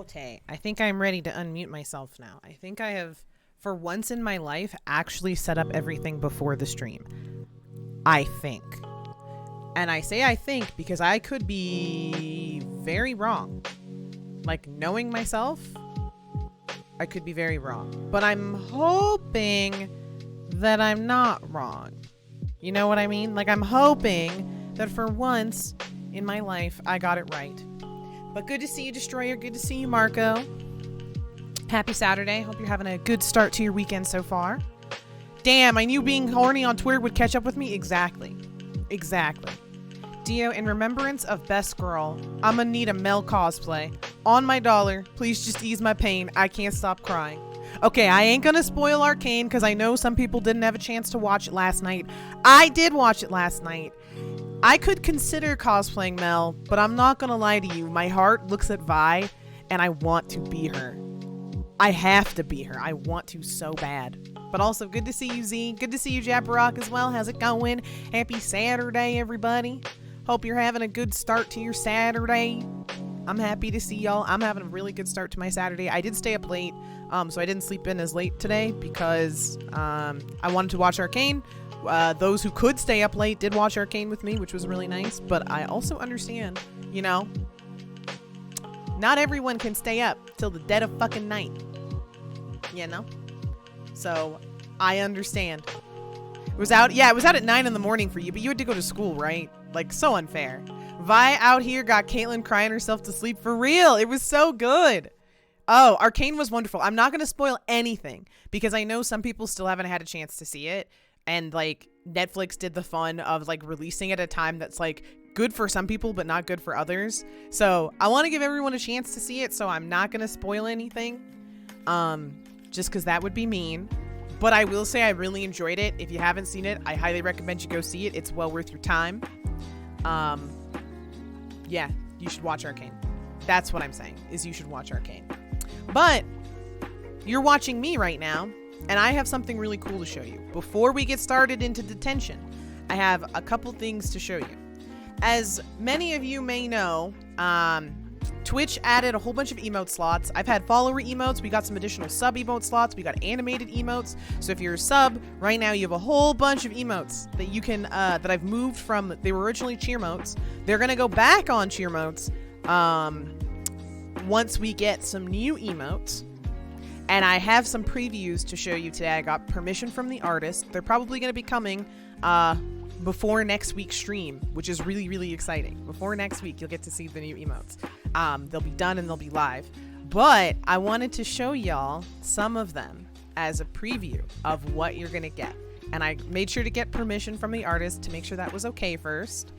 Okay, I think I'm ready to unmute myself now. I think I have, for once in my life, actually set up everything before the stream. I think. And I say I think because I could be very wrong. Like, knowing myself, I could be very wrong. But I'm hoping that I'm not wrong. You know what I mean? Like, I'm hoping that for once in my life, I got it right. But good to see you, Destroyer. Good to see you, Marco. Happy Saturday. Hope you're having a good start to your weekend so far. Damn, I knew being horny on Twitter would catch up with me. Exactly. Exactly. Dio, in remembrance of Best Girl, I'm gonna need a Mel cosplay. On my dollar. Please just ease my pain. I can't stop crying. Okay, I ain't gonna spoil Arcane because I know some people didn't have a chance to watch it last night. I did watch it last night. I could consider cosplaying Mel, but I'm not gonna lie to you. My heart looks at Vi, and I want to be her. I have to be her. I want to so bad. But also, good to see you, Z. Good to see you, Jabberrock, as well. How's it going? Happy Saturday, everybody. Hope you're having a good start to your Saturday. I'm happy to see y'all. I'm having a really good start to my Saturday. I did stay up late, so I didn't sleep in as late today because I wanted to watch Arcane. Those who could stay up late did watch Arcane with me, which was really nice. But I also understand, you know, not everyone can stay up till the dead of fucking night. You know? So, I understand. It was out at 9 in the morning for you, but you had to go to school, right? Like, so unfair. Vi out here got Caitlyn crying herself to sleep for real. It was so good. Oh, Arcane was wonderful. I'm not going to spoil anything because I know some people still haven't had a chance to see it. And, like, Netflix did the fun of, like, releasing it at a time that's, like, good for some people but not good for others. So, I want to give everyone a chance to see it, so I'm not going to spoil anything. Just because that would be mean. But I will say I really enjoyed it. If you haven't seen it, I highly recommend you go see it. It's well worth your time. Yeah, you should watch Arcane. That's what I'm saying, is you should watch Arcane. But you're watching me right now, and I have something really cool to show you. Before we get started into Detention, I have a couple things to show you. As many of you may know, Twitch added a whole bunch of emote slots. I've had follower emotes. We got some additional sub emote slots. We got animated emotes. So if you're a sub, right now you have a whole bunch of emotes that you can, that I've moved from, they were originally cheer motes. They're going to go back on cheer motes, once we get some new emotes. And I have some previews to show you today. I got permission from the artist. They're probably going to be coming, before next week's stream, which is really, really exciting. Before next week, you'll get to see the new emotes. They'll be done and they'll be live. But I wanted to show y'all some of them as a preview of what you're going to get. And I made sure to get permission from the artist to make sure that was okay first.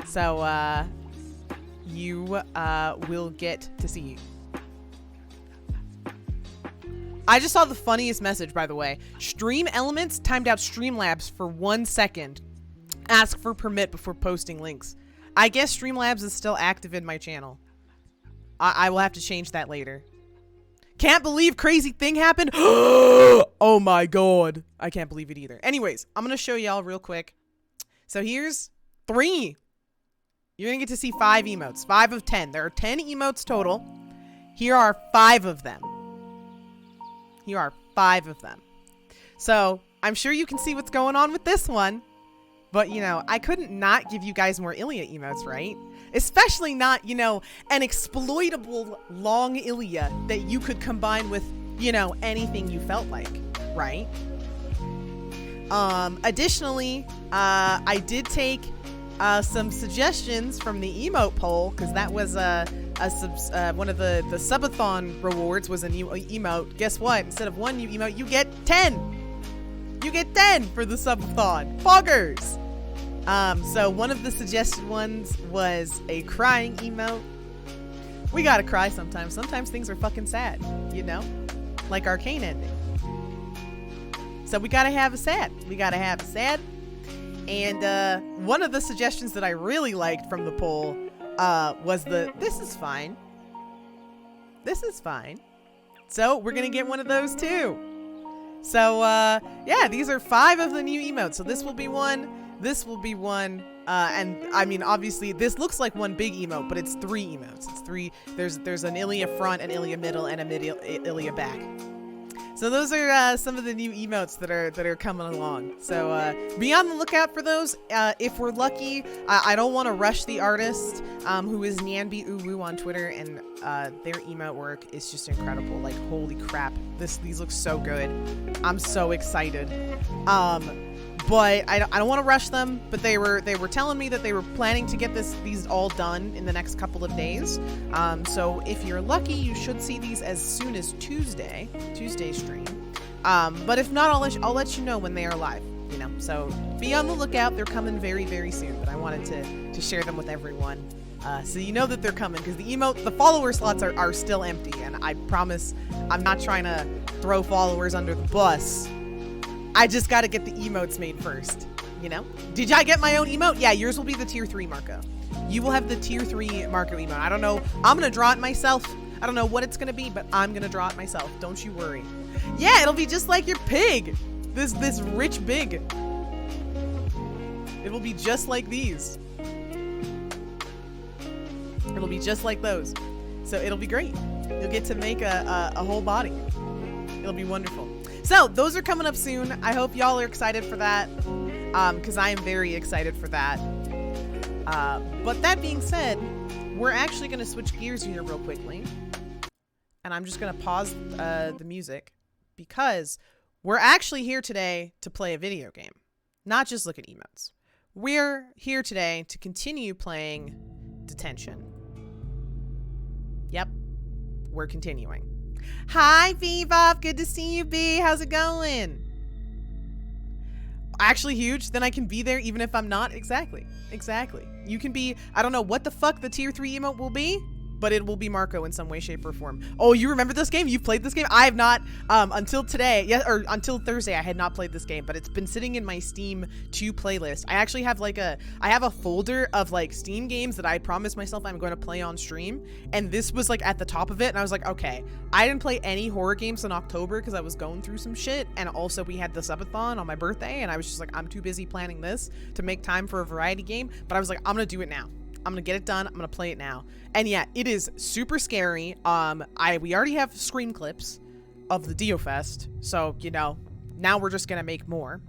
So, you will get to see. I just saw the funniest message, by the way. Stream Elements timed out Streamlabs for 1 second. Ask for permit before posting links. I guess Streamlabs is still active in my channel. I will have to change that later. Can't believe crazy thing happened. Oh my god. I can't believe it either. Anyways, I'm going to show y'all real quick. So here's 3. You're going to get to see 5 emotes. 5 of 10. There are 10 emotes total. Here are 5 of them. Here are 5 of them. So I'm sure you can see what's going on with this one. But, you know, I couldn't not give you guys more Ilya emotes, right? Especially not, you know, an exploitable long Ilya that you could combine with, you know, anything you felt like, right? Additionally, I did take some suggestions from the emote poll, because that was one of the subathon rewards was a new emote. Guess what? Instead of 1 new emote, you get 10! You get 10 for the subathon. Poggers! So one of the suggested ones was a crying emote. We gotta cry sometimes. Sometimes things are fucking sad, you know? Like Arcane ending. So we gotta have a sad. We gotta have a sad. And one of the suggestions that I really liked from the poll was the, this is fine. This is fine. So we're gonna get one of those too. So, yeah, these are 5 of the new emotes. So this will be one. This will be one. And I mean, obviously, this looks like one big emote, but it's 3 emotes. It's 3. There's an Ilya front, an Ilya middle, and a mid Ilya back. So those are some of the new emotes that are coming along. So be on the lookout for those. If we're lucky, I don't want to rush the artist, who is Nyanbi Uwu on Twitter, and their emote work is just incredible. Like, holy crap, these look so good. I'm so excited. But I don't want to rush them. But they were telling me that they were planning to get these all done in the next couple of days. So if you're lucky, you should see these as soon as Tuesday stream. But if not, I'll let you know when they are live. You know, so be on the lookout. They're coming very, very soon. But I wanted to share them with everyone, so you know that they're coming, because the follower slots are still empty, and I promise I'm not trying to throw followers under the bus. I just got to get the emotes made first, you know? Did I get my own emote? Yeah, yours will be the tier 3 Marco. You will have the tier 3 Marco emote. I don't know. I'm going to draw it myself. I don't know what it's going to be, but I'm going to draw it myself. Don't you worry. Yeah, it'll be just like your pig. This rich pig. It will be just like these. It'll be just like those. So it'll be great. You'll get to make a whole body. It'll be wonderful. So those are coming up soon. I hope y'all are excited for that, because I am very excited for that. But that being said, we're actually going to switch gears here real quickly, and I'm just going to pause the music, because we're actually here today to play a video game, not just look at emotes. We're here today to continue playing Detention. Yep, we're continuing. Hi, Bebop. Good to see you, B. How's it going? Actually huge. Then I can be there even if I'm not. Exactly. You can be, I don't know what the fuck the tier 3 emote will be, but it will be Marco in some way, shape, or form. Oh, you remember this game? You've played this game? I have not, until today, or until Thursday, I had not played this game, but it's been sitting in my Steam 2 playlist. I actually have I have a folder of like Steam games that I promised myself I'm going to play on stream, and this was like at the top of it, and I was like, okay, I didn't play any horror games in October because I was going through some shit, and also we had the subathon on my birthday, and I was just like, I'm too busy planning this to make time for a variety game, but I was like, I'm gonna do it now. I'm gonna get it done. I'm gonna play it now. And yeah, it is super scary. We already have screen clips of the Deophest, so you know, now we're just gonna make more.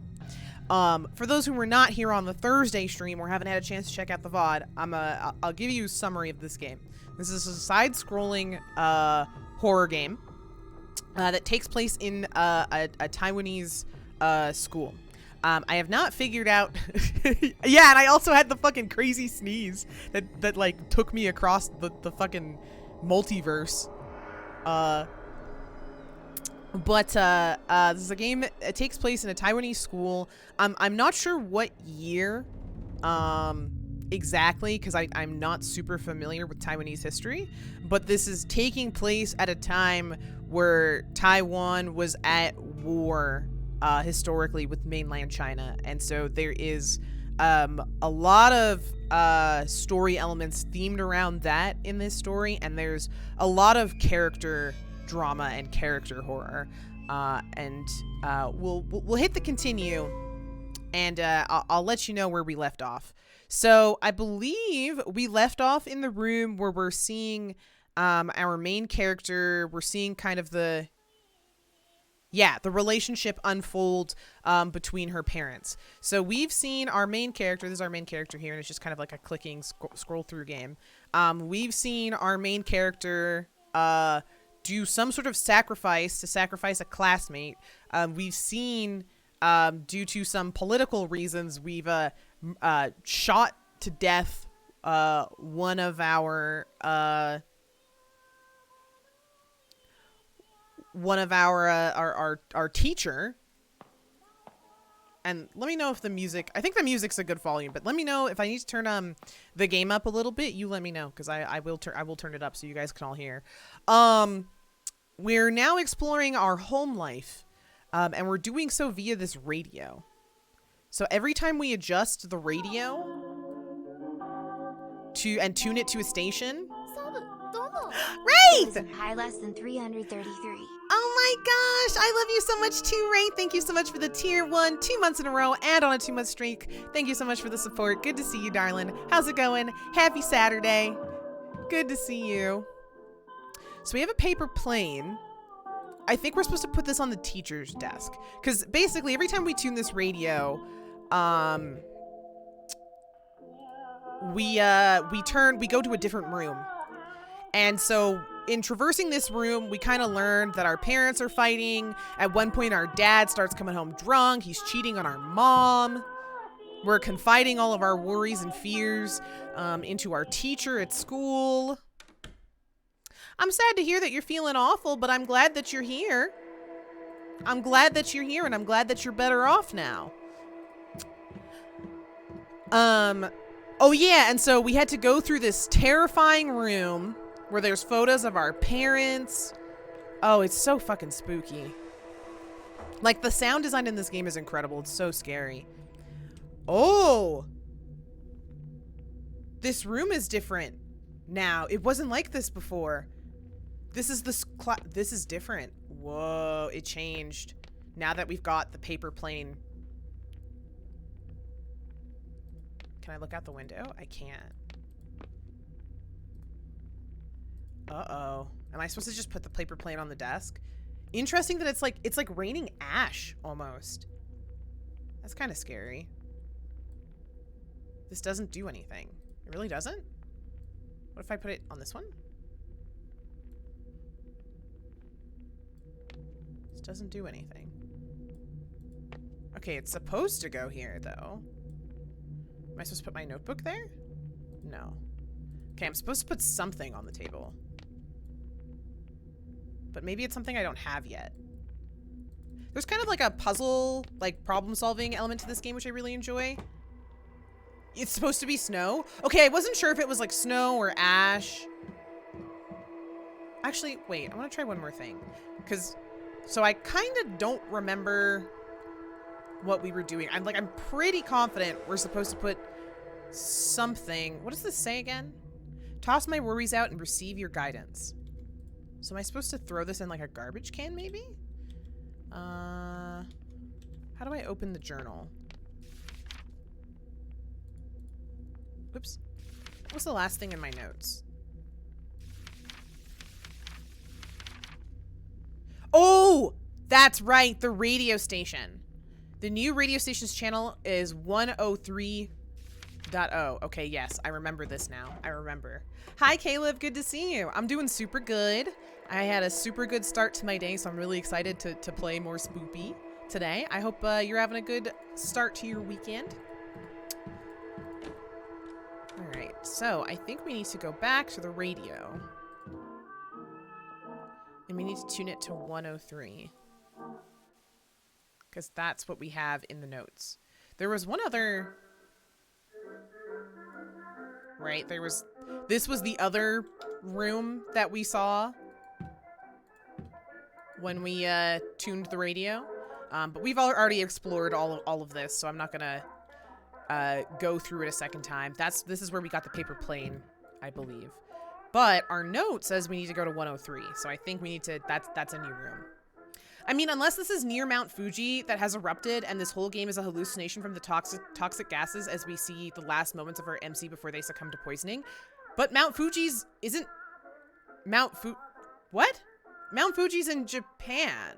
For those who were not here on the Thursday stream or haven't had a chance to check out the VOD, I'll give you a summary of this game. This is a side-scrolling horror game that takes place in a Taiwanese school. I have not figured out yeah, and I also had the fucking crazy sneeze that like took me across the fucking multiverse. But this is a game. It takes place in a Taiwanese school. I'm not sure what year exactly, because I'm not super familiar with Taiwanese history, but this is taking place at a time where Taiwan was at war historically with mainland China, and so there is a lot of story elements themed around that in this story, and there's a lot of character drama and character horror, and we'll hit the continue, and I'll let you know where we left off. So I believe we left off in the room where we're seeing our main character. We're seeing kind of the relationship unfold between her parents. So we've seen our main character. This is our main character here, and it's just kind of like a clicking scroll through game. We've seen our main character do some sort of sacrifice to sacrifice a classmate. We've seen, due to some political reasons, we've shot to death one of our teacher. And let me know if the music, I think the music's a good volume, but let me know if I need to turn the game up a little bit. You let me know, because I will turn it up so you guys can all hear. We're now exploring our home life, and we're doing so via this radio. So every time we adjust the radio and tune it to a station. Right! High less than 333. Oh my gosh, I love you so much too, Ray. Thank you so much for the tier 1, 2 months in a row, and on a 2-month streak. Thank you so much for the support. Good to see you, darling. How's it going? Happy Saturday. Good to see you. So we have a paper plane. I think we're supposed to put this on the teacher's desk. Because basically, every time we tune this radio, we go to a different room. And so in traversing this room, we kind of learned that our parents are fighting. At one point, our dad starts coming home drunk. He's cheating on our mom. We're confiding all of our worries and fears into our teacher at school. I'm sad to hear that you're feeling awful, but I'm glad that you're here. I'm glad that you're here, and I'm glad that you're better off now. Oh yeah, and so we had to go through this terrifying room where there's photos of our parents. Oh, it's so fucking spooky. Like, the sound design in this game is incredible. It's so scary. Oh! This room is different now. It wasn't like this before. This is different. Whoa, it changed. Now that we've got the paper plane. Can I look out the window? I can't. Uh-oh. Am I supposed to just put the paper plane on the desk? Interesting that it's like raining ash almost. That's kind of scary. This doesn't do anything. It really doesn't? What if I put it on this one? This doesn't do anything. Okay, it's supposed to go here though. Am I supposed to put my notebook there? No. Okay, I'm supposed to put something on the table. But maybe it's something I don't have yet. There's kind of like a puzzle, like problem-solving element to this game, which I really enjoy. It's supposed to be snow. Okay, I wasn't sure if it was like snow or ash. Actually, wait, I want to try one more thing. So I kind of don't remember what we were doing. I'm pretty confident we're supposed to put something. What does this say again? Toss my worries out and receive your guidance. So am I supposed to throw this in like a garbage can, maybe? How do I open the journal? Oops. What's the last thing in my notes? Oh! That's right, the radio station. The new radio station's channel is 103.0. Okay, yes, I remember this now. I remember. Hi, Caleb. Good to see you. I'm doing super good. I had a super good start to my day, so I'm really excited to play more Spoopy today. I hope you're having a good start to your weekend. All right, so I think we need to go back to the radio. And we need to tune it to 103. Because that's what we have in the notes. There was one other... Right, this was the other room that we saw when we tuned the radio. But we've already explored all of this, so I'm not gonna go through it a second time. This is where we got the paper plane, I believe. But our note says we need to go to 103, so I think we need to, that's a new room. I mean, unless this is near Mount Fuji that has erupted and this whole game is a hallucination from the toxic gases as we see the last moments of our MC before they succumb to poisoning. But Mount Fuji's isn't... What? Mount Fuji's in Japan.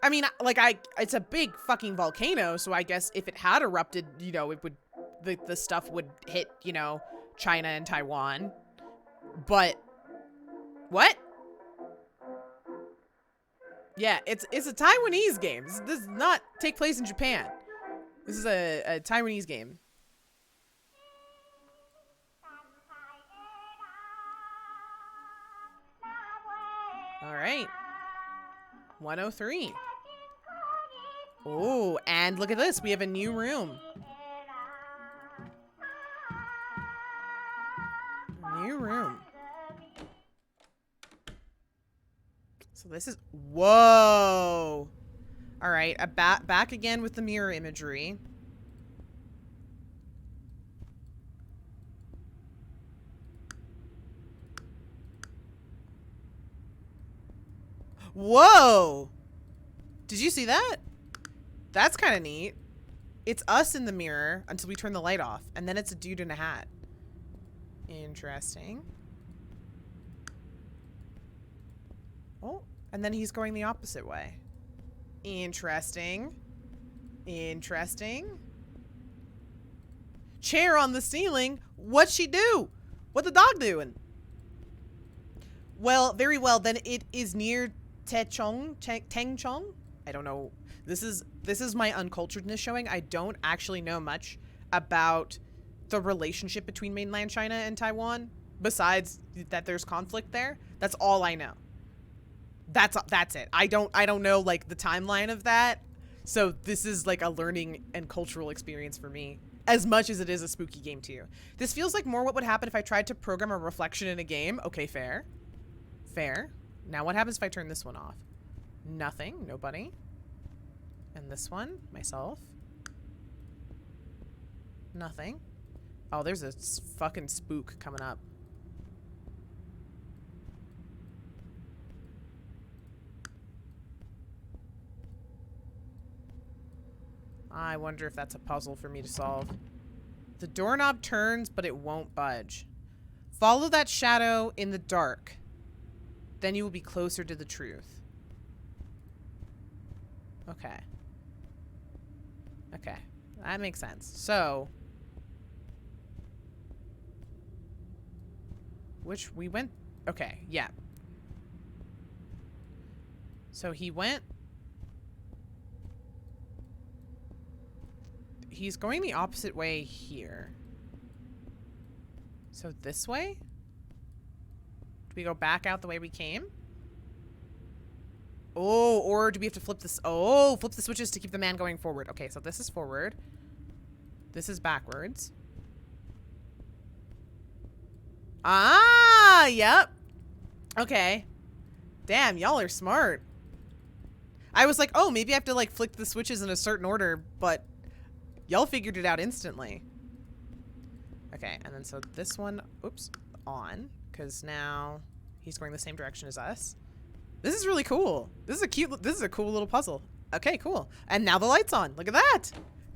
I mean, like, it's a big fucking volcano, so I guess if it had erupted, you know, it would... The stuff would hit, you know, China and Taiwan. But... What? Yeah, it's a Taiwanese game. This does not take place in Japan. This is a Taiwanese game. All right. 103. Oh, and look at this. We have a new room. New room. So this is... Whoa! Alright, back again with the mirror imagery. Whoa! Did you see that? That's kind of neat. It's us in the mirror until we turn the light off, and then it's a dude in a hat. Interesting. Oh, and then he's going the opposite way. Interesting. Interesting. Chair on the ceiling. What'd she do? What the dog doing? Well, very well. Then it is near Tengchong. I don't know. This is my unculturedness showing. I don't actually know much about the relationship between mainland China and Taiwan, besides that there's conflict there. That's all I know. That's it. I don't know like the timeline of that. So this is like a learning and cultural experience for me, as much as it is a spooky game to you. This feels like more what would happen if I tried to program a reflection in a game. Okay, fair. Fair. Now what happens if I turn this one off? Nothing. Nobody. And this one, myself. Nothing. Oh, there's a fucking spook coming up. I wonder if that's a puzzle for me to solve. The doorknob turns, but it won't budge. Follow that shadow in the dark. Then you will be closer to the truth. Okay. Okay. That makes sense. So, which we went... Okay, yeah. So he went... He's going the opposite way here. So this way? Do we go back out the way we came? Oh, or do we have to flip this? Oh, flip the switches to keep the man going forward. Okay, so this is forward. This is backwards. Ah, yep. Okay. Damn, y'all are smart. I was like, oh, maybe I have to like flick the switches in a certain order, but y'all figured it out instantly. Okay, and then so this one, oops, on, because now he's going the same direction as us. This is really cool. This is a cool little puzzle. Okay, cool. And now the light's on. Look at that.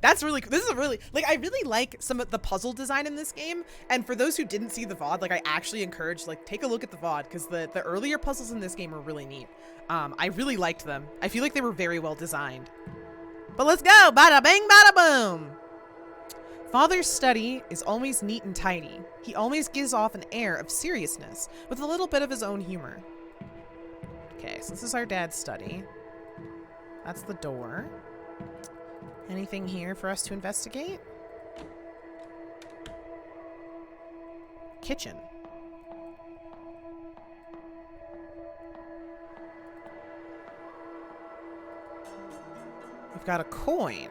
That's really, this is a really, like, I really like some of the puzzle design in this game. And for those who didn't see the VOD, like, I actually encourage, like, take a look at the VOD, because the earlier puzzles in this game are really neat. I really liked them. I feel like they were very well designed. But let's go. Bada bing, bada boom. Father's study is always neat and tidy. He always gives off an air of seriousness with a little bit of his own humor. Okay, so this is our dad's study. That's the door. Anything here for us to investigate? Kitchen. We've got a coin.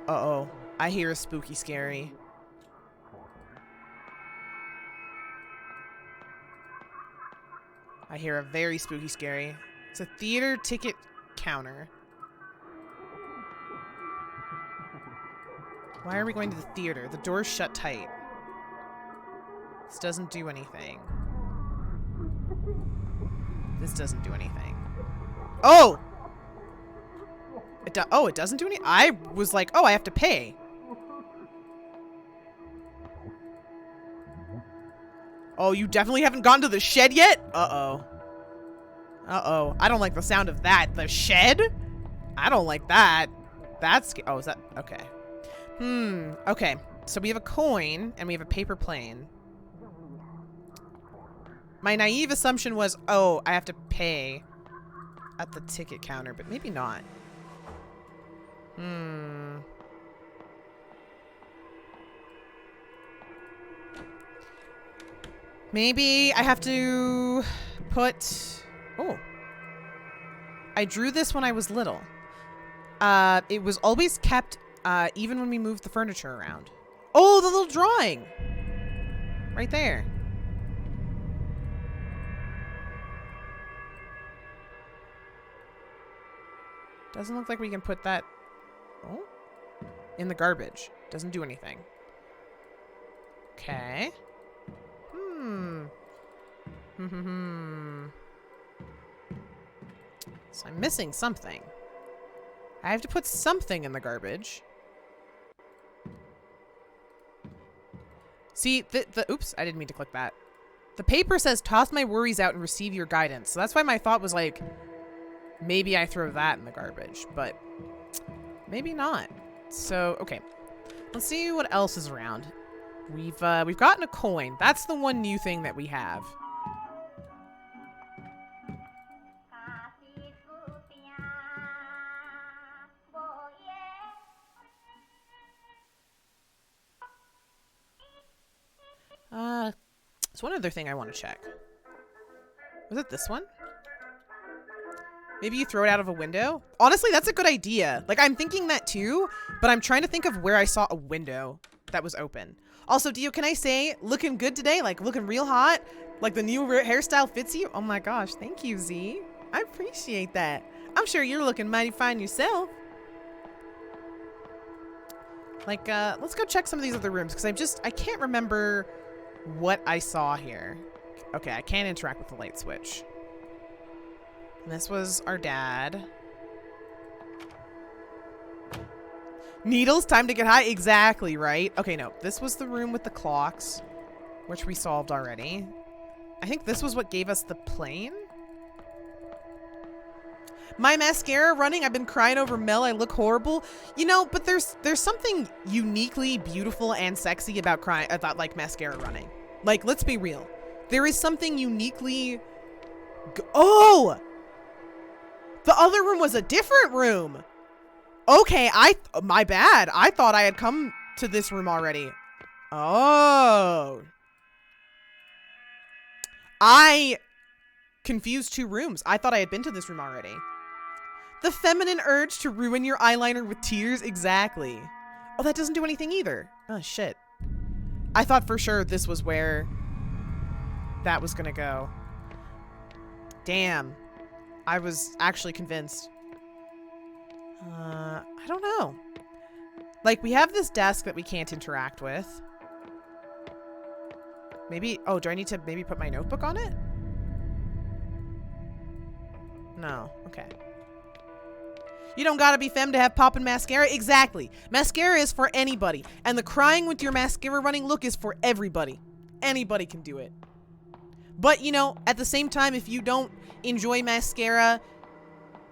Uh-oh. I hear a spooky scary. I hear a very spooky scary. It's a theater ticket counter. Why are we going to the theater? The door's shut tight. This doesn't do anything. This doesn't do anything. Oh! It doesn't do any. I was like, oh, I have to pay. Oh, you definitely haven't gone to the shed yet? Uh-oh. Uh-oh. I don't like the sound of that. The shed? I don't like that. That's... Oh, is that... Okay. Okay. So we have a coin, and we have a paper plane. My naive assumption was, oh, I have to pay at the ticket counter, but maybe not. Maybe I have to put... Oh. I drew this when I was little. It was always kept, even when we moved the furniture around. Oh, the little drawing! Right there. Doesn't look like we can put that... Oh. in the garbage. Doesn't do anything. Okay. So I'm missing something. I have to put something in the garbage. See, oops, I didn't mean to click that. The paper says, toss my worries out and receive your guidance. So that's why my thought was like, maybe I throw that in the garbage, but maybe not. So, okay. Let's see what else is around. We've gotten a coin. That's the one new thing that we have. There's one other thing I want to check. Was it this one? Maybe you throw it out of a window? Honestly, that's a good idea. Like, I'm thinking that too, but I'm trying to think of where I saw a window that was open. Also, Dio, can I say, looking good today? Like, looking real hot? Like, the new hairstyle fits you? Oh my gosh, thank you, Z. I appreciate that. I'm sure you're looking mighty fine yourself. Like, let's go check some of these other rooms, because I can't remember what I saw here. Okay, I can't interact with the light switch. And this was our dad. Needles, time to get high. Exactly, right? Okay, no. This was the room with the clocks, which we solved already. I think this was what gave us the plane. My mascara running. I've been crying over Mel. I look horrible. You know, but there's something uniquely beautiful and sexy about crying. I thought like mascara running. Like, let's be real. There is something uniquely. Oh, the other room was a different room. Okay, my bad. I thought I had come to this room already. Oh. I confused two rooms. I thought I had been to this room already. The feminine urge to ruin your eyeliner with tears. Exactly. Oh, that doesn't do anything either. Oh, shit. I thought for sure this was where that was gonna go. Damn. I was actually convinced. I don't know. Like, we have this desk that we can't interact with. Maybe, oh, do I need to maybe put my notebook on it? No, okay. You don't gotta be femme to have poppin' mascara. Exactly. Mascara is for anybody. And the crying with your mascara running look is for everybody. Anybody can do it. But, you know, at the same time, if you don't enjoy mascara,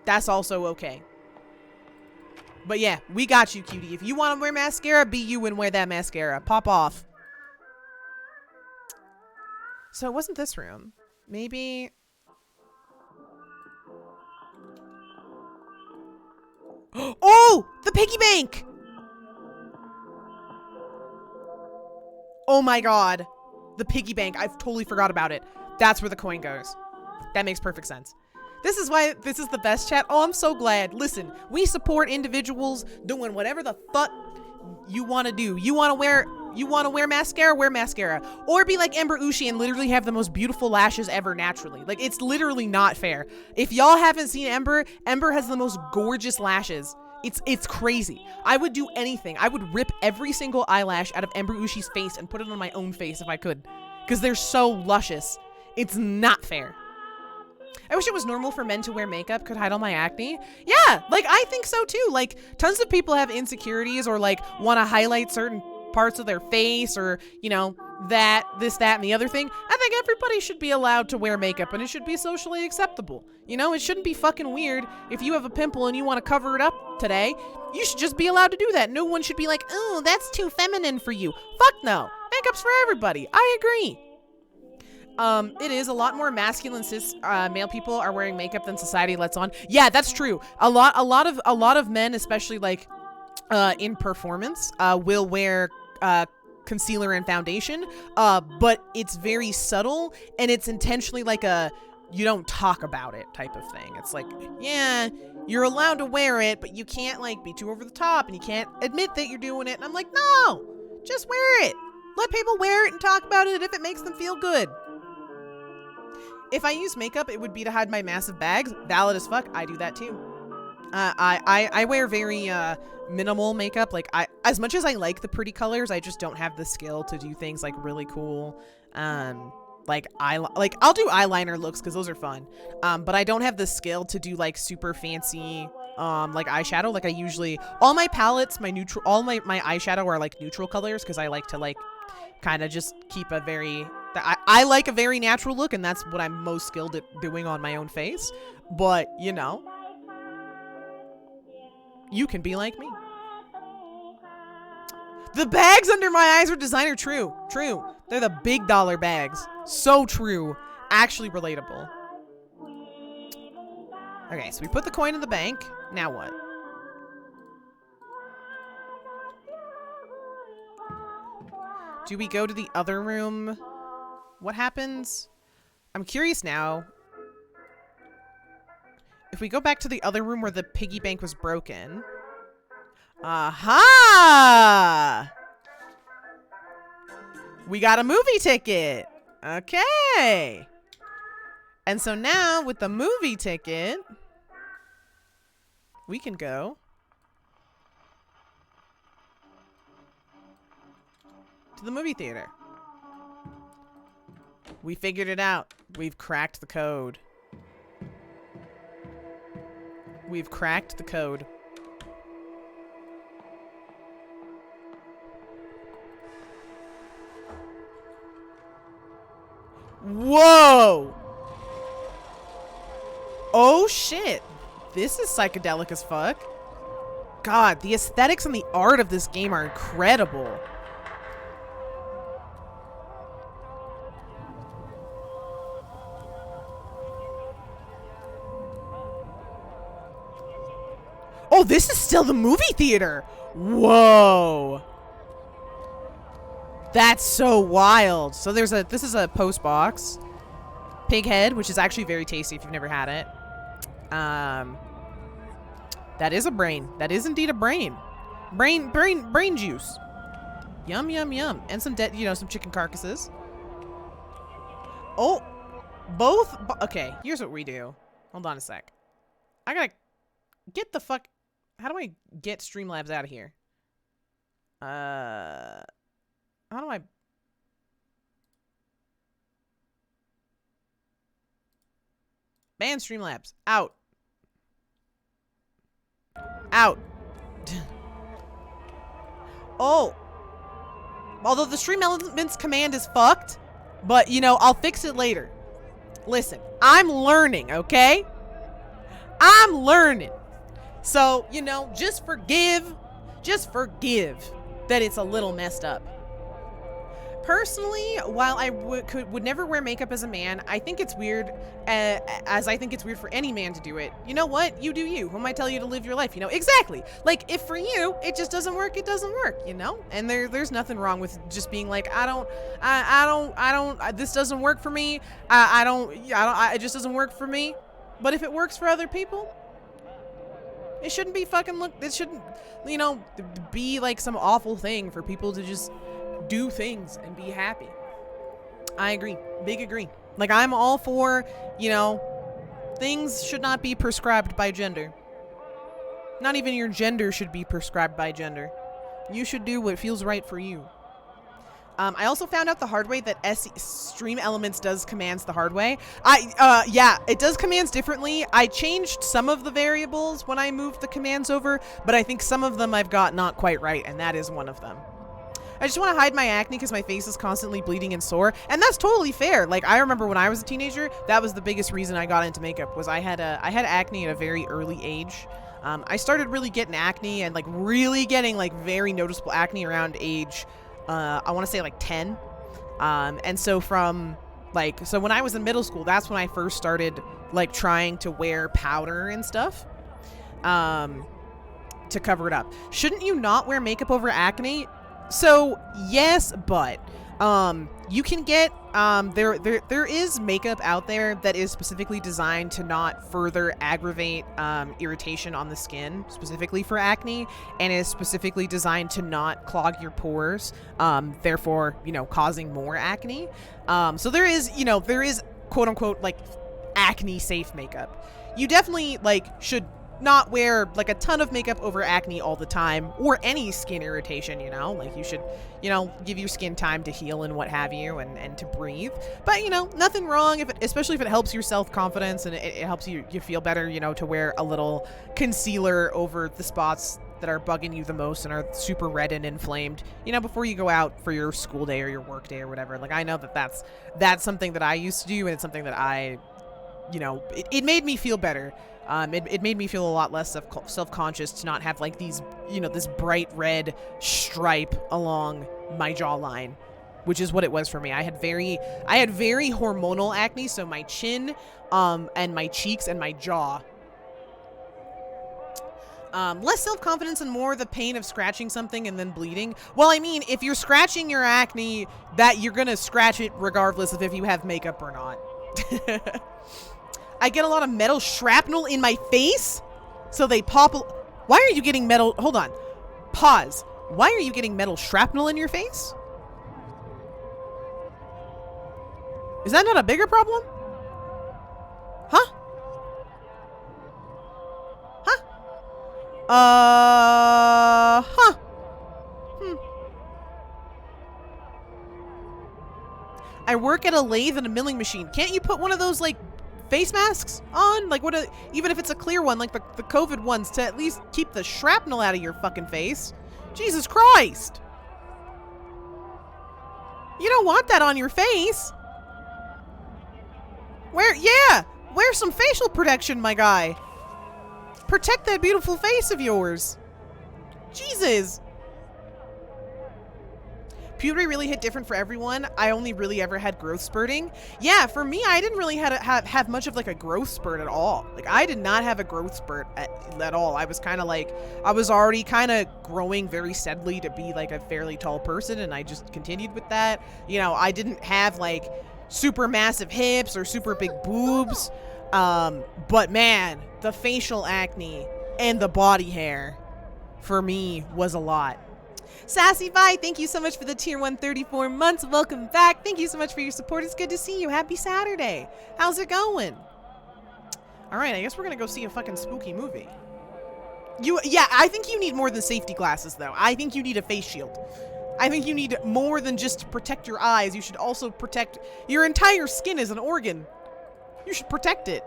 that's also okay. But yeah, we got you, cutie. If you want to wear mascara, be you and wear that mascara. Pop off. So it wasn't this room. Maybe... Oh! The piggy bank! Oh my god. The piggy bank. I've totally forgot about it. That's where the coin goes. That makes perfect sense. This is why this is the best chat. Oh, I'm so glad. Listen, we support individuals doing whatever the fuck you want to do. You want to wear mascara? Wear mascara. Or be like Ember Ushi and literally have the most beautiful lashes ever naturally. Like, it's literally not fair. If y'all haven't seen Ember, Ember has the most gorgeous lashes. It's crazy. I would do anything. I would rip every single eyelash out of Ember Ushi's face and put it on my own face if I could. Because they're so luscious. It's not fair. I wish it was normal for men to wear makeup, could hide all my acne. Yeah, like, I think so too. Like, tons of people have insecurities or like want to highlight certain parts of their face or, you know, this, that, and the other thing. I think everybody should be allowed to wear makeup and it should be socially acceptable. You know, it shouldn't be fucking weird if you have a pimple and you want to cover it up today. You should just be allowed to do that. No one should be like, oh, that's too feminine for you. Fuck no. Makeup's for everybody. I agree. It is a lot more masculine cis male people are wearing makeup than society lets on. Yeah, that's true. A lot of men, especially like in performance, will wear concealer and foundation, but it's very subtle and it's intentionally like a you don't talk about it type of thing. It's like, yeah, you're allowed to wear it, but you can't like be too over the top and you can't admit that you're doing it. And I'm like, no, just wear it. Let people wear it and talk about it if it makes them feel good. If I use makeup, it would be to hide my massive bags. Valid as fuck. I do that too. I wear very minimal makeup. Like as much as I like the pretty colors, I just don't have the skill to do things like really cool. Like I'll do eyeliner looks because those are fun. But I don't have the skill to do like super fancy like eyeshadow. Like I usually, all my palettes, all my eyeshadow are like neutral colors because I like to like kind of just keep a very, I like a very natural look, and that's what I'm most skilled at doing on my own face. But you know, you can be like me. The bags under my eyes were designer. True. They're the big dollar bags. So true. Actually relatable. Okay, so we put the coin in the bank. Now what? Do we go to the other room? What happens? I'm curious now. If we go back to the other room where the piggy bank was broken. Aha! We got a movie ticket. Okay. And so now with the movie ticket, we can go to the movie theater. We figured it out. We've cracked the code. We've cracked the code. Whoa! Oh shit. This is psychedelic as fuck. God, the aesthetics and the art of this game are incredible. Oh, this is still the movie theater. Whoa. That's so wild. So this is a post box. Pig head, which is actually very tasty if you've never had it. That is a brain. That is indeed a brain. Brain juice. Yum, yum, yum. And some some chicken carcasses. Oh, okay, here's what we do. Hold on a sec. I gotta get the fuck. How do I get Streamlabs out of here? How do I? Ban Streamlabs. Out. Out. Oh. Although the Stream Elements command is fucked, but I'll fix it later. Listen, I'm learning, okay? I'm learning. So, just forgive that it's a little messed up. Personally, while I would never wear makeup as a man, I think it's weird, as I think it's weird for any man to do it. You know what? You do you. Who am I tell you to live your life? Exactly. Like, if for you, it just doesn't work, it doesn't work, And there's nothing wrong with just being like, this doesn't work for me. It just doesn't work for me. But if it works for other people, it shouldn't be it shouldn't, be like some awful thing for people to just do things and be happy. I agree. Big agree. Like, I'm all for, things should not be prescribed by gender. Not even your gender should be prescribed by gender. You should do what feels right for you. I also found out the hard way that Stream Elements does commands the hard way. Yeah, it does commands differently. I changed some of the variables when I moved the commands over, but I think some of them I've got not quite right, and that is one of them. I just want to hide my acne because my face is constantly bleeding and sore, and that's totally fair. Like, I remember when I was a teenager, that was the biggest reason I got into makeup, was I had acne at a very early age. I started really getting acne and like really getting like very noticeable acne around age, I want to say like 10. And so when I was in middle school, that's when I first started like trying to wear powder and stuff, to cover it up. Shouldn't you not wear makeup over acne? So yes, but you can get there is makeup out there that is specifically designed to not further aggravate irritation on the skin, specifically for acne, and is specifically designed to not clog your pores, therefore causing more acne. So there is quote unquote like acne safe makeup. You definitely should not wear like a ton of makeup over acne all the time or any skin irritation, you know, like you should, you know, give your skin time to heal and what have you, and to breathe. But, you know, nothing wrong if it, especially if it helps your self-confidence and it helps you feel better, you know, to wear a little concealer over the spots that are bugging you the most and are super red and inflamed, you know, before you go out for your school day or your work day or whatever. Like, I know that that's something that I used to do, and it's something that I, you know, it made me feel better. It made me feel a lot less self-conscious to not have like these, you know, this bright red stripe along my jawline, which is what it was for me. I had very hormonal acne, so my chin, and my cheeks and my jaw. Less self-confidence and more the pain of scratching something and then bleeding. Well, I mean, if you're scratching your acne, that you're gonna scratch it regardless of if you have makeup or not. I get a lot of metal shrapnel in my face, so they pop. Why are you getting metal? Hold on. Pause. Why are you getting metal shrapnel in your face? Is that not a bigger problem? Huh? Huh. I work at a lathe and a milling machine. Can't you put one of those, like, face masks on? Like, even if it's a clear one, like the COVID ones, to at least keep the shrapnel out of your fucking face. Jesus Christ. You don't want that on your face. Wear some facial protection, my guy. Protect that beautiful face of yours. Jesus. Puberty really hit different for everyone. I only really ever had growth spurting. Yeah, for me, I didn't really have much of like a growth spurt at all. Like, I did not have a growth spurt at all. I was kind of like, I was already kind of growing very steadily to be like a fairly tall person, and I just continued with that. You know, I didn't have like super massive hips or super big boobs. But man, the facial acne and the body hair for me was a lot. Sassy Vi, thank you so much for the tier 134 months. Welcome back. Thank you so much for your support. It's good to see you. Happy Saturday. How's it going? All right, I guess we're going to go see a fucking spooky movie. Yeah, I think you need more than safety glasses, though. I think you need a face shield. I think you need more than just to protect your eyes. You should also protect your entire skin as an organ. You should protect it.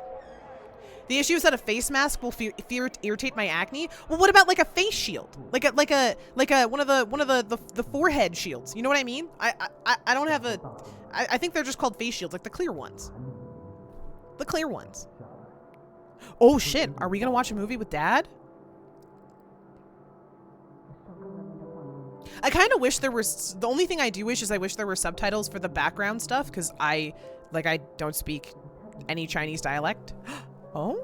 The issue is that a face mask will irritate my acne. Well, what about like a face shield? Like a one of the forehead shields. You know what I mean? I don't have a. I think they're just called face shields, like the clear ones. The clear ones. Oh shit! Are we gonna watch a movie with Dad? I kind of wish there was. The only thing I do wish is I wish there were subtitles for the background stuff, because I don't speak any Chinese dialect. Oh?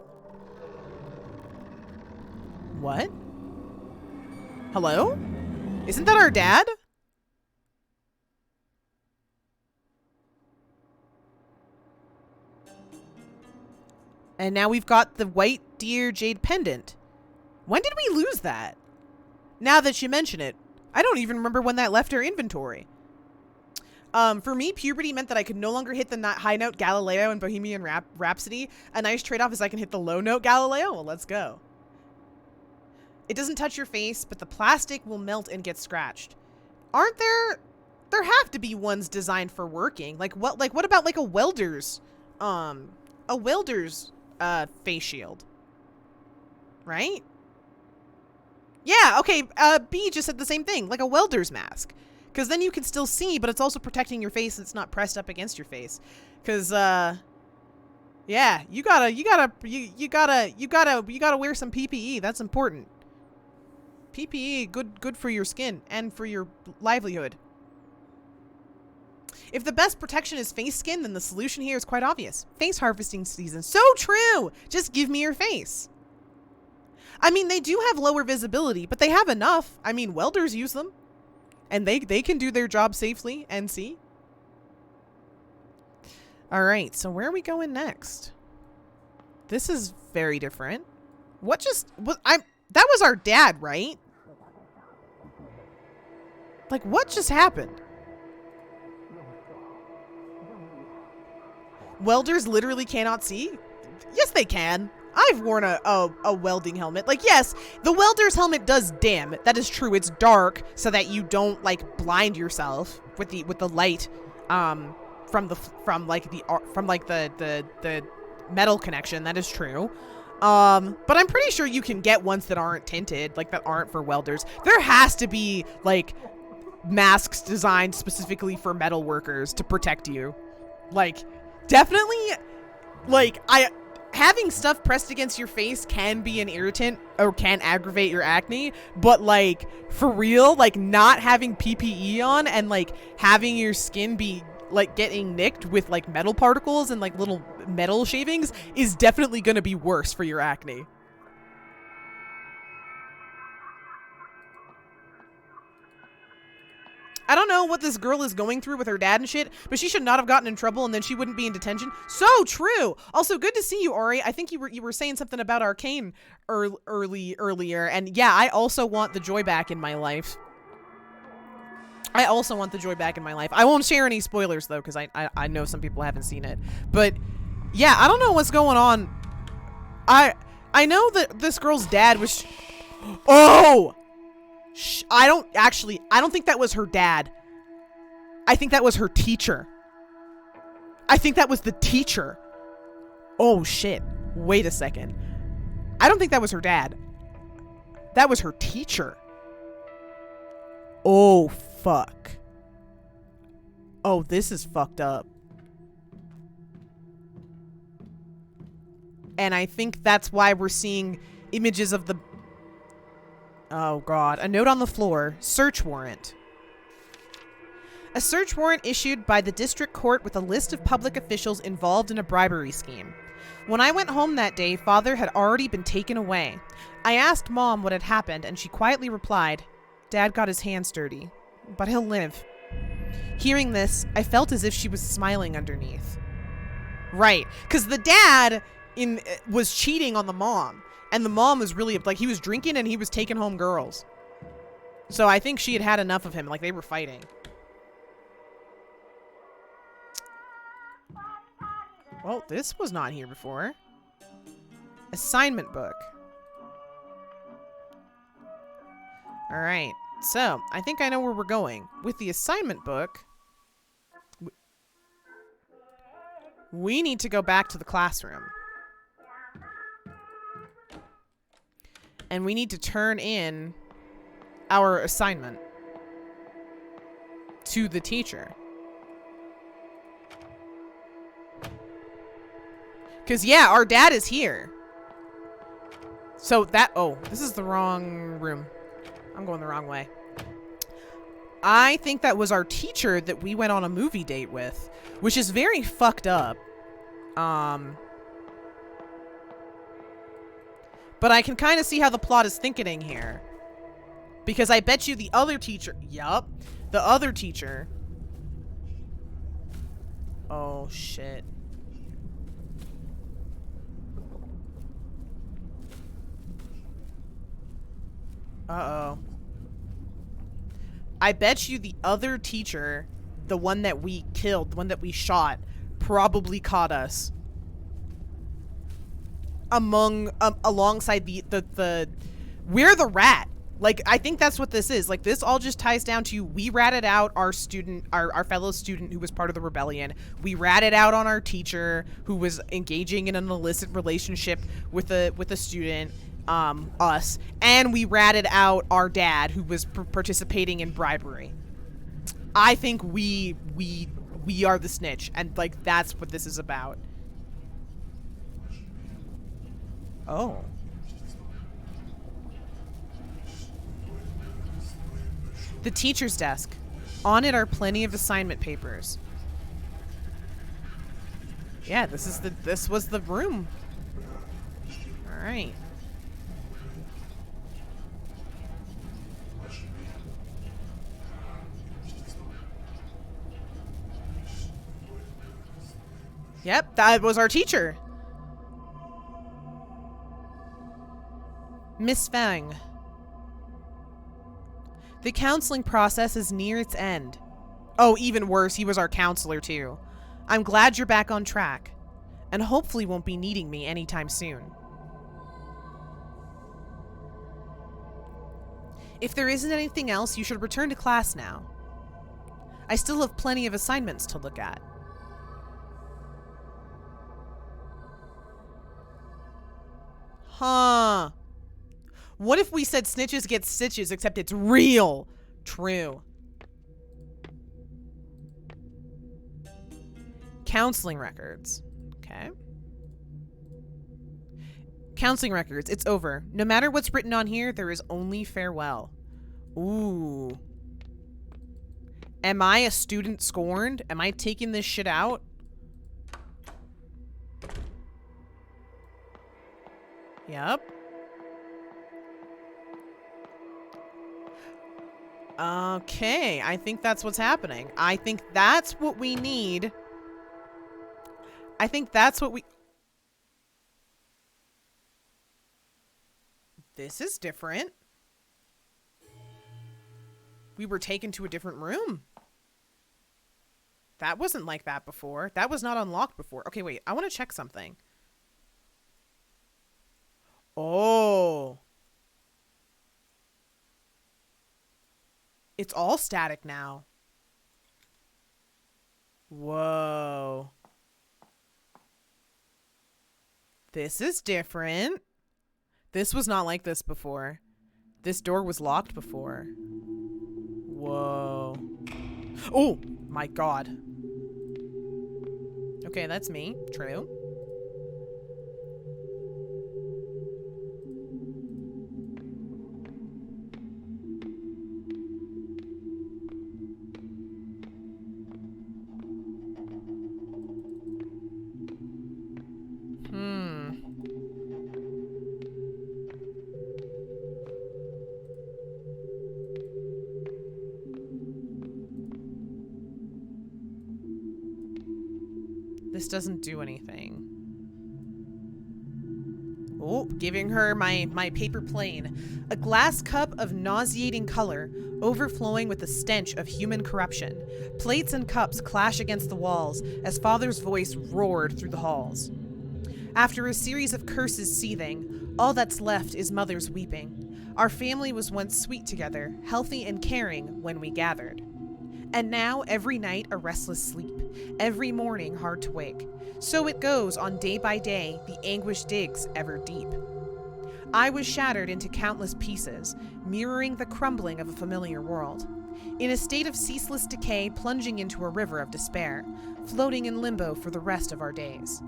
What? Hello? Isn't that our dad? And now we've got the white deer Jade pendant. When did we lose that? Now that you mention it, I don't even remember when that left our inventory. For me, puberty meant that I could no longer hit the high note Galileo in Bohemian Rhapsody. A nice trade-off is I can hit the low note Galileo. Well, let's go. It doesn't touch your face, but the plastic will melt and get scratched. Aren't there? There have to be ones designed for working. Like what about like a welder's face shield? Right? Yeah, okay, B just said the same thing, like a welder's mask. Because then you can still see, but it's also protecting your face. It's not pressed up against your face. Because, yeah, you gotta wear some PPE. That's important. PPE, good for your skin and for your livelihood. If the best protection is face skin, then the solution here is quite obvious. Face harvesting season. So true! Just give me your face. I mean, they do have lower visibility, but they have enough. I mean, welders use them. And they can do their job safely and see. All right, so where are we going next? This is very different. That was our dad, right? Like, what just happened? Welders literally cannot see? Yes, they can. I've worn a welding helmet. Like, yes, the welder's helmet does dim. That is true. It's dark so that you don't like blind yourself with the light from the metal connection. That is true. But I'm pretty sure you can get ones that aren't tinted, like that aren't for welders. There has to be like masks designed specifically for metal workers to protect you. Like, definitely, like, having stuff pressed against your face can be an irritant or can aggravate your acne, but like, for real, like, not having PPE on and like having your skin be like getting nicked with like metal particles and like little metal shavings is definitely going to be worse for your acne. I don't know what this girl is going through with her dad and shit, but she should not have gotten in trouble and then she wouldn't be in detention. So true. Also, good to see you, Ori. I think you were saying something about Arcane earlier, and yeah, I also want the joy back in my life. I won't share any spoilers though, because I know some people haven't seen it. But yeah, I don't know what's going on. I know that this girl's dad was. Oh. I don't think that was her dad. I think that was her teacher. I think that was the teacher. Oh shit. Wait a second. I don't think that was her dad. That was her teacher. Oh fuck. Oh, this is fucked up. And I think that's why we're seeing images of the... Oh god. A note on the floor. Search warrant. A search warrant issued by the district court with a list of public officials involved in a bribery scheme. When I went home that day, Father had already been taken away. I asked Mom what had happened, and she quietly replied, "Dad got his hands dirty, but he'll live." Hearing this, I felt as if she was smiling underneath. Right, because the dad was cheating on the mom. And the mom was really, like, he was drinking and he was taking home girls. So I think she had had enough of him. Like, they were fighting. Well, this was not here before. Assignment book. Alright. So, I think I know where we're going. With the assignment book, we need to go back to the classroom. And we need to turn in our assignment to the teacher. Because, yeah, our dad is here. So that... Oh, this is the wrong room. I'm going the wrong way. I think that was our teacher that we went on a movie date with, which is very fucked up. But I can kind of see how the plot is thinking here. Because I bet you the other teacher... Yup. The other teacher... Oh, shit. Uh-oh. I bet you the other teacher, the one that we killed, the one that we shot, probably caught us. Alongside the we're the rat. Like, I think that's what this is. Like, this all just ties down to we ratted out our student, our fellow student who was part of the rebellion. We ratted out on our teacher who was engaging in an illicit relationship with a student, us, and we ratted out our dad who was participating in bribery. I think we are the snitch, and like that's what this is about. Oh. The teacher's desk. On it are plenty of assignment papers. Yeah, this was the room. All right. Yep, that was our teacher. Miss Fang. The counseling process is near its end. Oh, even worse, he was our counselor too. I'm glad you're back on track, and hopefully won't be needing me anytime soon. If there isn't anything else, you should return to class now. I still have plenty of assignments to look at. Huh. What if we said snitches get stitches, except it's real? True. Counseling records. Okay. Counseling records. It's over. No matter what's written on here, there is only farewell. Ooh. Am I a student scorned? Am I taking this shit out? Yep. Okay, I think that's what's happening. I think that's what we need. I think that's what we... This is different. We were taken to a different room. That wasn't like that before. That was not unlocked before. Okay, wait. I want to check something. Oh. It's all static now. Whoa. This is different. This was not like this before. This door was locked before. Whoa. Oh my god. Okay, that's me. True. This doesn't do anything. Oh, giving her my paper plane. A glass cup of nauseating color, overflowing with the stench of human corruption. Plates and cups clash against the walls as Father's voice roared through the halls. After a series of curses seething, all that's left is Mother's weeping. Our family was once sweet together, healthy and caring when we gathered. And now, every night, a restless sleep. Every morning, hard to wake. So it goes on day by day, the anguish digs ever deep. I was shattered into countless pieces, mirroring the crumbling of a familiar world. In a state of ceaseless decay, plunging into a river of despair, floating in limbo for the rest of our days.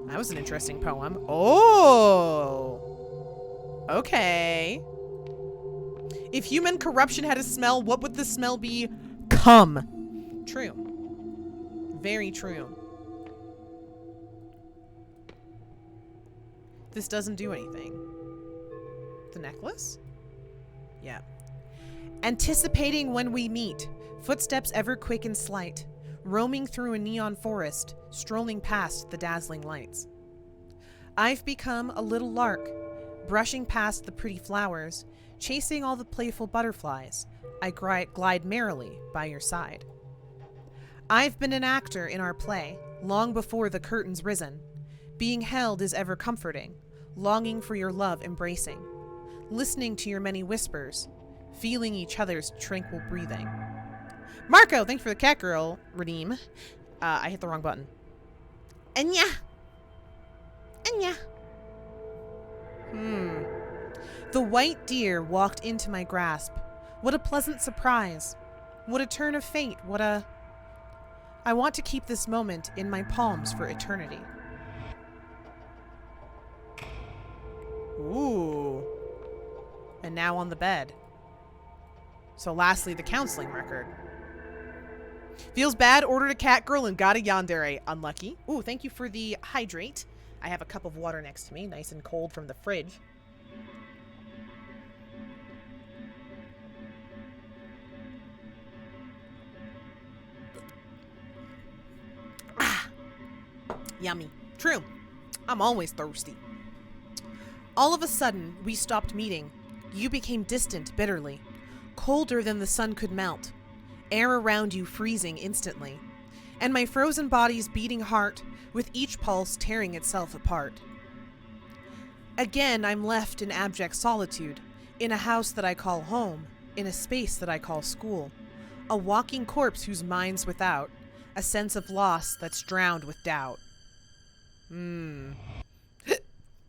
That was an interesting poem. Oh! Okay. If human corruption had a smell, what would the smell be? Cum. True. Very true. This doesn't do anything. The necklace? Yeah. Anticipating when we meet, footsteps ever quick and slight, roaming through a neon forest, strolling past the dazzling lights. I've become a little lark, brushing past the pretty flowers, chasing all the playful butterflies, I glide merrily by your side. I've been an actor in our play, long before the curtain's risen. Being held is ever comforting, longing for your love embracing, listening to your many whispers, feeling each other's tranquil breathing. Marco, thanks for the cat girl redeem. I hit the wrong button. Anya. The white deer walked into my grasp. What a pleasant surprise. What a turn of fate. I want to keep this moment in my palms for eternity. Ooh. And now on the bed. So lastly, the counseling record. Feels bad, ordered a cat girl and got a yandere. Unlucky. Ooh, thank you for the hydrate. I have a cup of water next to me, nice and cold from the fridge. Yummy. True. I'm always thirsty. All of a sudden, we stopped meeting. You became distant bitterly, colder than the sun could melt, air around you freezing instantly, and my frozen body's beating heart with each pulse tearing itself apart. Again, I'm left in abject solitude, In a house that I call home, in a space that I call school, a walking corpse whose mind's without, a sense of loss that's drowned with doubt.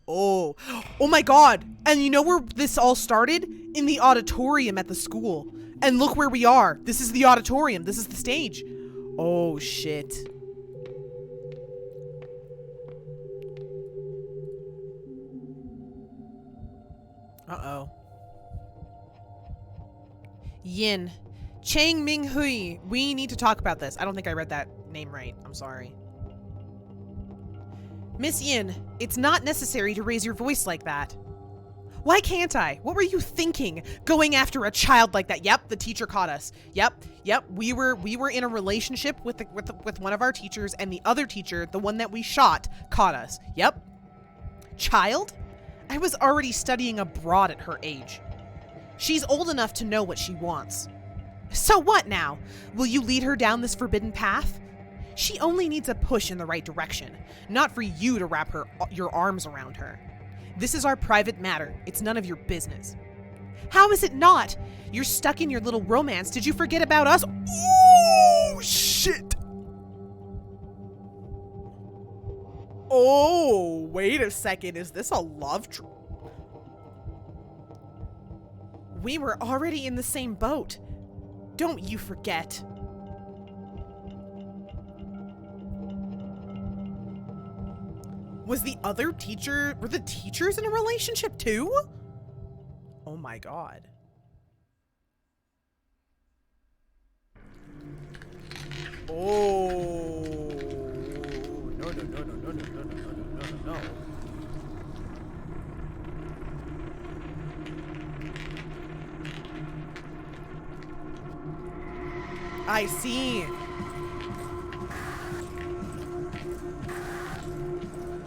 Oh my god. And you know where this all started? In the auditorium at the school. And look where we are. This is the auditorium. This is the stage. Oh shit. Uh-oh. Yin. Chang Ming Hui. We need to talk about this. I don't think I read that name right. I'm sorry. Miss Yin, it's not necessary to raise your voice like that. Why can't I? What were you thinking? Going after a child like that? Yep, the teacher caught us. Yep. We were in a relationship with one of our teachers, and the other teacher, the one that we shot, caught us. Yep. Child? I was already studying abroad at her age. She's old enough to know what she wants. So what now? Will you lead her down this forbidden path? She only needs a push in the right direction, not for you to wrap your arms around her. This is our private matter. It's none of your business. How is it not? You're stuck in your little romance. Did you forget about us? Oh, shit. Oh, wait a second. Is this a love We were already in the same boat. Don't you forget. Was the other teacher, were the teachers in a relationship too? Oh my god. Oh. No. I see.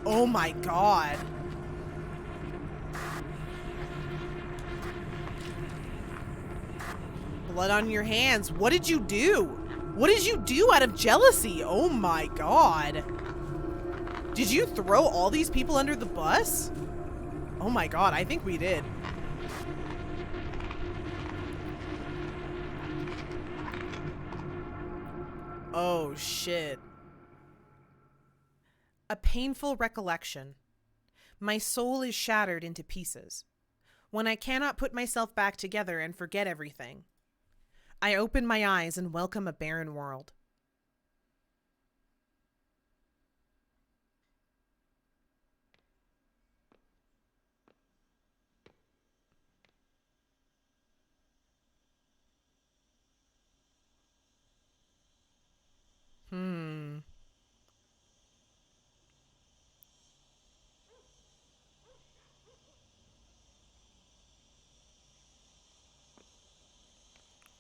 Oh my god. Blood on your hands. What did you do? What did you do out of jealousy? Oh my god. Did you throw all these people under the bus? Oh my god, I think we did. Oh shit. A painful recollection. My soul is shattered into pieces. When I cannot put myself back together and forget everything, I open my eyes and welcome a barren world.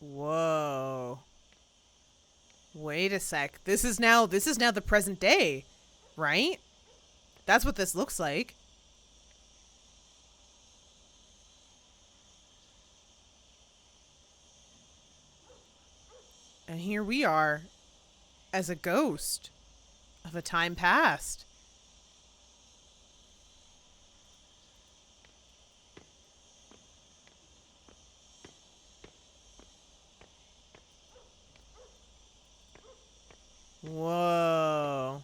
Whoa. Wait a sec. This is now the present day, right? That's what this looks like. And here we are as a ghost of a time past. Whoa.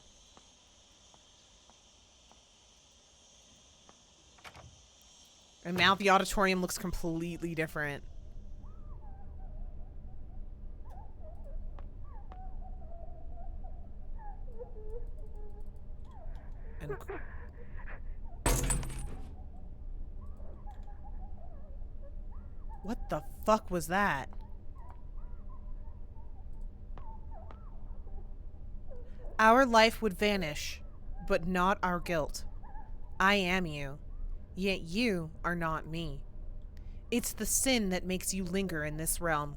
And now the auditorium looks completely different. And what the fuck was that? Our life would vanish, but not our guilt. I am you, yet you are not me. It's the sin that makes you linger in this realm.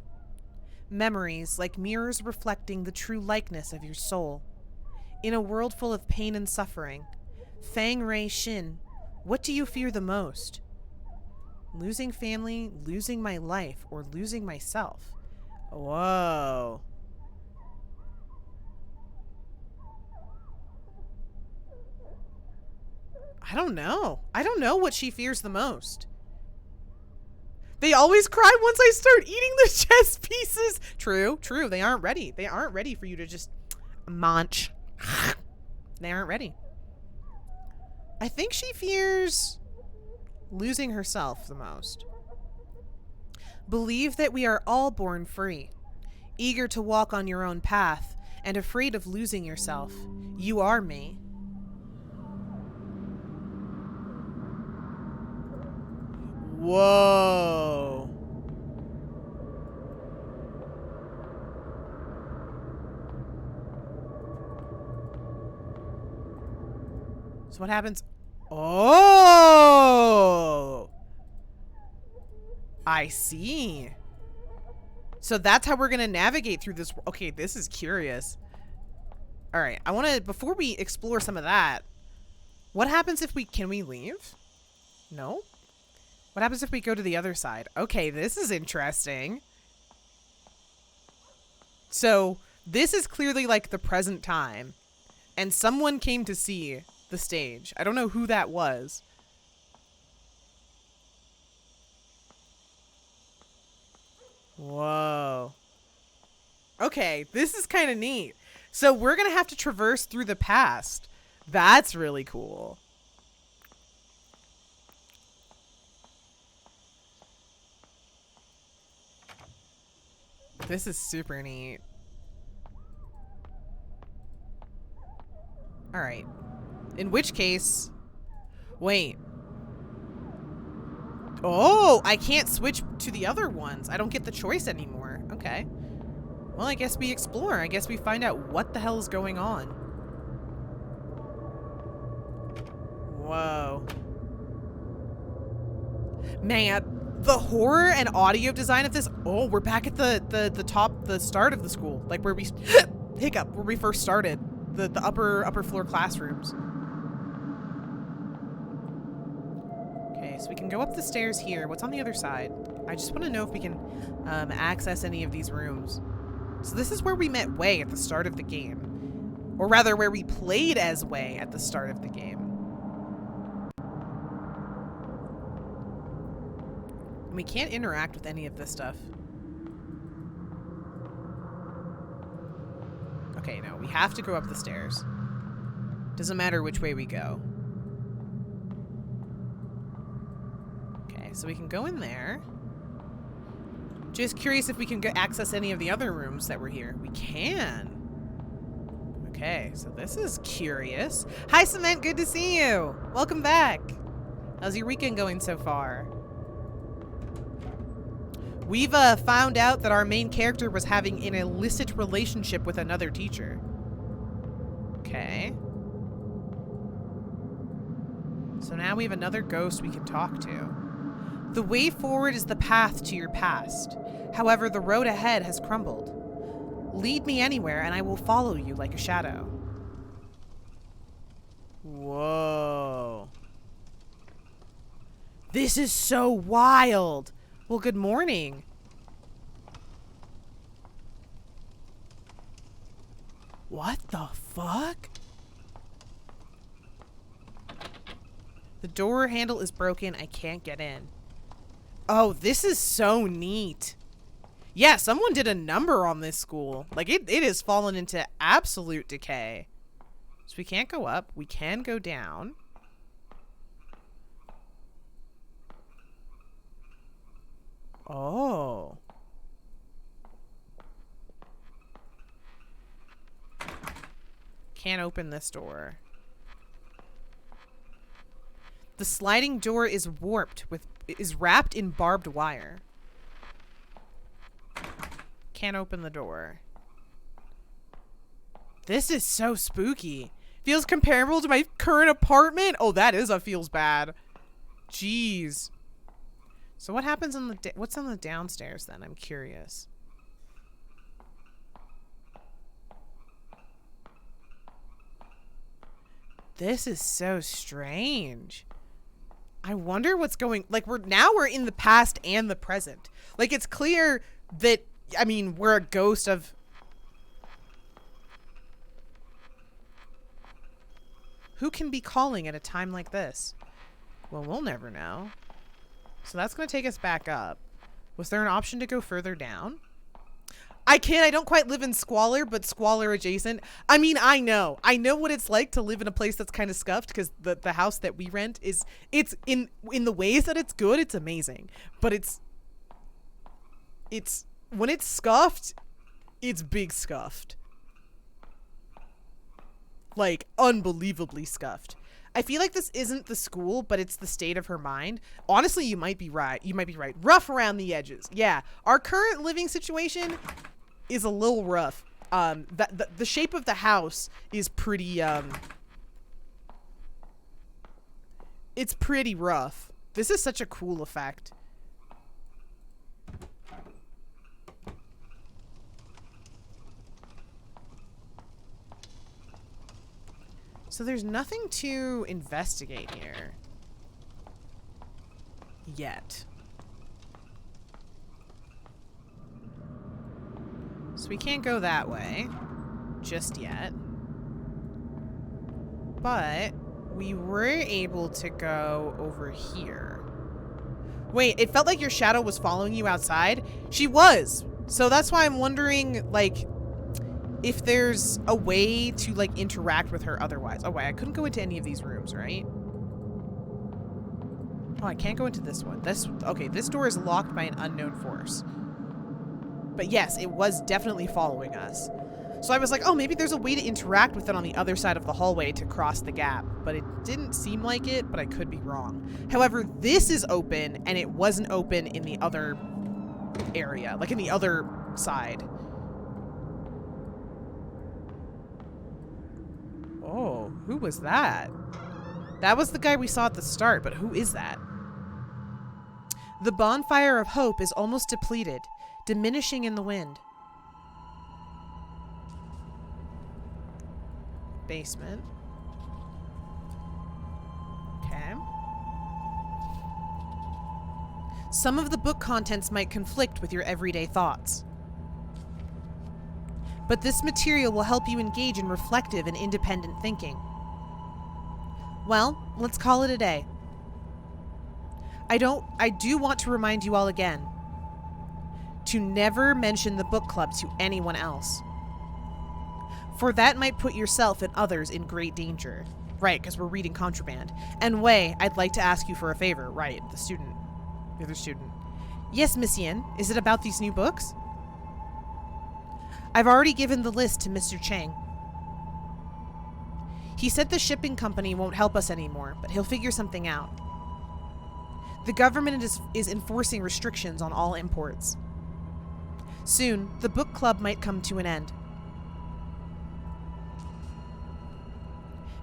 Memories like mirrors reflecting the true likeness of your soul. In a world full of pain and suffering, Fang Rei Shin, what do you fear the most? Losing family, losing my life, or losing myself? Whoa. I don't know. I don't know what she fears the most. They always cry once I start eating the chess pieces. True, true. They aren't ready. They aren't ready for you to just munch. They aren't ready. I think she fears losing herself the most. Believe that we are all born free, eager to walk on your own path, and afraid of losing yourself. You are me. Whoa. So what happens? Oh, I see. So that's how we're going to navigate through this. Okay, this is curious. All right, I want to, before we explore some of that, what happens if can we leave? No? What happens if we go to the other side? Okay, this is interesting. So this is clearly like the present time, and someone came to see the stage. I don't know who that was. Whoa. Okay, this is kind of neat. So we're going to have to traverse through the past. That's really cool. This is super neat. All right. In which case, wait. Oh, I can't switch to the other ones. I don't get the choice anymore. Okay. Well, I guess we explore. I guess we find out what the hell is going on. Whoa. Man, the horror and audio design of this. Oh, we're back at the start of the school. Like where we hiccup, where we first started. The upper floor classrooms. Okay, so we can go up the stairs here. What's on the other side? I just want to know if we can access any of these rooms. So this is where we met Wei at the start of the game. Or rather, where we played as Wei at the start of the game. And we can't interact with any of this stuff. Okay, no, we have to go up the stairs. Doesn't matter which way we go. Okay, so we can go in there. Just curious if we can access any of the other rooms that were here. We can. Okay, so this is curious. Hi, Cement, good to see you. Welcome back. How's your weekend going so far? We've found out that our main character was having an illicit relationship with another teacher. Okay. So now we have another ghost we can talk to. The way forward is the path to your past. However, the road ahead has crumbled. Lead me anywhere and I will follow you like a shadow. Whoa. This is so wild. Well, good morning. What the fuck? The door handle is broken. I can't get in. Oh, this is so neat. Yeah, someone did a number on this school. Like, it has fallen into absolute decay. So we can't go up. We can go down. Oh. Can't open this door. The sliding door is wrapped in barbed wire. Can't open the door. This is so spooky. Feels comparable to my current apartment. Oh, that feels bad. Jeez. So what happens on what's on the downstairs then? I'm curious. This is so strange. I wonder what's going, like we're in the past and the present. Like it's clear that, I mean, we're a ghost of, who can be calling at a time like this? Well, we'll never know. So that's going to take us back up. Was there an option to go further down? I don't quite live in squalor, but squalor adjacent. I mean, I know what it's like to live in a place that's kind of scuffed, because the house that we rent it's in the ways that it's good, it's amazing. But it's when it's scuffed, it's big scuffed. Like, unbelievably scuffed. I feel like this isn't the school, but it's the state of her mind. Honestly, you might be right. Rough around the edges. Yeah. Our current living situation is a little rough. The shape of the house is pretty, it's pretty rough. This is such a cool effect. So there's nothing to investigate here. Yet. So we can't go that way. Just yet. But we were able to go over here. Wait, it felt like your shadow was following you outside? She was! So that's why I'm wondering, like, if there's a way to, like, interact with her otherwise. Oh, wait, I couldn't go into any of these rooms, right? Oh, I can't go into this one. Okay, this door is locked by an unknown force. But yes, it was definitely following us. So I was like, oh, maybe there's a way to interact with it on the other side of the hallway to cross the gap. But it didn't seem like it, but I could be wrong. However, this is open, and it wasn't open in the other area. Like, in the other side. Oh, who was that? That was the guy we saw at the start, but who is that? The bonfire of hope is almost depleted, diminishing in the wind. Basement. Okay. Some of the book contents might conflict with your everyday thoughts. But this material will help you engage in reflective and independent thinking. Well, let's call it a day. I do want to remind you all again to never mention the book club to anyone else. For that might put yourself and others in great danger. Right, because we're reading contraband. And Wei, I'd like to ask you for a favor. Right, the student. The other student. Yes, Miss Yin. Is it about these new books? I've already given the list to Mr. Chang. He said the shipping company won't help us anymore, but he'll figure something out. The government is enforcing restrictions on all imports. Soon, the book club might come to an end.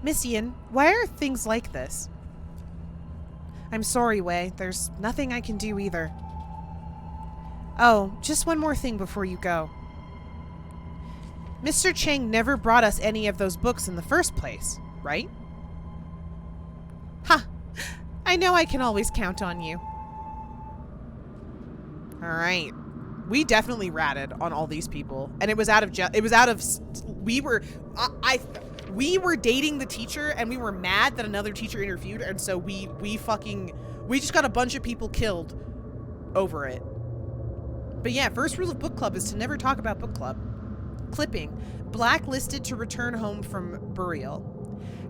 Miss Yin, why are things like this? I'm sorry, Wei. There's nothing I can do either. Oh, just one more thing before you go. Mr. Chang never brought us any of those books in the first place, right? Ha! I know I can always count on you. Alright. We definitely ratted on all these people. And it was out of... We were dating the teacher, and we were mad that another teacher interviewed, and so we just got a bunch of people killed over it. But yeah, first rule of book club is to never talk about book club. Clipping. Blacklisted to return home from burial.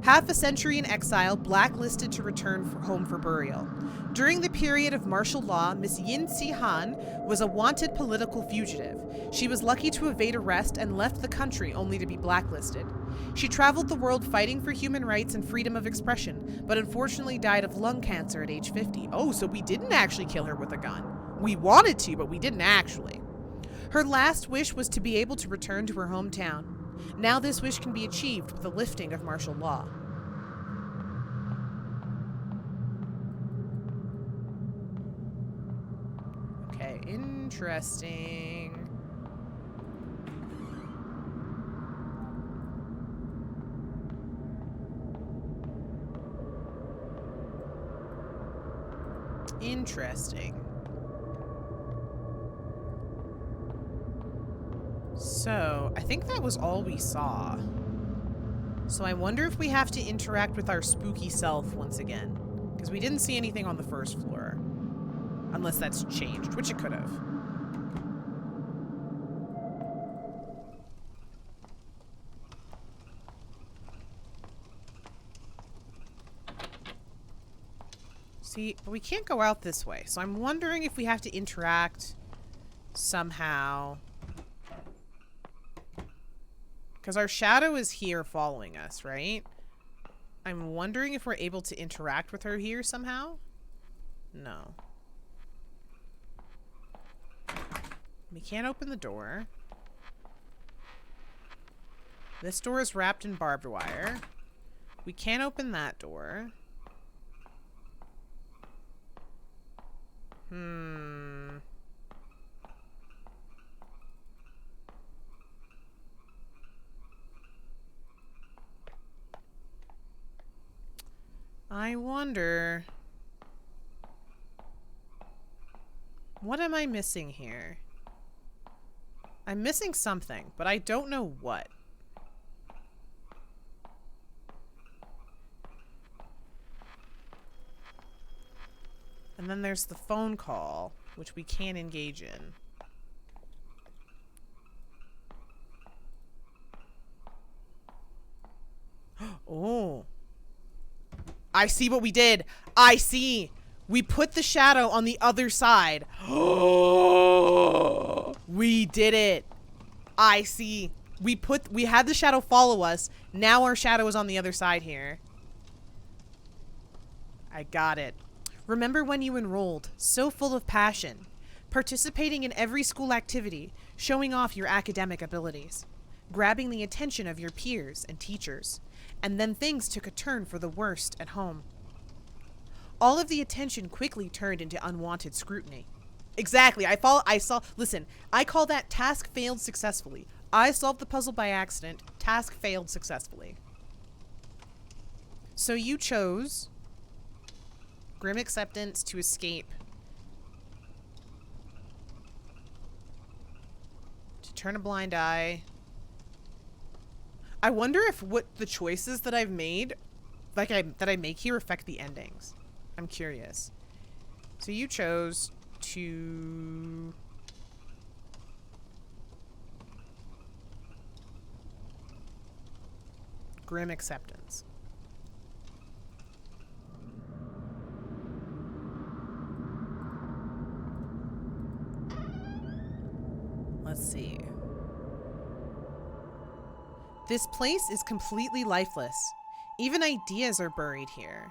Half a century in exile, blacklisted to return home for burial. During the period of martial law, Miss Yin Si-han was a wanted political fugitive. She was lucky to evade arrest and left the country only to be blacklisted. She traveled the world fighting for human rights and freedom of expression, but unfortunately died of lung cancer at age 50. Oh, so we didn't actually kill her with a gun. We wanted to, but we didn't actually. Her last wish was to be able to return to her hometown. Now this wish can be achieved with the lifting of martial law. Okay, interesting. Interesting. So, I think that was all we saw. So I wonder if we have to interact with our spooky self once again. Because we didn't see anything on the first floor. Unless that's changed, which it could have. See, but we can't go out this way, so I'm wondering if we have to interact somehow. Because our shadow is here following us, right? I'm wondering if we're able to interact with her here somehow? No. We can't open the door. This door is wrapped in barbed wire. We can't open that door. I wonder... What am I missing here? I'm missing something, but I don't know what. And then there's the phone call, which we can't engage in. Oh. I see what we did. I see. We put the shadow on the other side. We did it. I see. We had the shadow follow us. Now our shadow is on the other side here. I got it. Remember when you enrolled, so full of passion, participating in every school activity, showing off your academic abilities, grabbing the attention of your peers and teachers, and then things took a turn for the worst at home. All of the attention quickly turned into unwanted scrutiny. Exactly. Listen, I call that task failed successfully. I solved the puzzle by accident. Task failed successfully. So you chose grim acceptance to escape. To turn a blind eye. I wonder if what the choices that I've made, that I make here, affect the endings. I'm curious. So you chose to... grim acceptance. Let's see. This place is completely lifeless. Even ideas are buried here.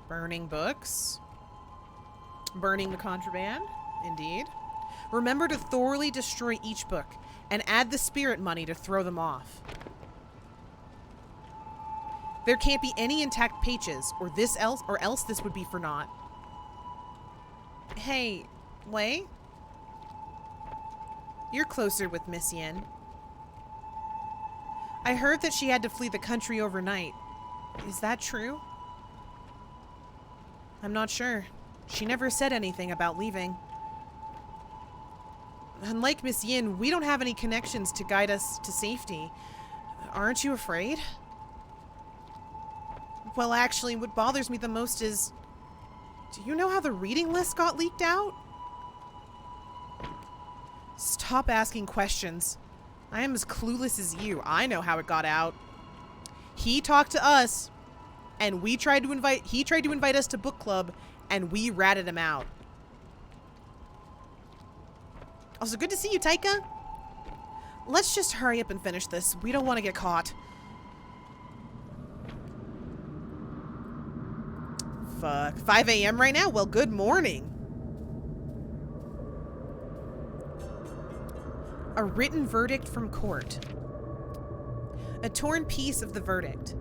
Burning books. Burning the contraband. Indeed. Remember to thoroughly destroy each book and add the spirit money to throw them off. There can't be any intact pages, or else this would be for naught. Hey, Wei? You're closer with Miss Yen. I heard that she had to flee the country overnight. Is that true? I'm not sure. She never said anything about leaving. Unlike Miss Yin, we don't have any connections to guide us to safety. Aren't you afraid? Well, actually, what bothers me the most is... Do you know how the reading list got leaked out? Stop asking questions. I am as clueless as you. I know how it got out. He talked to us, and he tried to invite us to book club, and we ratted him out. Also, good to see you, Taika. Let's just hurry up and finish this. We don't want to get caught. Fuck. 5 a.m. right now? Well, good morning. A written verdict from court. A torn piece of the verdict.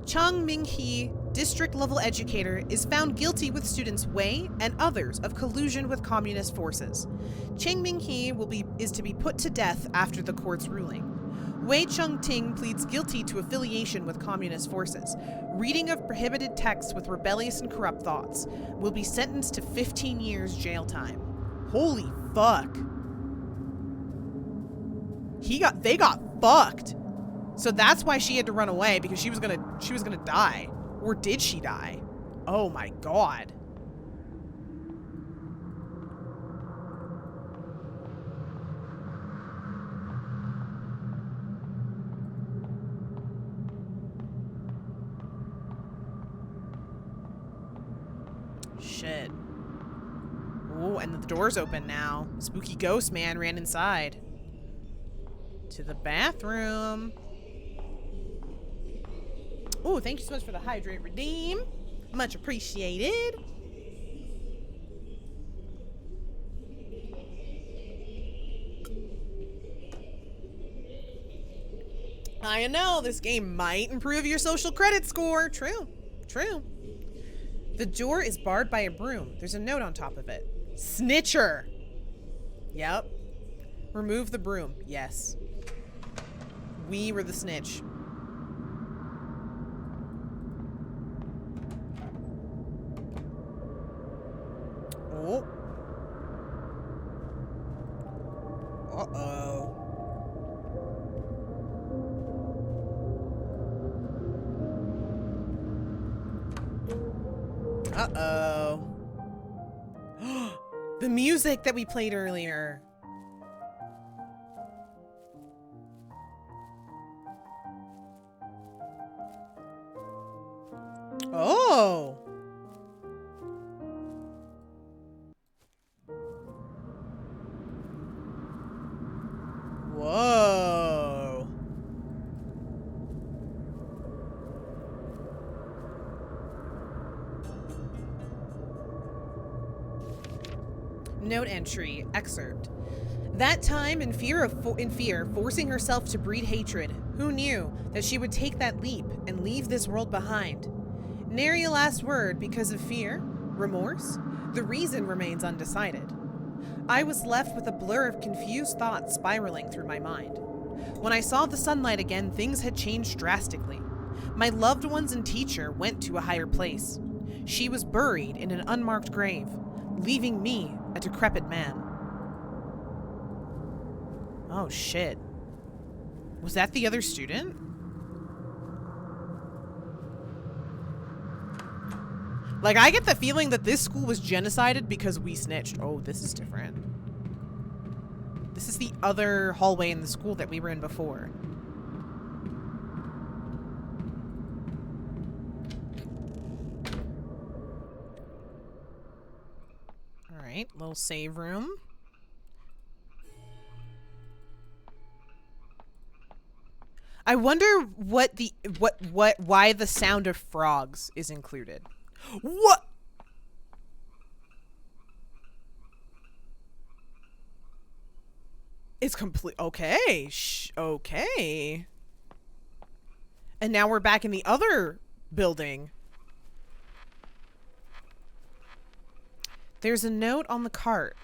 Chang Ming-hee, district-level educator, is found guilty with students Wei and others of collusion with communist forces. Chang Ming-hee is to be put to death after the court's ruling. Wei Chung-ting pleads guilty to affiliation with communist forces. Reading of prohibited texts with rebellious and corrupt thoughts. Will be sentenced to 15 years jail time. Holy fuck. They got fucked. So that's why she had to run away, because she was gonna die. Or did she die? Oh my god. Shit. Oh, and the door's open now. Spooky ghost man ran inside. To the bathroom. Oh, thank you so much for the hydrate redeem. Much appreciated. I know, this game might improve your social credit score. True. True. The door is barred by a broom. There's a note on top of it. Snitcher. Yep. Remove the broom. Yes. We were the snitch. Oh. Uh-oh. Uh-oh. The music that we played earlier. Oh. Whoa. Note entry, excerpt. That time, in fear, forcing herself to breed hatred, who knew that she would take that leap and leave this world behind? Nary a last word because of fear, remorse. The reason remains undecided. I was left with a blur of confused thoughts spiraling through my mind. When I saw the sunlight again, things had changed drastically. My loved ones and teacher went to a higher place. She was buried in an unmarked grave, leaving me a decrepit man. Oh shit. Was that the other student? Like, I get the feeling that this school was genocided because we snitched. Oh, this is different. This is the other hallway in the school that we were in before. Alright, little save room. I wonder why the sound of frogs is included. What? It's complete. Okay. Okay. And now we're back in the other building. There's a note on the cart.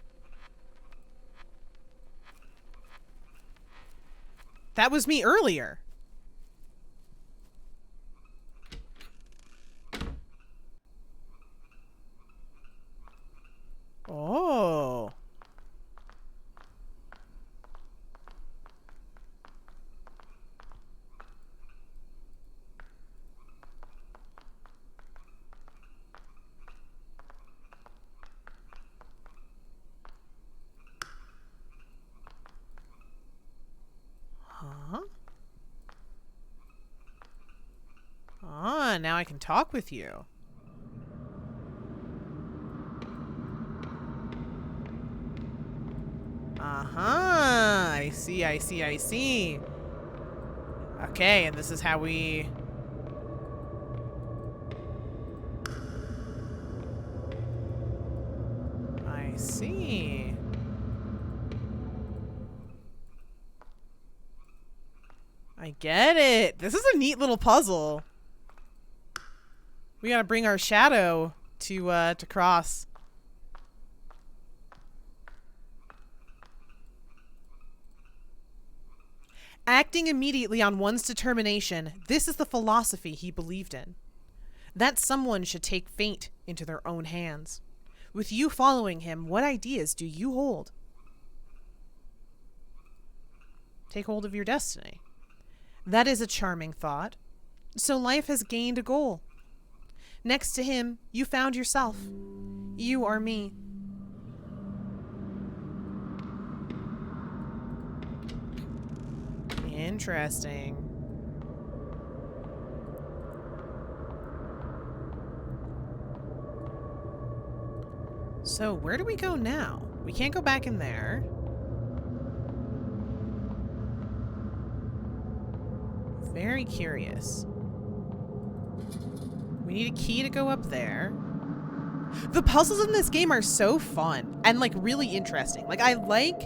That was me earlier. Oh. Huh? Ah, now I can talk with you. Uh-huh. I see, I see, I see. Okay, and this is how we... I see. I get it. This is a neat little puzzle. We gotta bring our shadow to cross. Acting immediately on one's determination, this is the philosophy he believed in. That someone should take fate into their own hands. With you following him, what ideas do you hold? Take hold of your destiny. That is a charming thought. So life has gained a goal. Next to him, you found yourself. You are me. Interesting. So, where do we go now? We can't go back in there. Very curious. We need a key to go up there. The puzzles in this game are so fun and like really interesting. Like I like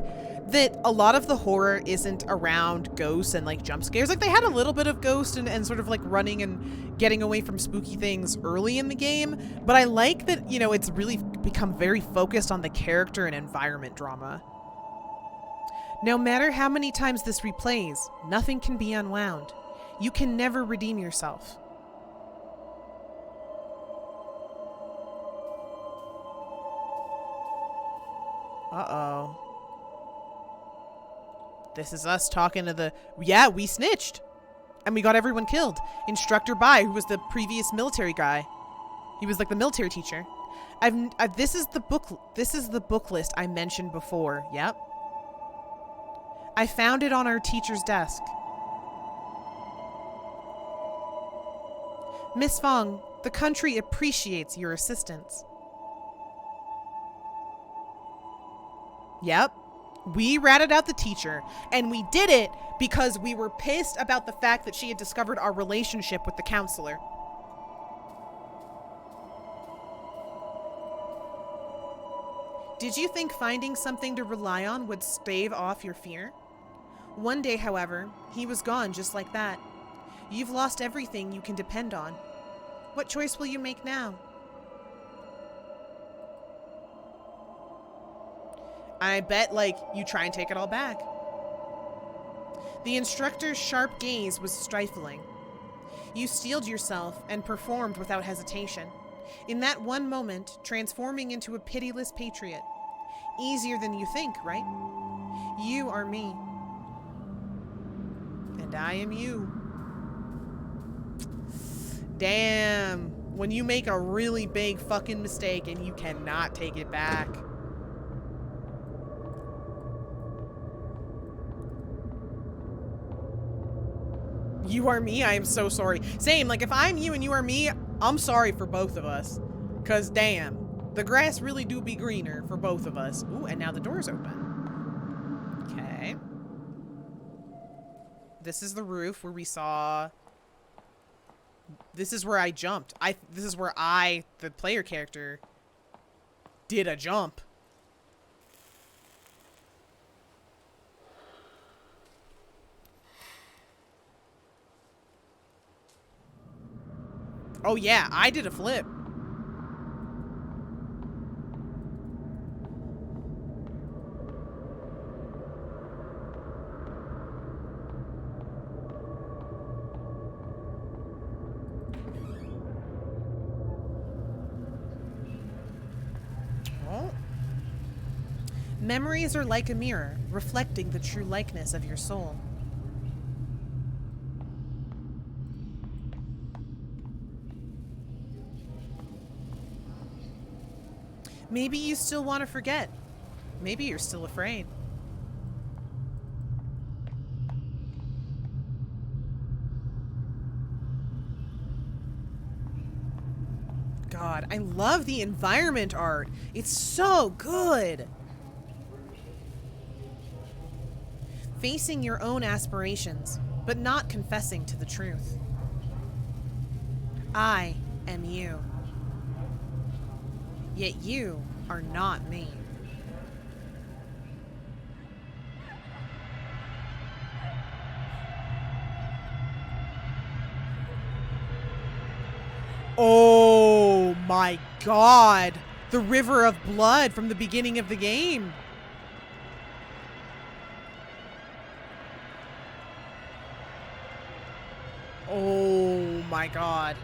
that a lot of the horror isn't around ghosts and like jump scares. Like they had a little bit of ghost and sort of like running and getting away from spooky things early in the game. But I like that, you know, it's really become very focused on the character and environment drama. No matter how many times this replays, nothing can be unwound. You can never redeem yourself. Uh-oh. This is us talking to the... Yeah, we snitched. And we got everyone killed. Instructor Bai, who was the previous military guy. He was like the military teacher. This is the book list I mentioned before. Yep. I found it on our teacher's desk. Miss Fong, the country appreciates your assistance. Yep. We ratted out the teacher, and we did it because we were pissed about the fact that she had discovered our relationship with the counselor. Did you think finding something to rely on would stave off your fear? One day, however, he was gone just like that. You've lost everything you can depend on. What choice will you make now? I bet, like, you try and take it all back. The instructor's sharp gaze was stifling. You steeled yourself and performed without hesitation. In that one moment, transforming into a pitiless patriot. Easier than you think, right? You are me. And I am you. Damn. When you make a really big fucking mistake and you cannot take it back. You are me? I am so sorry. Same, like if I'm you and you are me, I'm sorry for both of us. Cause damn, the grass really do be greener for both of us. Ooh, and now the door's open. Okay. This is the roof where we saw... This is where I jumped. This is where I, the player character, did a jump. Oh yeah, I did a flip. Oh. Memories are like a mirror, reflecting the true likeness of your soul. Maybe you still want to forget. Maybe you're still afraid. God, I love the environment art. It's so good. Facing your own aspirations, but not confessing to the truth. I am you. Yet you are not me. Oh my God! The river of blood from the beginning of the game. Oh my God.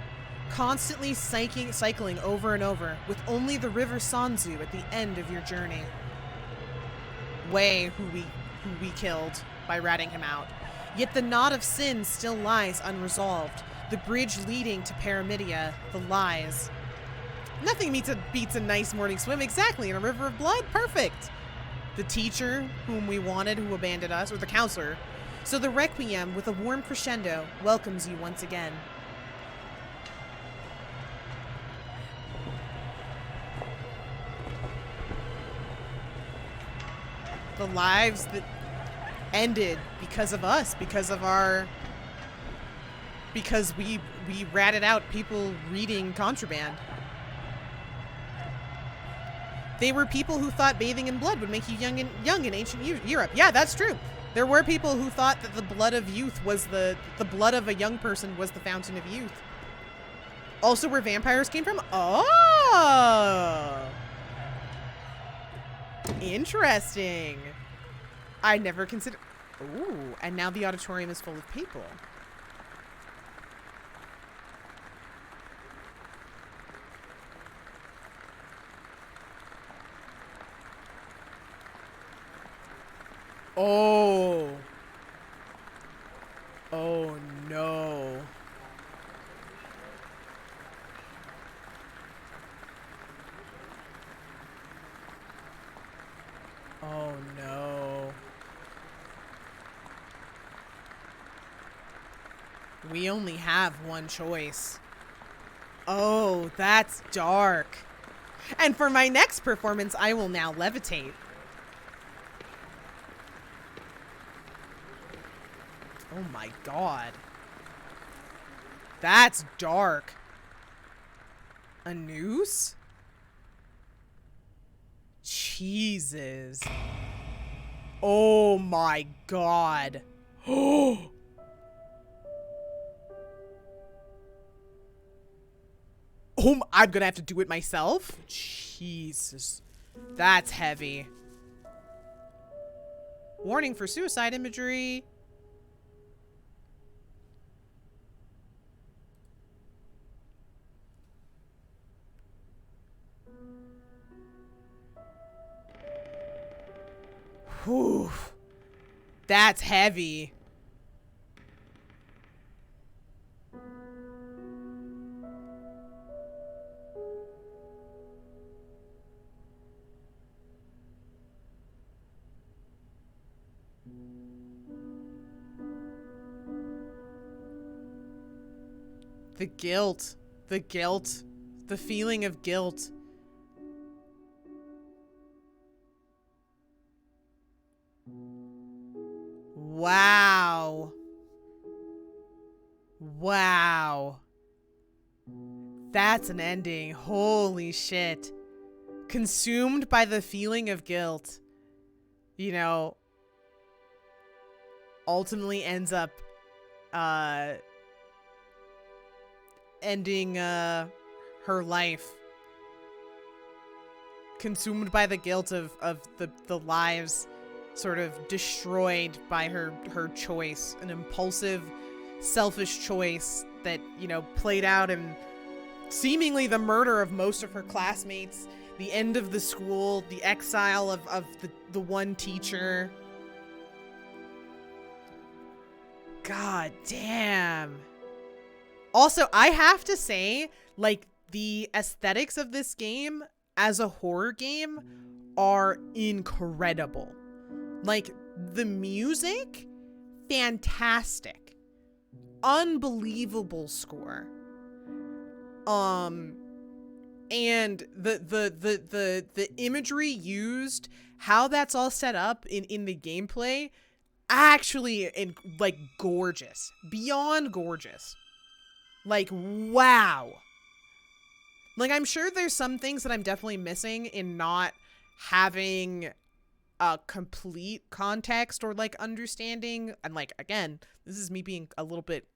Constantly cycling over and over, with only the river Sanzu at the end of your journey. Wei, who we killed by ratting him out. Yet the knot of sin still lies unresolved. The bridge leading to Paramidia, the lies. Nothing beats a nice morning swim, exactly, in a river of blood. Perfect. The teacher whom we wanted, who abandoned us, or the counselor. So the Requiem, with a warm crescendo, welcomes you once again. The lives that ended because of us, because we ratted out people reading contraband. They were people who thought bathing in blood would make you young in ancient Europe. Yeah, that's true. There were people who thought that the blood of youth was the blood of a young person was the fountain of youth. Also where vampires came from? Oh! Interesting. I never considered... Ooh, and now the auditorium is full of people. Oh. Oh, no. Oh, no. We only have one choice. Oh, that's dark. And for my next performance, I will now levitate. Oh my god. That's dark. A noose? Jesus. Oh my god. Oh. I'm gonna have to do it myself? Jesus. That's heavy. Warning for suicide imagery. Whew. That's heavy. The guilt. The guilt. The feeling of guilt. Wow. Wow. That's an ending. Holy shit. Consumed by the feeling of guilt. You know, ultimately ends up ending her life. Consumed by the guilt of the lives sort of destroyed by her choice, an impulsive, selfish choice that, you know, played out in seemingly the murder of most of her classmates, the end of the school, the exile of the one teacher. God damn. Also, I have to say, like, the aesthetics of this game as a horror game are incredible. Like, the music, fantastic. Unbelievable score. And the imagery used, how that's all set up in the gameplay, actually like gorgeous. Beyond gorgeous. Like, wow. Like, I'm sure there's some things that I'm definitely missing in not having a complete context or, like, understanding. And, like, again, this is me being a little bit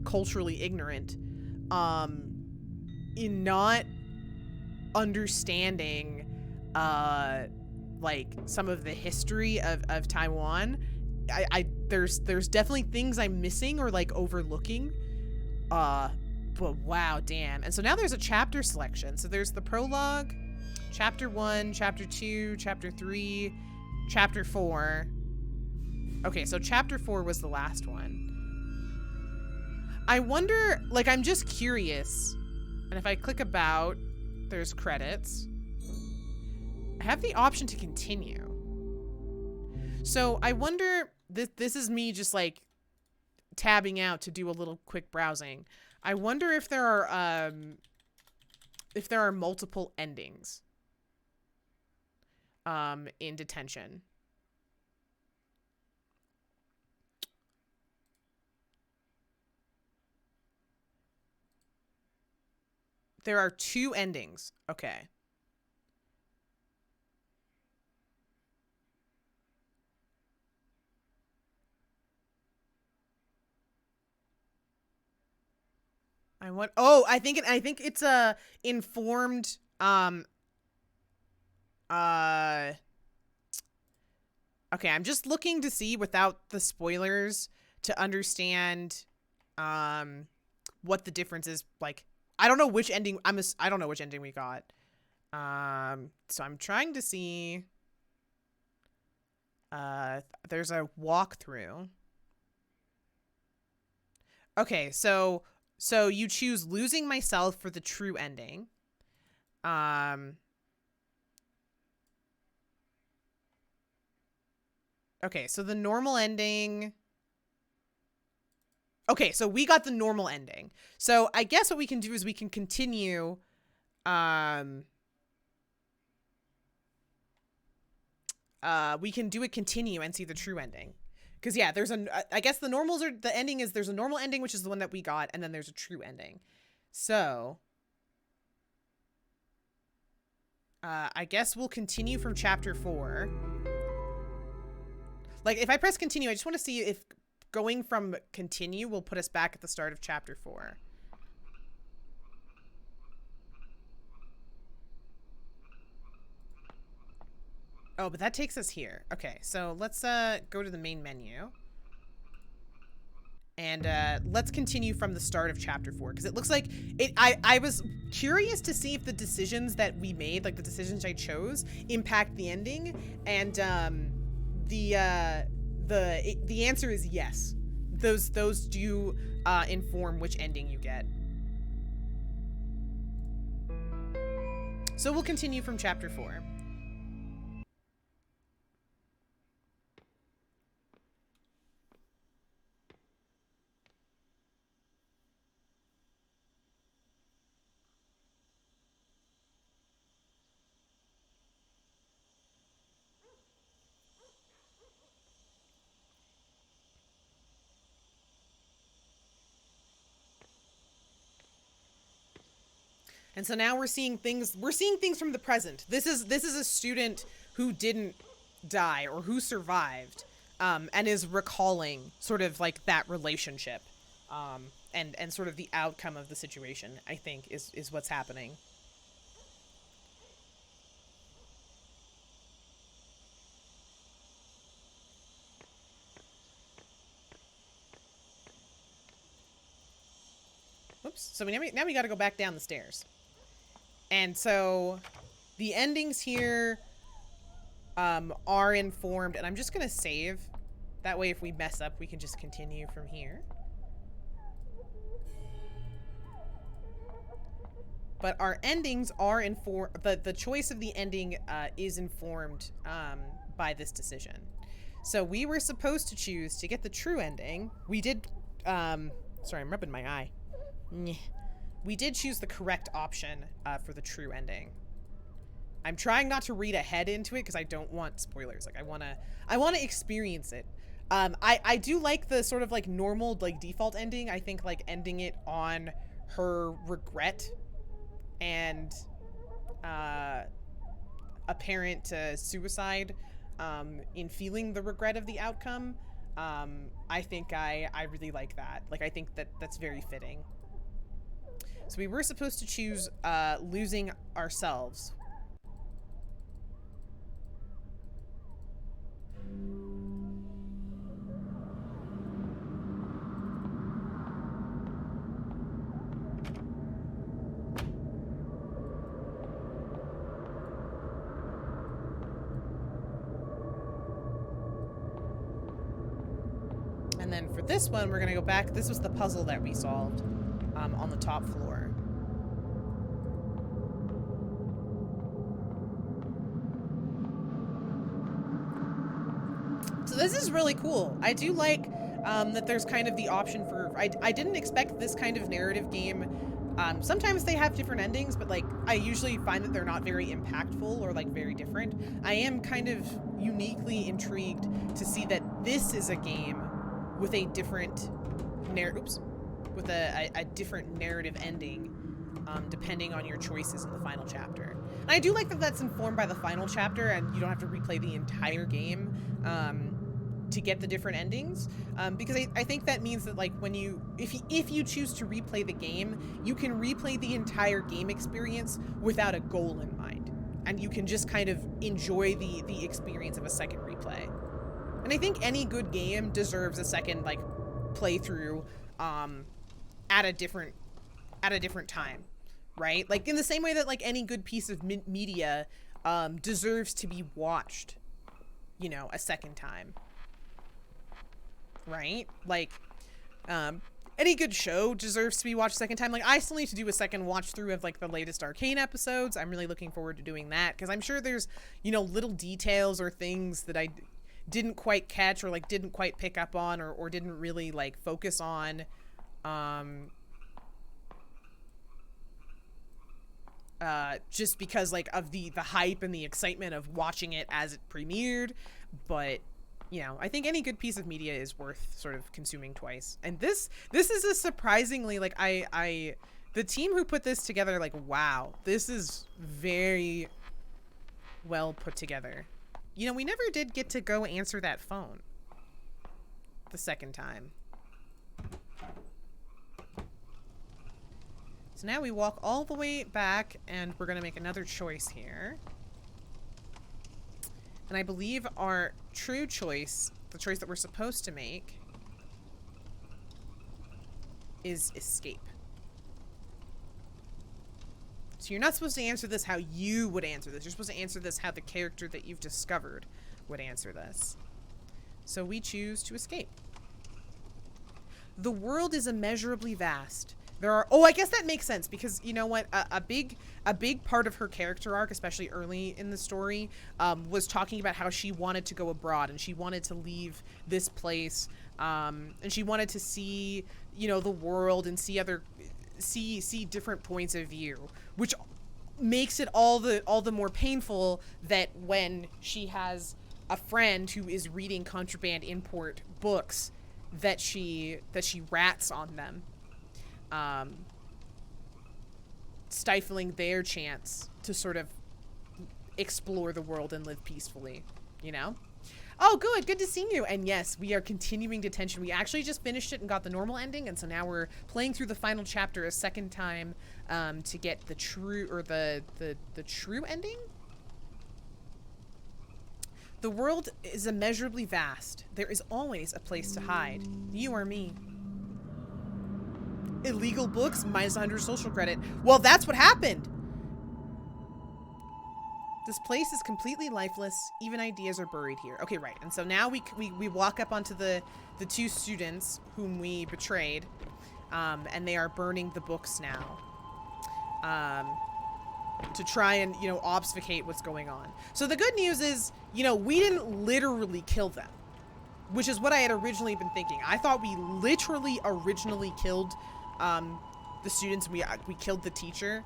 culturally ignorant in not understanding like some of the history of Taiwan. There's definitely things I'm missing or, like, overlooking. But wow, damn. And so now there's a chapter selection. So there's the prologue, chapter 1, chapter 2, chapter 3, chapter 4. Okay, so chapter 4 was the last one. I wonder, like, I'm just curious. And if I click about, there's credits. I have the option to continue. So I wonder, this is me just like tabbing out to do a little quick browsing. I wonder if there are multiple endings in Detention. There are 2 endings. Okay. I think it's informed okay, I'm just looking to see without the spoilers to understand what the difference is. Like, I don't know which ending I don't know which ending we got. So I'm trying to see there's a walkthrough. Okay, so you choose losing myself for the true ending. Okay, so the normal ending. Okay, so we got the normal ending. So I guess what we can do is we can continue. We can do a continue and see the true ending. Because, yeah, I guess the ending is there's a normal ending, which is the one that we got, and then there's a true ending. So, I guess we'll continue from chapter 4. Like, if I press continue, I just want to see if going from continue will put us back at the start of chapter 4. Oh, but that takes us here. Okay, so let's go to the main menu. And let's continue from the start of chapter 4, because it looks like I was curious to see if the decisions that we made, like the decisions I chose, impact the ending, and the answer is yes. Those do inform which ending you get. So we'll continue from chapter 4. And so now we're seeing things from the present. This is a student who didn't die or who survived, and is recalling sort of like that relationship, and sort of the outcome of the situation, I think is what's happening. Oops. So now we got to go back down the stairs. And so the endings here are informed, and I'm just going to save. That way if we mess up, we can just continue from here. But our endings are informed. The choice of the ending is informed by this decision. So we were supposed to choose to get the true ending. We did. Sorry, I'm rubbing my eye. We did choose the correct option for the true ending. I'm trying not to read ahead into it because I don't want spoilers. Like, I wanna experience it. I do like the sort of like normal like default ending. I think like ending it on her regret and apparent suicide, in feeling the regret of the outcome. I think I really like that. Like, I think that's very fitting. So we were supposed to choose losing ourselves. And then for this one, we're going to go back. This was the puzzle that we solved on the top floor. So this is really cool. I do like that there's kind of the option for... I didn't expect this kind of narrative game. Sometimes they have different endings, but like I usually find that they're not very impactful or like very different. I am kind of uniquely intrigued to see that this is a game with a different with a different narrative ending, depending on your choices in the final chapter. And I do like that that's informed by the final chapter, and you don't have to replay the entire game to get the different endings, because I think that means that like when if you choose to replay the game, you can replay the entire game experience without a goal in mind, and you can just kind of enjoy the experience of a second replay. And I think any good game deserves a second like playthrough at a different time, right? Like in the same way that like any good piece of media deserves to be watched, you know, a second time, right? Like any good show deserves to be watched a second time. Like I still need to do a second watch through of like the latest Arcane episodes. I'm really looking forward to doing that, because I'm sure there's, you know, little details or things that I didn't quite catch or like didn't quite pick up on or didn't really like focus on just because like of the hype and the excitement of watching it as it premiered. But you know, I think any good piece of media is worth sort of consuming twice. And this is a surprisingly like the team who put this together, like, wow, this is very well put together. You know, we never did get to go answer that phone the second time. So now we walk all the way back, and we're going to make another choice here. And I believe our true choice, the choice that we're supposed to make, is escape. So you're not supposed to answer this how you would answer this. You're supposed to answer this how the character that you've discovered would answer this. So we choose to escape. The world is immeasurably vast. There are... Oh, I guess that makes sense, because you know what? A big part of her character arc, especially early in the story, was talking about how she wanted to go abroad, and she wanted to leave this place, and she wanted to see, you know, the world and see different points of view, which makes it all the more painful that when she has a friend who is reading contraband import books, that she rats on them, stifling their chance to sort of explore the world and live peacefully, you know? Oh, good to see you. And yes, we are continuing Detention. We actually just finished it and got the normal ending, and so now we're playing through the final chapter a second time to get the true, or the true ending. The world is immeasurably vast. There is always a place to hide. You or me. Illegal books, minus 100 social credit. Well, that's what happened. This place is completely lifeless. Even ideas are buried here. Okay, right. And so now we walk up onto the two students whom we betrayed, and they are burning the books now, to try and, you know, obfuscate what's going on. So the good news is, you know, we didn't literally kill them, which is what I had originally been thinking. I thought we literally originally killed the students. We killed the teacher,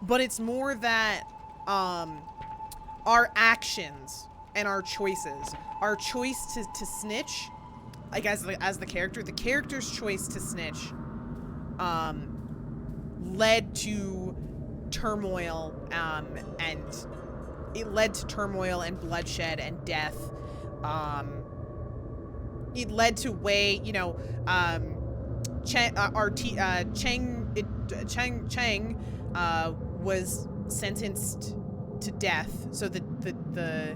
but it's more that our actions and our choices, our choice to snitch, like as the character's choice to snitch, led to turmoil, and it led to turmoil and bloodshed and death. It led to Chang was sentenced to death. So the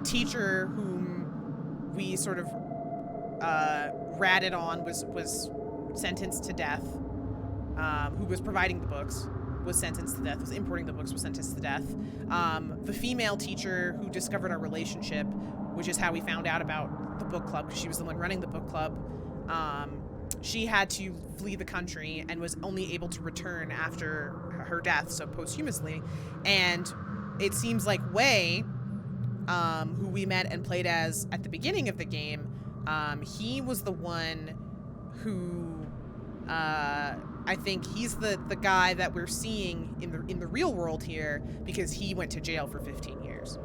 teacher whom we sort of ratted on was sentenced to death. Who was providing the books was sentenced to death. Was importing the books was sentenced to death. The female teacher who discovered our relationship which is how we found out about the book club, because she was the one running the book club. She had to flee the country and was only able to return after her death, so posthumously. And it seems like Wei, who we met and played as at the beginning of the game, he was the one who, I think he's the guy that we're seeing in the real world here, because he went to jail for 15 years.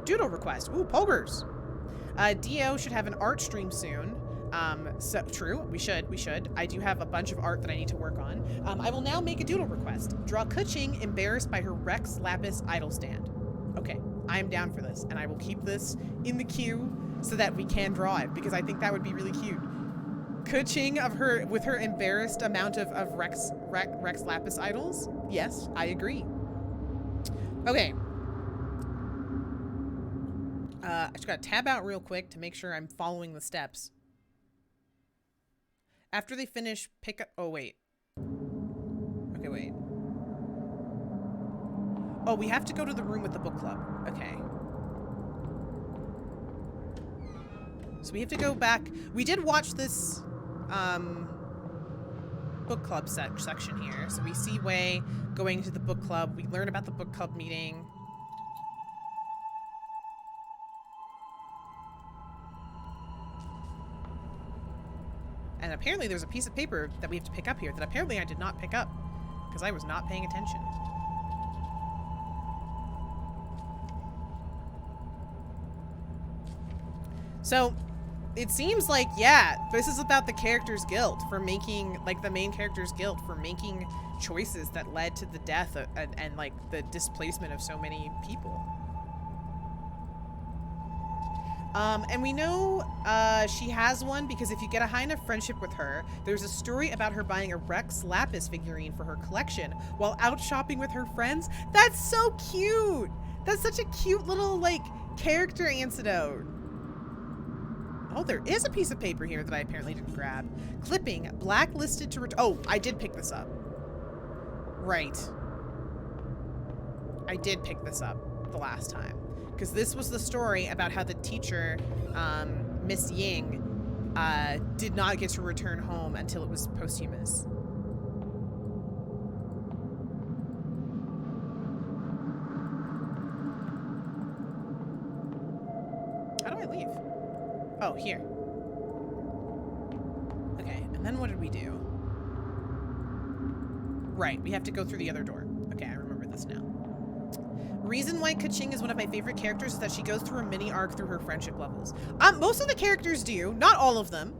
Doodle request. Ooh, Pogers. Dio should have an art stream soon. So true. We should. I do have a bunch of art that I need to work on. I will now make a doodle request. Draw Kuching embarrassed by her Rex Lapis idol stand. Okay, I am down for this, and I will keep this in the queue so that we can draw it, because I think that would be really cute. Kuching of her with her embarrassed amount of Rex Lapis idols. Yes, I agree. Okay. I just gotta tab out real quick to make sure I'm following the steps. After they finish, pick up... Oh, wait. Okay, wait. Oh, we have to go to the room with the book club. Okay. So we have to go back. We did watch this book club section here. So we see Wei going to the book club. We learn about the book club meeting. And apparently there's a piece of paper that we have to pick up here that apparently I did not pick up because I was not paying attention. So it seems like, yeah, this is about the character's guilt for making, like the main character's guilt for making choices that led to the death and like the displacement of so many people. And we know she has one because if you get a high enough friendship with her, there's a story about her buying a Rex Lapis figurine for her collection while out shopping with her friends. That's so cute! That's such a cute little, like, character anecdote. Oh, there is a piece of paper here that I apparently didn't grab. Clipping, blacklisted to oh, I did pick this up. Right. I did pick this up the last time. Because this was the story about how the teacher, Miss Ying, did not get to return home until it was posthumous. How do I leave? Oh, here. Okay, and then what did we do? Right, we have to go through the other door. Okay, I remember this now. Reason why Kuching is one of my favorite characters is that she goes through a mini arc through her friendship levels. Most of the characters do, not all of them,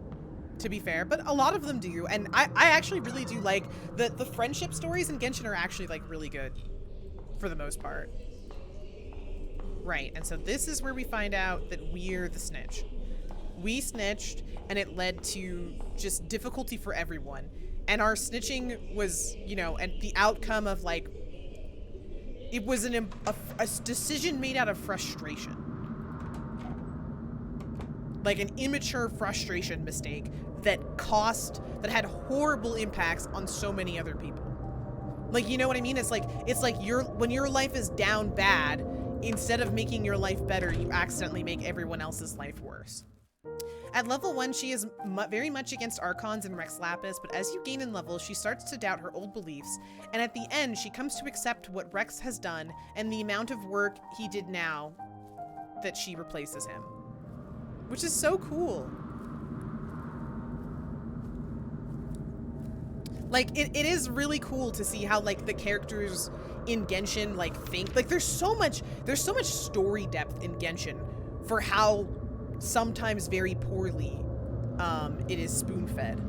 to be fair, but a lot of them do, and I actually really do like the friendship stories in Genshin are actually like really good for the most part. Right, and so this is where we find out that we're the snitch. We snitched, and it led to just difficulty for everyone. And our snitching was, you know, and the outcome of like, it was a decision made out of frustration. Like an immature frustration mistake that had horrible impacts on so many other people. Like, you know what I mean? It's like when your life is down bad, instead of making your life better, you accidentally make everyone else's life worse. At level 1, she is very much against Archons and Rex Lapis, but as you gain in level, she starts to doubt her old beliefs, and at the end, she comes to accept what Rex has done and the amount of work he did now that she replaces him. Which is so cool. Like, it is really cool to see how, like, the characters in Genshin, like, think. Like, there's so much story depth in Genshin for how sometimes very poorly it is spoon-fed.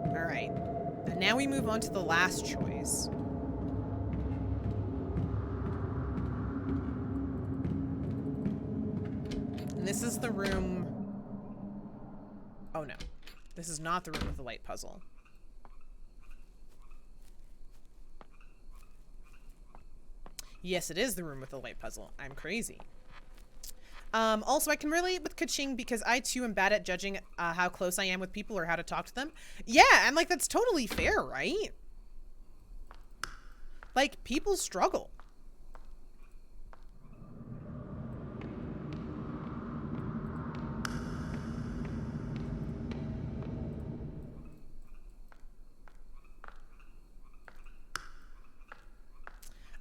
All right, and now we move on to the last choice. And this is the room. Oh no. This is not the room with the light puzzle. Yes, it is the room with the light puzzle. I'm crazy. Also, I can relate with Kaching because I too am bad at judging how close I am with people or how to talk to them. Yeah, and like that's totally fair, right? Like, people struggle.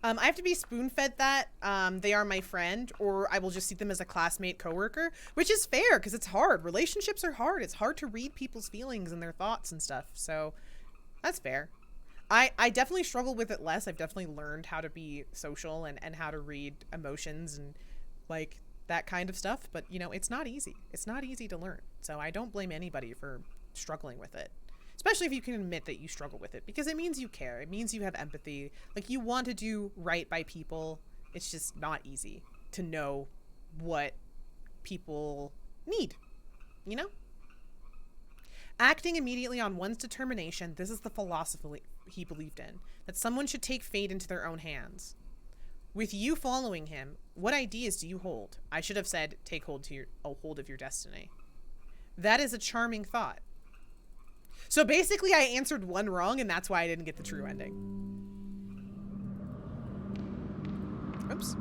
I have to be spoon-fed that they are my friend, or I will just see them as a classmate, coworker, which is fair because it's hard. Relationships are hard. It's hard to read people's feelings and their thoughts and stuff. So that's fair. I definitely struggle with it less. I've definitely learned how to be social and how to read emotions and like that kind of stuff. But, you know, it's not easy. It's not easy to learn. So I don't blame anybody for struggling with it. Especially if you can admit that you struggle with it, because it means you care. It means you have empathy. Like, you want to do right by people. It's just not easy to know what people need, you know? Acting immediately on one's determination, this is the philosophy he believed in, that someone should take fate into their own hands. With you following him, what ideas do you hold? I should have said, take hold of your destiny. That is a charming thought. So basically I answered one wrong, and that's why I didn't get the true ending. Oops.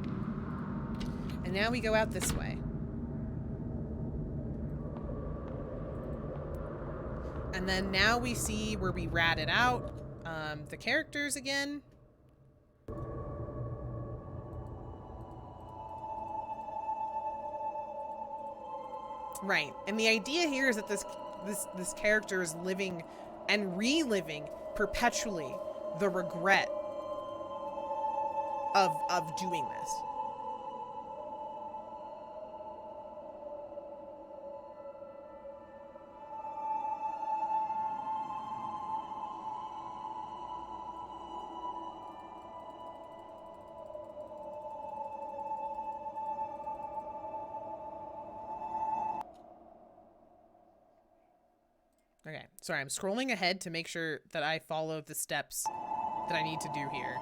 And now we go out this way. And then now we see where we ratted out the characters again. Right. And the idea here is that this character is living and reliving perpetually the regret of doing this. Okay, sorry, I'm scrolling ahead to make sure that I follow the steps that I need to do here.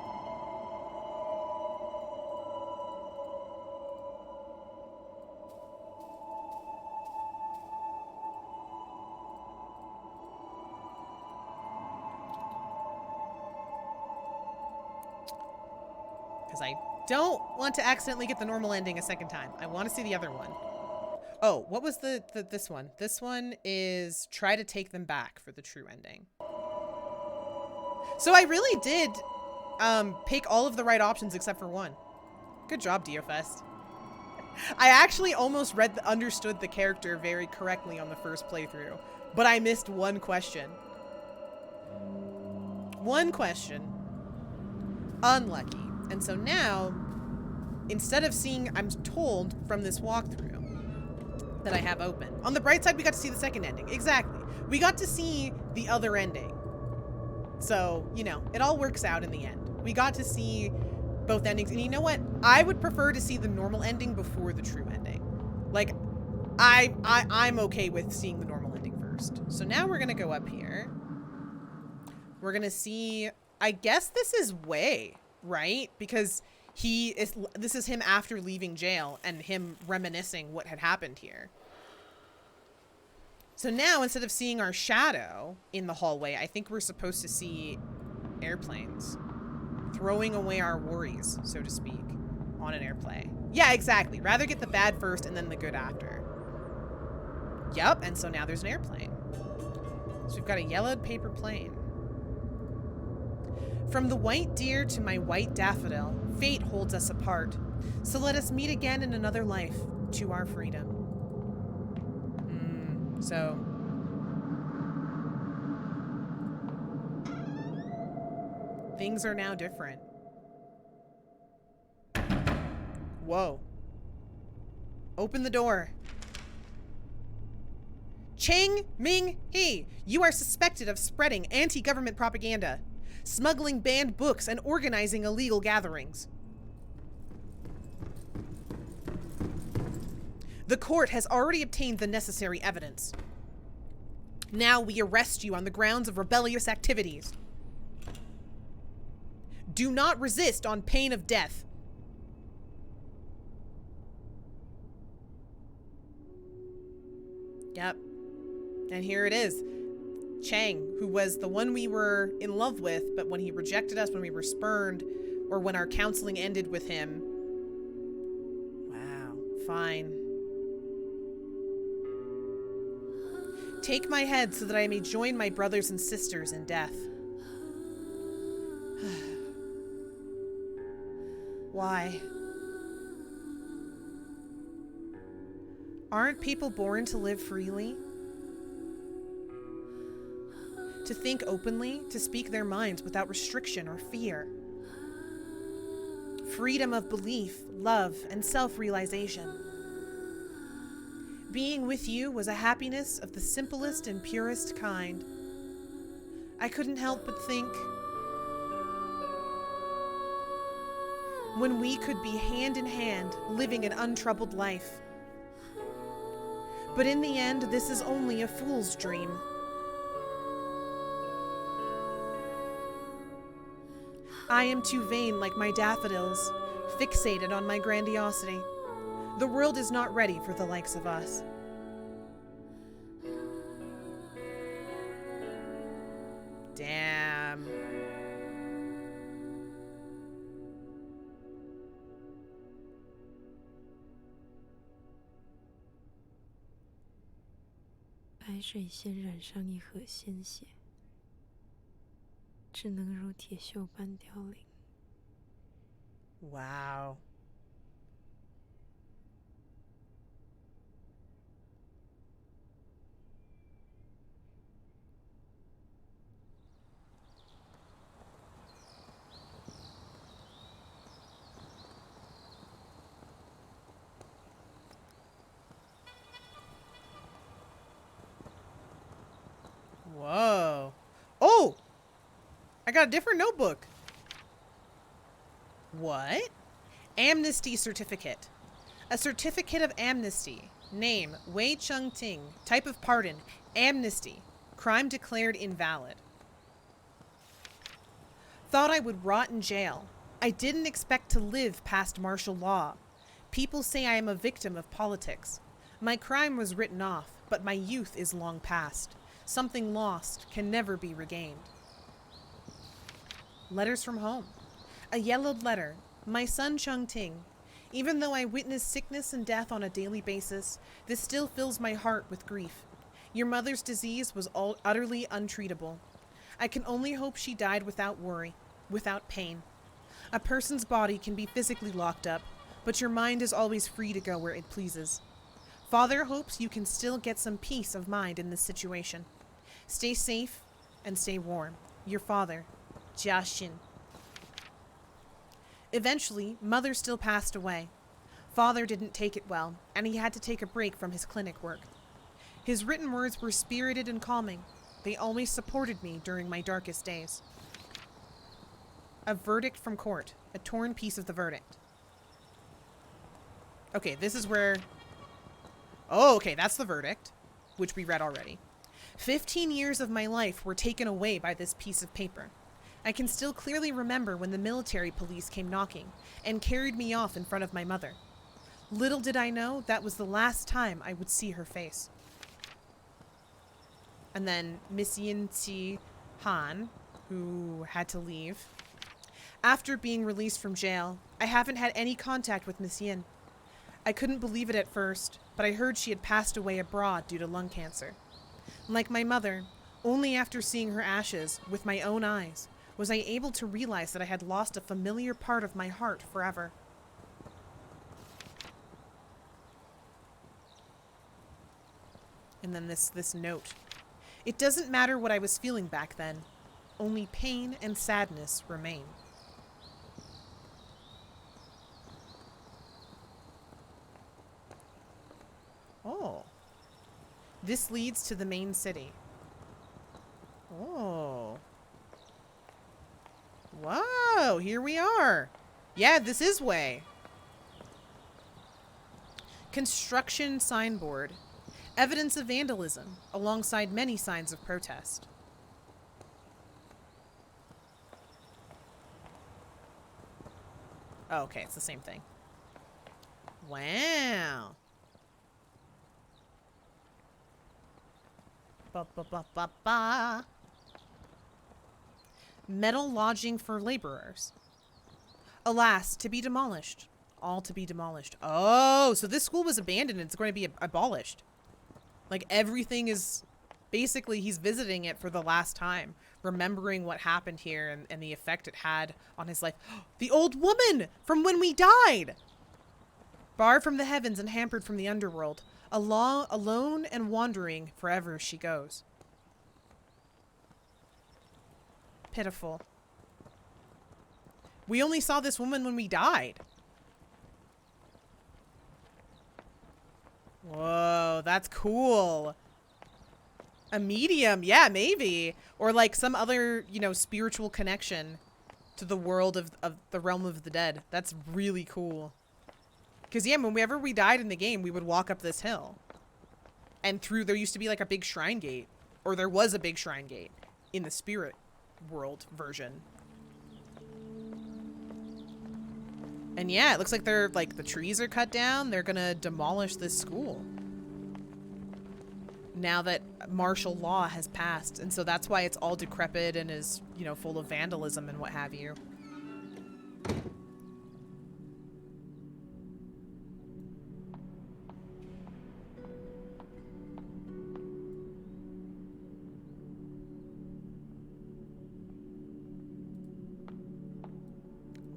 Because I don't want to accidentally get the normal ending a second time. I want to see the other one. Oh, what was this one? This one is try to take them back for the true ending. So I really did pick all of the right options except for one. Good job, Deophest. I actually almost understood the character very correctly on the first playthrough, but I missed one question. One question. Unlucky. And so now, instead of seeing, I'm told from this walkthrough that I have open. On the bright side, we got to see the second ending. Exactly. We got to see the other ending. So, you know, it all works out in the end. We got to see both endings. And you know what? I would prefer to see the normal ending before the true ending. Like, I'm okay with seeing the normal ending first. So now we're going to go up here. We're going to see, I guess this is Wei, right? Because this is him after leaving jail and him reminiscing what had happened here. So now, instead of seeing our shadow in the hallway, I think we're supposed to see airplanes throwing away our worries, so to speak, on an airplane. Yeah, exactly. Rather get the bad first and then the good after. Yep, and so now there's an airplane. So we've got a yellowed paper plane. From the white deer to my white daffodil, fate holds us apart. So let us meet again in another life to our freedom. So things are now different. Whoa. Open the door. Chang Ming He, you are suspected of spreading anti-government propaganda, smuggling banned books, and organizing illegal gatherings. The court has already obtained the necessary evidence. Now we arrest you on the grounds of rebellious activities. Do not resist on pain of death. Yep. And here it is. Chang, who was the one we were in love with, but when he rejected us, when we were spurned, or when our counseling ended with him. Wow. Fine. Take my head so that I may join my brothers and sisters in death. Why? Aren't people born to live freely? To think openly, to speak their minds without restriction or fear. Freedom of belief, love, and self-realization. Being with you was a happiness of the simplest and purest kind. I couldn't help but think, when we could be hand in hand, living an untroubled life. But in the end, this is only a fool's dream. I am too vain like my daffodils, fixated on my grandiosity. The world is not ready for the likes of us. Damn.白水先染上一河鲜血，只能如铁锈般凋零。Wow. Whoa. Oh! I got a different notebook. What? Amnesty certificate. A certificate of amnesty. Name, Wei Chung Ting. Type of pardon, amnesty. Crime declared invalid. Thought I would rot in jail. I didn't expect to live past martial law. People say I am a victim of politics. My crime was written off, but my youth is long past. Something lost can never be regained. Letters from home. A yellowed letter. My son Chung Ting. Even though I witness sickness and death on a daily basis, this still fills my heart with grief. Your mother's disease was utterly untreatable. I can only hope she died without worry, without pain. A person's body can be physically locked up, but your mind is always free to go where it pleases. Father hopes you can still get some peace of mind in this situation. Stay safe and stay warm. Your father, Jia Xin. Eventually, Mother still passed away. Father didn't take it well, and he had to take a break from his clinic work. His written words were spirited and calming. They always supported me during my darkest days. A verdict from court. A torn piece of the verdict. Okay, this is where... Oh, okay, that's the verdict, which we read already. 15 years of my life were taken away by this piece of paper. I can still clearly remember when the military police came knocking and carried me off in front of my mother. Little did I know that was the last time I would see her face. And then Miss Yin Chi Han, who had to leave. After being released from jail, I haven't had any contact with Miss Yin. I couldn't believe it at first, but I heard she had passed away abroad due to lung cancer. Like my mother, only after seeing her ashes with my own eyes was I able to realize that I had lost a familiar part of my heart forever. And then this note. It doesn't matter what I was feeling back then. Only pain and sadness remain. Oh. This leads to the main city. Oh. Whoa, here we are. Yeah, this is Wei. Construction signboard. Evidence of vandalism, alongside many signs of protest. Oh, okay, it's the same thing. Wow. Ba, ba, ba, ba, ba. Metal lodging for laborers. Alas, to be demolished. All to be demolished. Oh, so this school was abandoned and it's going to be abolished. Like everything is... Basically, he's visiting it for the last time. Remembering what happened here and the effect it had on his life. The old woman from when we died! Barred from the heavens and hampered from the underworld. Alone and wandering, forever she goes. Pitiful. We only saw this woman when we died. Whoa, that's cool. A medium, yeah, maybe. Or like some other, you know, spiritual connection to the world of the realm of the dead. That's really cool. Because, yeah, whenever we died in the game, we would walk up this hill. And there used to be like a big shrine gate. Or there was a big shrine gate in the spirit world version. And yeah, it looks like they're like the trees are cut down. They're gonna demolish this school now that martial law has passed. And so that's why it's all decrepit and is, you know, full of vandalism and what have you.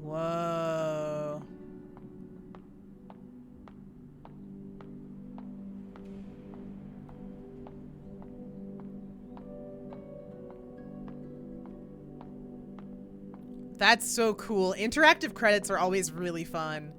Whoa. That's so cool. Interactive credits are always really fun.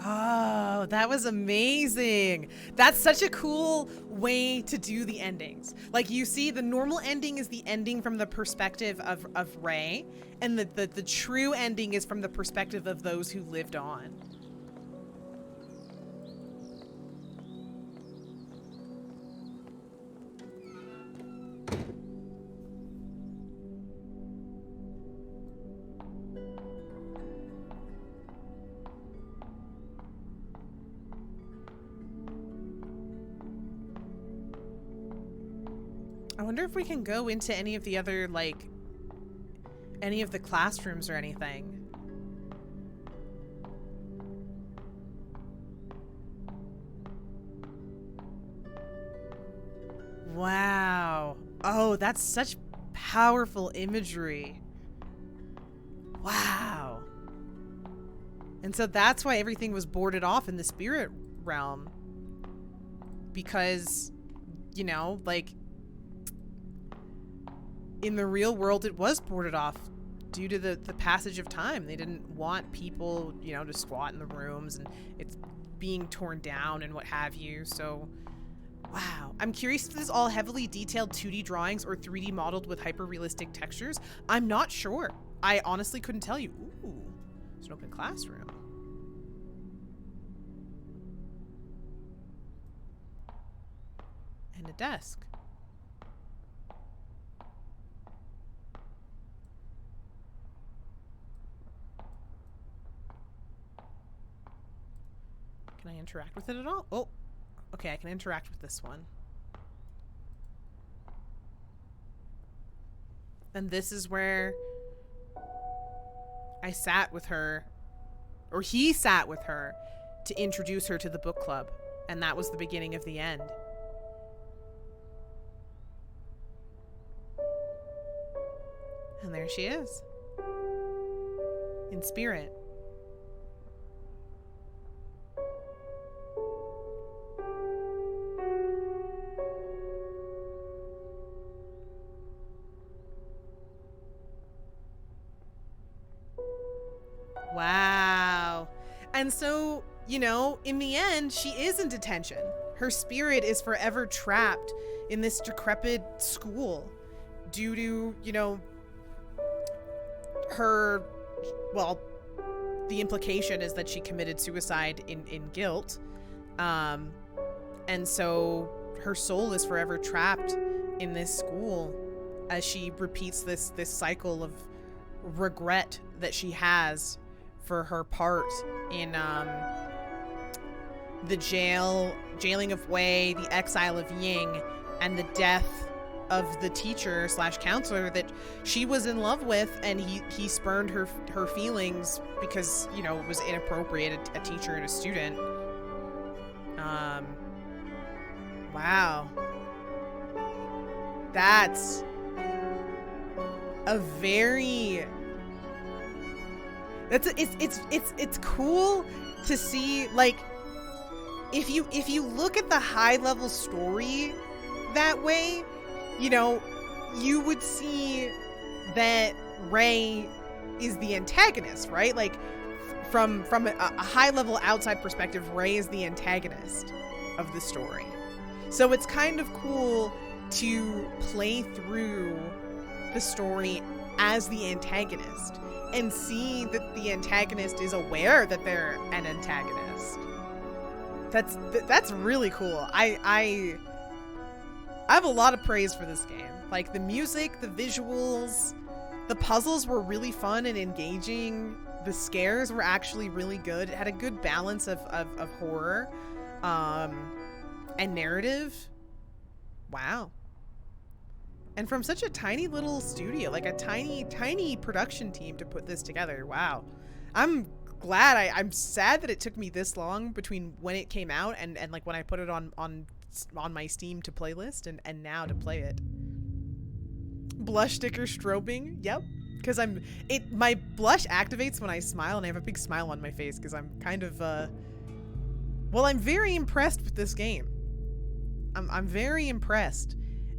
Oh, that was amazing. That's such a cool way to do the endings. Like, you see, the normal ending is the ending from the perspective of Ray, and the true ending is from the perspective of those who lived on. I wonder if we can go into any of the other, like, any of the classrooms or anything. Wow. Oh, that's such powerful imagery. Wow. And so that's why everything was boarded off in the spirit realm. Because, you know, like, in the real world, it was boarded off due to the passage of time. They didn't want people, you know, to squat in the rooms, and it's being torn down and what have you. So, wow. I'm curious if this is all heavily detailed 2D drawings or 3D modeled with hyper-realistic textures. I'm not sure. I honestly couldn't tell you. Ooh, it's an open classroom. And a desk. Can I interact with it at all? Oh, okay, I can interact with this one. And this is where I sat with her, or he sat with her to introduce her to the book club. And that was the beginning of the end. And there she is. In spirit. Wow. And so, you know, in the end, she is in detention. Her spirit is forever trapped in this decrepit school due to, you know, her, well, the implication is that she committed suicide in guilt. And so her soul is forever trapped in this school. as she repeats this cycle of regret that she has for her part in the jailing of Wei, the exile of Ying, and the death of the teacher / counselor that she was in love with, and he spurned her feelings because, you know, it was inappropriate, a teacher and a student. Wow. That's a very it's cool to see, like, if you look at the high level story that way, you know, you would see that Rei is the antagonist, right? Like, from a high level outside perspective, Rei is the antagonist of the story. So it's kind of cool to play through the story as the antagonist and see that the antagonist is aware that they're an antagonist. That's really cool. I have a lot of praise for this game. Like, the music, the visuals, the puzzles were really fun and engaging. The scares were actually really good. It had a good balance of horror and narrative. Wow. And from such a tiny little studio, like a tiny production team to put this together. Wow. I'm glad. I'm sad that it took me this long between when it came out and like when I put it on my Steam to playlist and now to play it. Blush sticker strobing. Yep. Because my blush activates when I smile, and I have a big smile on my face because I'm kind of I'm very impressed with this game. I'm very impressed.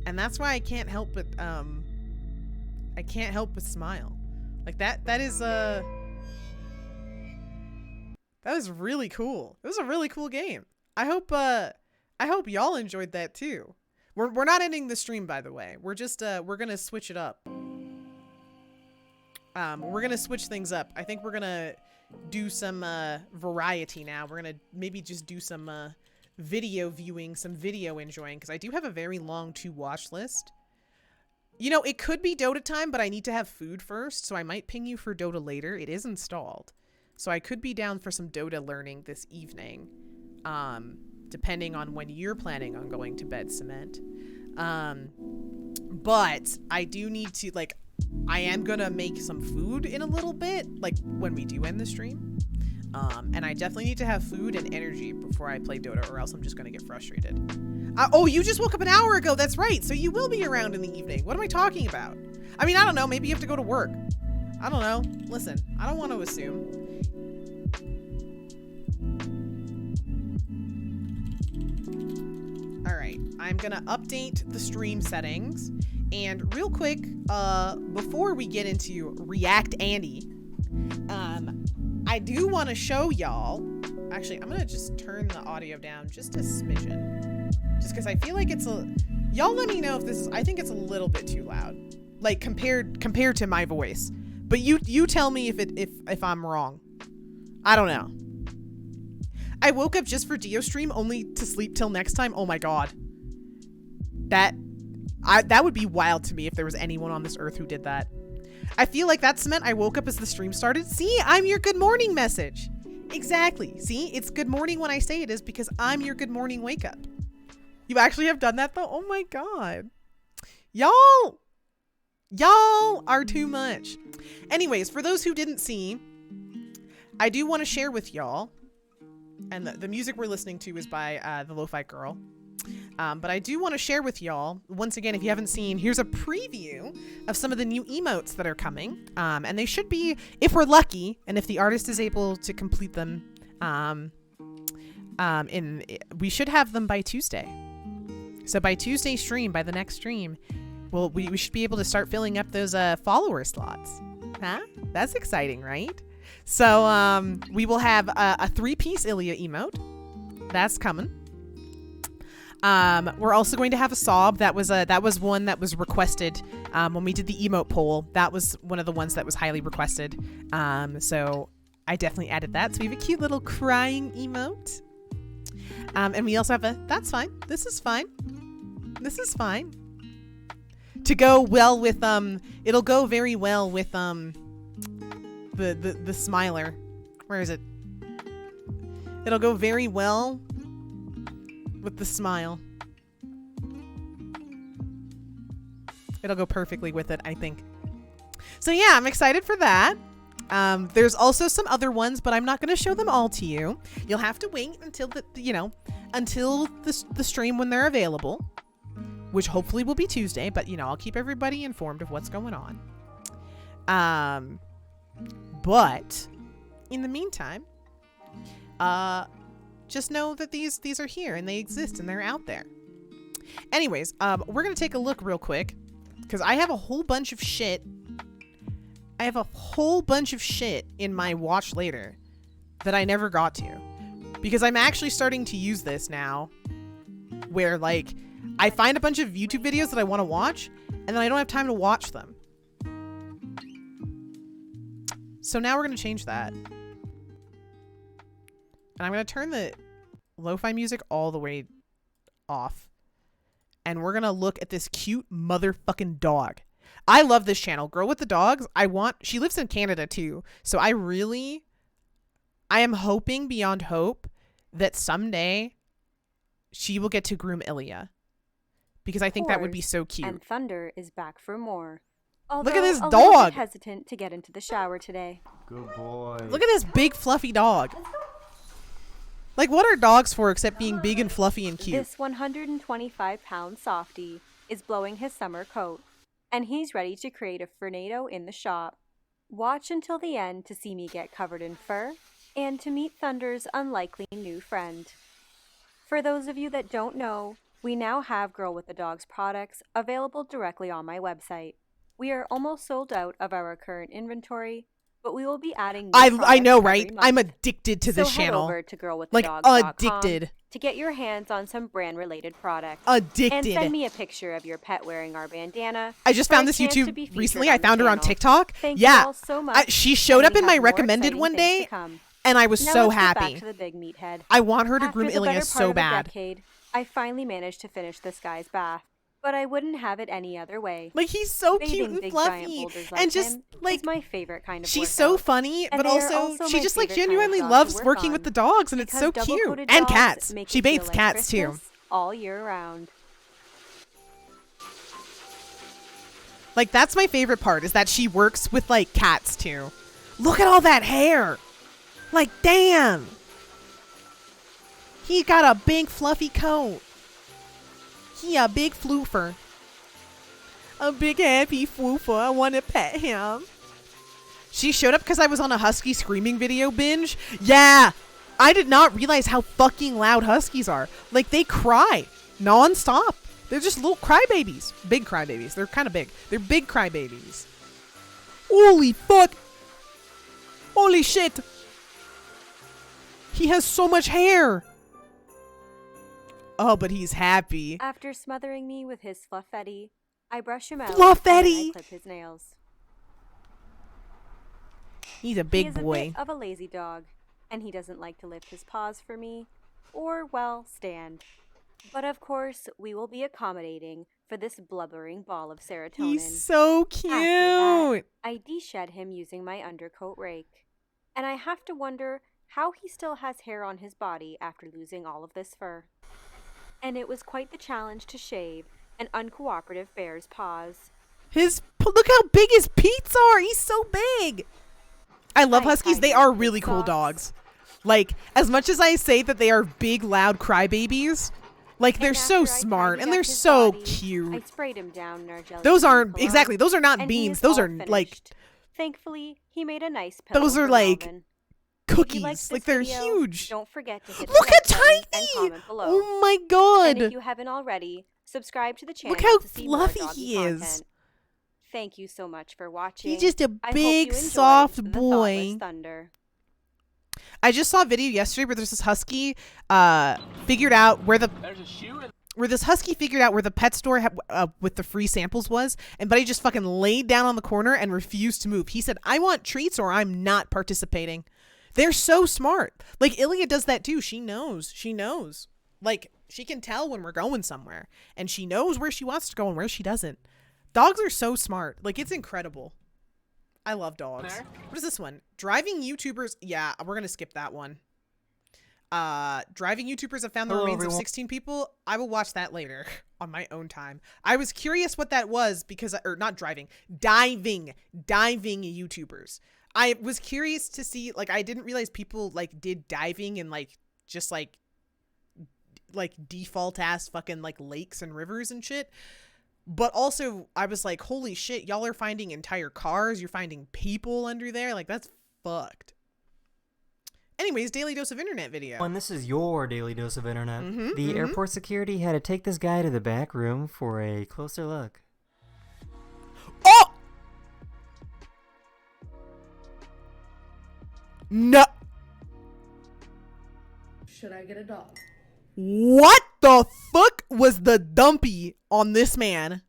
And that's why I can't help but smile. Like, that was really cool. It was a really cool game. I hope y'all enjoyed that too. We're not ending the stream, by the way. We're just we're gonna switch it up. We're gonna switch things up. I think we're gonna do some variety now. We're gonna maybe just do some video viewing, some video enjoying, because I do have a very long to watch list. You know, it could be Dota time, but I need to have food first, so I might ping you for Dota later. It is installed, so I could be down for some Dota learning this evening, depending on when you're planning on going to bed, Cement. But I do need to, like, I am gonna make some food in a little bit, like when we do end the stream. And I definitely need to have food and energy before I play Dota, or else I'm just gonna get frustrated. Oh, you just woke up an hour ago. That's right. So you will be around in the evening. What am I talking about? I mean, I don't know. Maybe you have to go to work. I don't know. Listen, I don't want to assume. All right. I'm gonna update the stream settings. And real quick, before we get into React Andy, I do want to show y'all. Actually, I'm gonna just turn the audio down just a smidgen, just because I feel like it's y'all let me know if this is. I think it's a little bit too loud, like compared to my voice. But you tell me if I'm wrong. I don't know. I woke up just for Deostream, only to sleep till next time. Oh my god. That would be wild to me if there was anyone on this earth who did that. I feel like that's meant I woke up as the stream started. See, I'm your good morning message. Exactly. See, it's good morning when I say it is because I'm your good morning wake up. You actually have done that though? Oh my god. Y'all are too much. Anyways, for those who didn't see, I do want to share with y'all, and the music we're listening to is by the Lo-Fi Girl. But I do want to share with y'all, once again, if you haven't seen, here's a preview of some of the new emotes that are coming. And they should be, if we're lucky, and if the artist is able to complete them, we should have them by Tuesday. So by Tuesday stream, by the next stream, we should be able to start filling up those follower slots. Huh? That's exciting, right? So we will have a 3-piece Ilya emote. That's coming. We're also going to have a sob. That was one that was requested when we did the emote poll. That was one of the ones that was highly requested. So I definitely added that. So we have a cute little crying emote. And we also have a that's fine. This is fine. This is fine. to go well with it'll go very well with the smiler. Where is it? It'll go very well with the smile. It'll go perfectly with it, I think. So yeah, I'm excited for that. There's also some other ones, but I'm not going to show them all to you. You'll have to wait until the stream when they're available, which hopefully will be Tuesday, but I'll keep everybody informed of what's going on. But in the meantime, just know that these are here and they exist and they're out there. Anyways, we're going to take a look real quick because I have a whole bunch of shit. I have a whole bunch of shit in my watch later that I never got to because I'm actually starting to use this now where like I find a bunch of YouTube videos that I want to watch and then I don't have time to watch them. So now we're going to change that. And I'm going to turn the lo-fi music all the way off. And we're going to look at this cute motherfucking dog. I love this channel. Girl with the Dogs. She lives in Canada too. So I am hoping beyond hope that someday she will get to groom Ilya. Because I think that would be so cute. And Thunder is back for more. Look at this a dog. little bit hesitant to get into the shower today. Good boy. Look at this big fluffy dog. Like, what are dogs for except being big and fluffy and cute? This 125-pound softie is blowing his summer coat, and he's ready to create a tornado in the shop. Watch until the end to see me get covered in fur and to meet Thunder's unlikely new friend. For those of you that don't know, we now have Girl with the Dogs products available directly on my website. We are almost sold out of our current inventory, but we will be adding new I know, products right? every month. I'm addicted to this So channel. head over to Like, girlwiththedogs.com addicted. to get your hands on some brand-related products. Addicted. And send me a picture of your pet wearing our bandana. I just for found a this chance to YouTube be featured recently. I the found her on channel. TikTok. Thank you Yeah. all so much. She showed and up we in my have more recommended exciting one things day, to come. and I was Now so let's get happy. back to the big meathead. I want her to After groom the Ilya better so part of a bad. decade, I finally managed to finish this guy's bath, but I wouldn't have it any other way. Like, he's so Bathing cute and big fluffy. giant boulders And just, him like, is my favorite kind of she's workout. so funny, And but they are also she my just, like, favorite kind of genuinely dog to loves work working on, with the dogs, and it's so because cute. double-coated And dogs cats. make She it feel bathes like cats, too. Christmas all year round. Like, that's my favorite part, is that she works with, like, cats, too. Look at all that hair. Like, damn. He got a big fluffy coat. He a big floofer. A big happy floofer. I want to pet him. She showed up because I was on a husky screaming video binge. Yeah. I did not realize how fucking loud huskies are. Like, they cry non-stop. They're just little crybabies. Big crybabies. They're kind of big. They're big crybabies. Holy fuck. Holy shit. He has so much hair. Oh, but he's happy. After smothering me with his fluffetti, I brush him out Fluffetti! and then I clip his nails. He's a He big is a boy. bit of a lazy dog, and he doesn't like to lift his paws for me, or, well, stand. But of course, we will be accommodating for this blubbering ball of serotonin. He's so After that, cute. I de-shed him using my undercoat rake. And I have to wonder how he still has hair on his body after losing all of this fur. And it was quite the challenge to shave an uncooperative bear's paws. Look how big his peats are. He's so big. I love huskies. They are really cool dogs. Like, as much as I say that they are big, loud crybabies, like, they're so smart and they're so cute. I sprayed him down in our jelly Those aren't cologne, exactly. Those are not and he beans. is Those all are like finished. Thankfully, he made a nice pillow those are for like Melvin. If you liked cookies. this Like, they're video, huge. Don't forget to hit the Look how like button and tiny. comment below. Oh my And if god. you haven't already, subscribe to the channel Look how to see more fluffy doggy he is. content. Thank you so much for watching. He's just a I hope big, you enjoyed soft the boy. Thoughtless Thunder. I just saw a video yesterday where there's this husky figured out where this husky figured out where the pet store with the free samples was, and Buddy just fucking laid down on the corner and refused to move. He said, I want treats or I'm not participating. They're so smart. Like, Ilya does that too. She knows. Like, she can tell when we're going somewhere, and she knows where she wants to go and where she doesn't. Dogs are so smart. Like, it's incredible. I love dogs. What is this one? Driving YouTubers. Yeah, we're going to skip that one. Driving YouTubers have found the remains of 16 people. I will watch that later on my own time. I was curious what that was because, or not driving, diving YouTubers. I was curious to see, like, I didn't realize people like did diving in like just like default ass fucking like lakes and rivers and shit. But also I was like, holy shit, y'all are finding entire cars. You're finding people under there. Like, that's fucked. Anyways, daily dose of internet video. And this is your daily dose of internet. Mm-hmm, Airport security had to take this guy to the back room for a closer look. Oh! No. Should I get a dog? What the fuck was the dumpy on this man?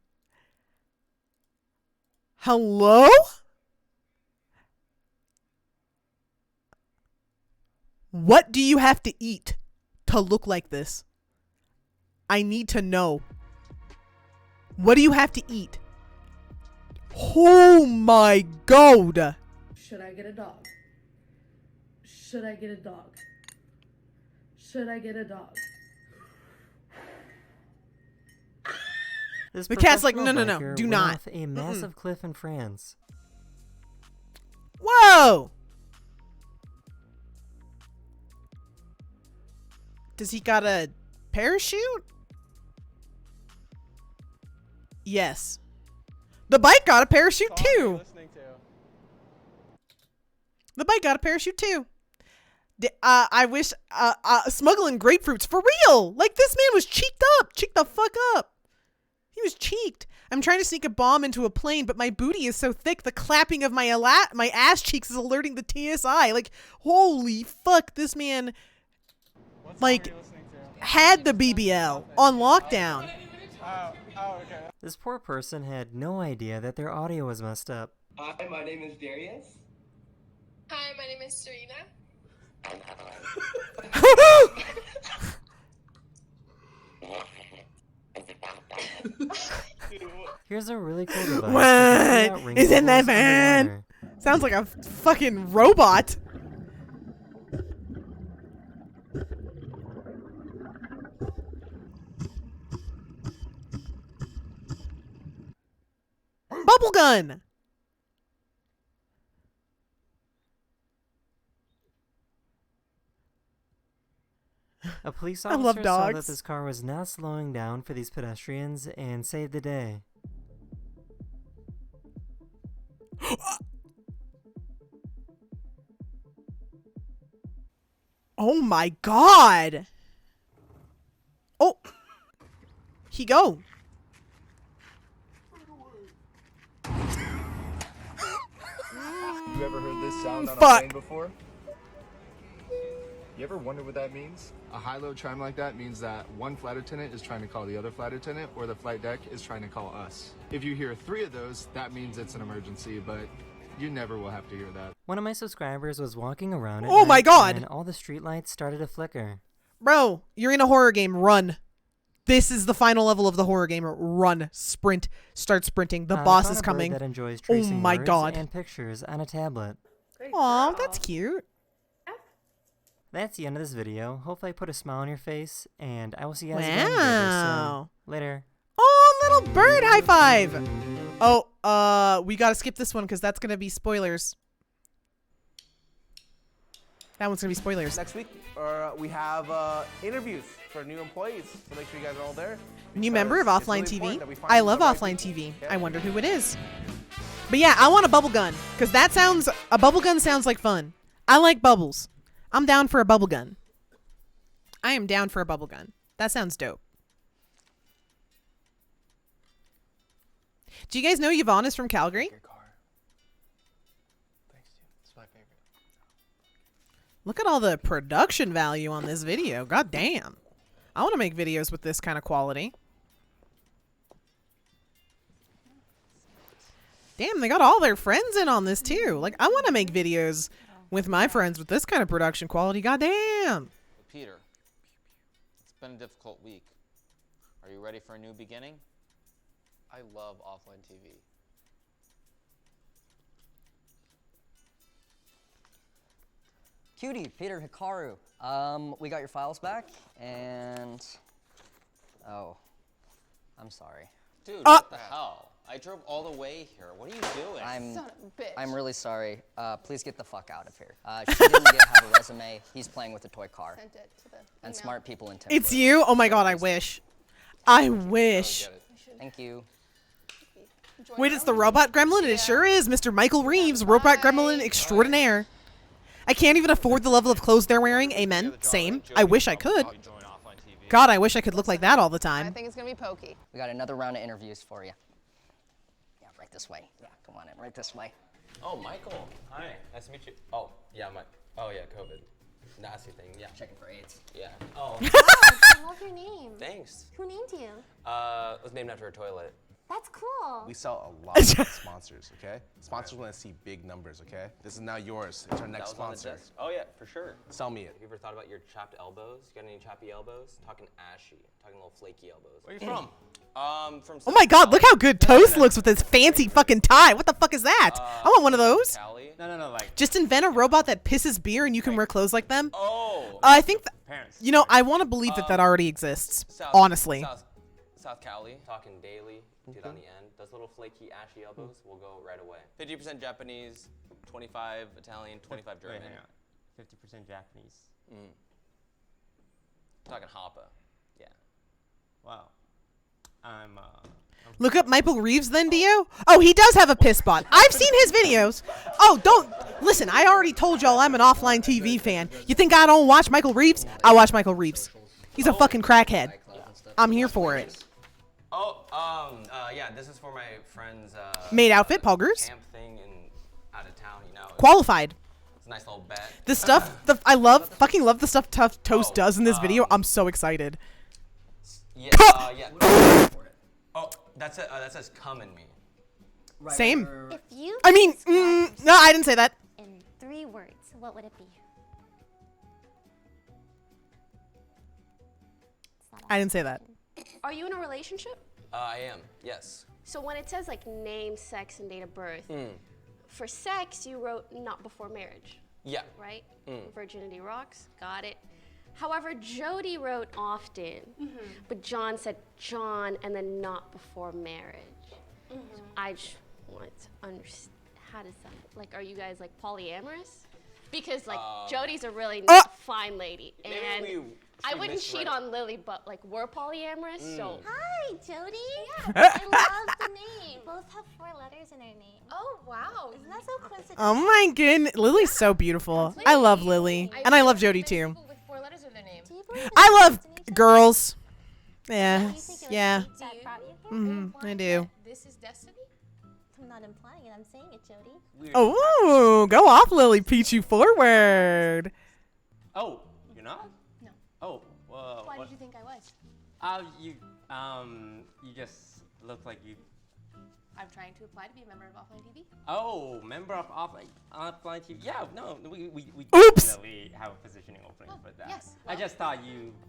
Hello? What do you have to eat to look like this? I need to know. What do you have to eat? Oh my god. Should I get a dog? Should I get a dog? Should I get a dog? This The cat's like, professional no, biker do went not. off a massive cliff in France. Whoa! Does he got a parachute? Yes. The bike got a parachute too. The bike got a parachute too. I wish smuggling grapefruits for real. Like, this man was cheeked up. Cheeked the fuck up. He was cheeked. I'm trying to sneak a bomb into a plane, but my booty is so thick the clapping of my ass cheeks is alerting the TSI. Like, holy fuck, this man like had the BBL on lockdown. Okay. This poor person had no idea that their audio was messed up. Hi, my name is Darius. Hi, my name is Serena. Here's a really cool device. What is in that van? Sounds like a fucking robot. Bubble gun. A police I love officer saw that dogs. this car was not slowing down for these pedestrians and saved the day. Oh my god. Oh. He go. You ever heard this sound on a Fuck. plane before? You ever wonder what that means? A high-low chime like that means that one flight attendant is trying to call the other flight attendant, or the flight deck is trying to call us. If you hear 3 of those, that means it's an emergency, but you never will have to hear that. One of my subscribers was walking around at Oh my night God. and all the streetlights started to flicker. Bro, you're in a horror game. Run. This is the final level of the horror game. Run. Sprint. Start sprinting. The I boss found is a bird coming. That enjoys Oh tracing my words God. and pictures on a tablet. Aw, that's cute. That's the end of this video. Hopefully I put a smile on your face, and I will see you guys again very Wow. soon. Later. Oh, little bird high five. Oh, we gotta skip this one because that's gonna be spoilers. That one's gonna be spoilers. Next week, we have interviews for new employees, so make sure you guys are all there. New member of because it's Offline really TV. important that we find I love the right Offline people. TV. Okay? I wonder who it is. But yeah, I want a bubble gun because a bubble gun sounds like fun. I like bubbles. I'm down for a bubble gun. I am down for a bubble gun. That sounds dope. Do you guys know Yvonne is from Calgary? Your car. Thanks, dude. It's my favorite. Look at all the production value on this video. God damn. I want to make videos with this kind of quality. Damn, they got all their friends in on this too. Like, I want to make videos with my friends with this kind of production quality. God damn. Peter, it's been a difficult week. Are you ready for a new beginning? I love offline TV. Cutie, Peter Hikaru. We got your files back, and oh, I'm sorry. Dude, what the hell? I drove all the way here. What are you doing? I'm really sorry. Please get the fuck out of here. She didn't have a resume. He's playing with a toy car. Sent it to the And email. smart people in Tim. It's you? Oh my god, I wish. I wish. Thank you. Wait, it's the robot gremlin? It sure is. Mr. Michael Reeves, robot gremlin extraordinaire. I can't even afford the level of clothes they're wearing. Amen. Same. I wish I could. God, I wish I could look like that all the I time. think it's gonna be pokey. We got another round of interviews for you. Yeah, right this way. Yeah, come on in, right this way. Oh, Michael. Hi. Nice to meet you. Oh, yeah, oh, yeah, COVID. Nasty thing, yeah. Checking for AIDS. Yeah. Oh. I love your name. Thanks. Who named you? It was named after a toilet. That's cool. We sell a lot of sponsors, okay? Sponsors want to see big numbers, okay? This is now yours. It's our next That was on the sponsor. desk. Oh, yeah, for sure. Sell me it. Have you ever thought about your chapped elbows? You got any chappy elbows? Talking ashy. Talking little flaky elbows. Where are you from? From Oh my god, look how good Toast looks with his fancy fucking tie. What the fuck is that? I want one of those. Cali. No, like. Just invent a robot that pisses beer and you can wear clothes like them. Oh. I think, Parents. you know, I want to believe that already exists. Honestly. South Cali. Talking daily. Do it on the end. Those little flaky, ashy elbows will go right away. 50% Japanese, 25 Italian, 25 German. Wait, hang on. 50% Japanese. Talking Hapa. Yeah. Wow. I'm Look up Michael Reeves then, Dio. Oh, he does have a piss bot. I've seen his videos. Oh, don't. Listen, I already told y'all I'm an offline TV fan. You think I don't watch Michael Reeves? I watch Michael Reeves. He's a fucking crackhead. I'm here for it. Oh, yeah, this is for my friend's Maid outfit, Poggers. camp thing in out of town, you know. Qualified. It's a nice little bet. The stuff, I fucking love the stuff Toast does in this video. I'm so excited. Yeah, yeah. Oh, that says come in me. Same. If you I mean, described no, I didn't say that. in 3 words, what would it be? It's not I didn't say that. Are you in a relationship? I am, yes. So when it says like name, sex, and date of birth, for sex you wrote not before marriage, Yeah. right? Virginity rocks. Got it. However, Jody wrote often, but John said John and then not before marriage. So I just want to understand, how does that, like, are you guys like polyamorous? Because like Jody's a really fine lady, and I wouldn't cheat on Lily, but like we're polyamorous, so. Hi, Jody. I love the name. Both have 4 letters in our name. Oh wow! Isn't that so coincidental? Oh my goodness, Lily's so beautiful. I love Lily, and I love Jody too. People with 4 letters in their name. Do you believe in I love destiny, Jody? girls. Yeah, Do you think it was yeah. fate that brought you here? I do. This is destiny. I'm not implying it. I'm saying it, Jody. Oh, go off, Lily. Peach you forward. Oh, you're not? No. Oh, whoa. Why did you think I was? You just look like you. I'm trying to apply to be a member of Offline TV. Oh, member of offline TV. Yeah, no, we Oops. definitely have a positioning opening for that. yes, I well- just thought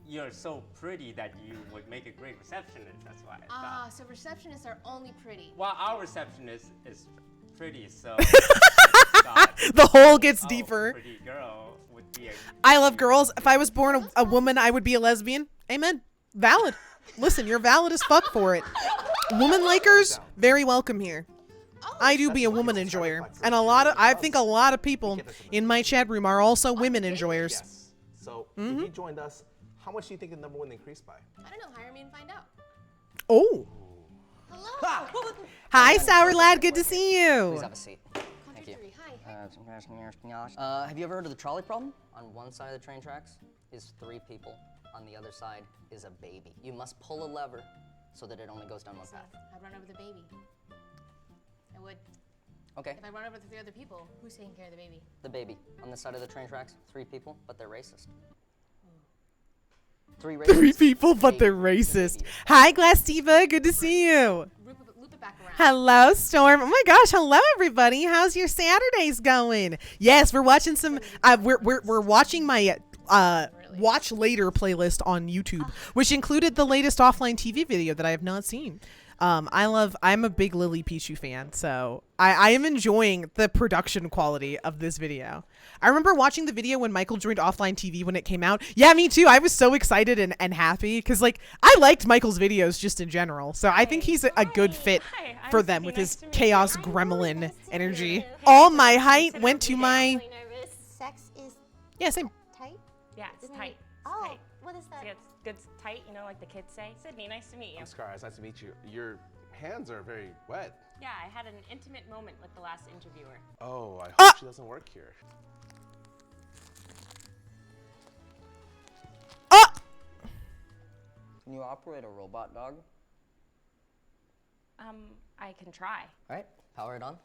you're so pretty that you would make a great receptionist. That's why I thought. So receptionists are only pretty. Well, our receptionist is pretty, so I thought, The hole gets oh, deeper. Pretty girl would be a. I love girls. If I was born a woman, I would be a lesbian. Amen. Valid. Listen, you're valid as fuck for it. Woman likers, very welcome here. I do be a woman enjoyer, and I think a lot of people in my chat room are also women enjoyers. Yes. So if you joined us, how much do you think the number would increase by? I don't know. Hire me and find out. Oh, Hello. hi, Sour Lad. Good to see you. Please have a seat. Thank you. Hi. Have you ever heard of the trolley problem? On one side of the train tracks is 3 people. On the other side is a baby. You must pull a lever so that it only goes down one path. I'd run over the baby. I would. Okay. If I run over the 3 other people, who's taking care of the baby? The baby. On the side of the train tracks, 3 people, but they're racist. 3 racists. 3 people, but they're baby. racist. Hi, Glass Diva. Good to see you. Loop it back around. Hello, Storm. Oh my gosh, hello everybody. How's your Saturdays going? Yes, we're watching some. We're watching my watch later playlist on YouTube, which included the latest offline TV video that I have not seen. I'm a big Lily Pichu fan, so I am enjoying the production quality of this video. I remember watching the video when Michael joined Offline TV when it came out. Yeah, me too. I was so excited and happy because like I liked Michael's videos just in general. So I think he's a good fit for them with his chaos gremlin energy. All my height went to my Sex is yeah, same. tight? Yeah, it's tight. Oh, Tight. what is that? See, it's good, tight, you know, like the kids say. Sydney, nice to meet you. Oscar, it's nice to meet you. Your hands are very wet. Yeah, I had an intimate moment with the last interviewer. Oh, I hope she doesn't work here. Can you operate a robot dog? I can try. All right, power it on.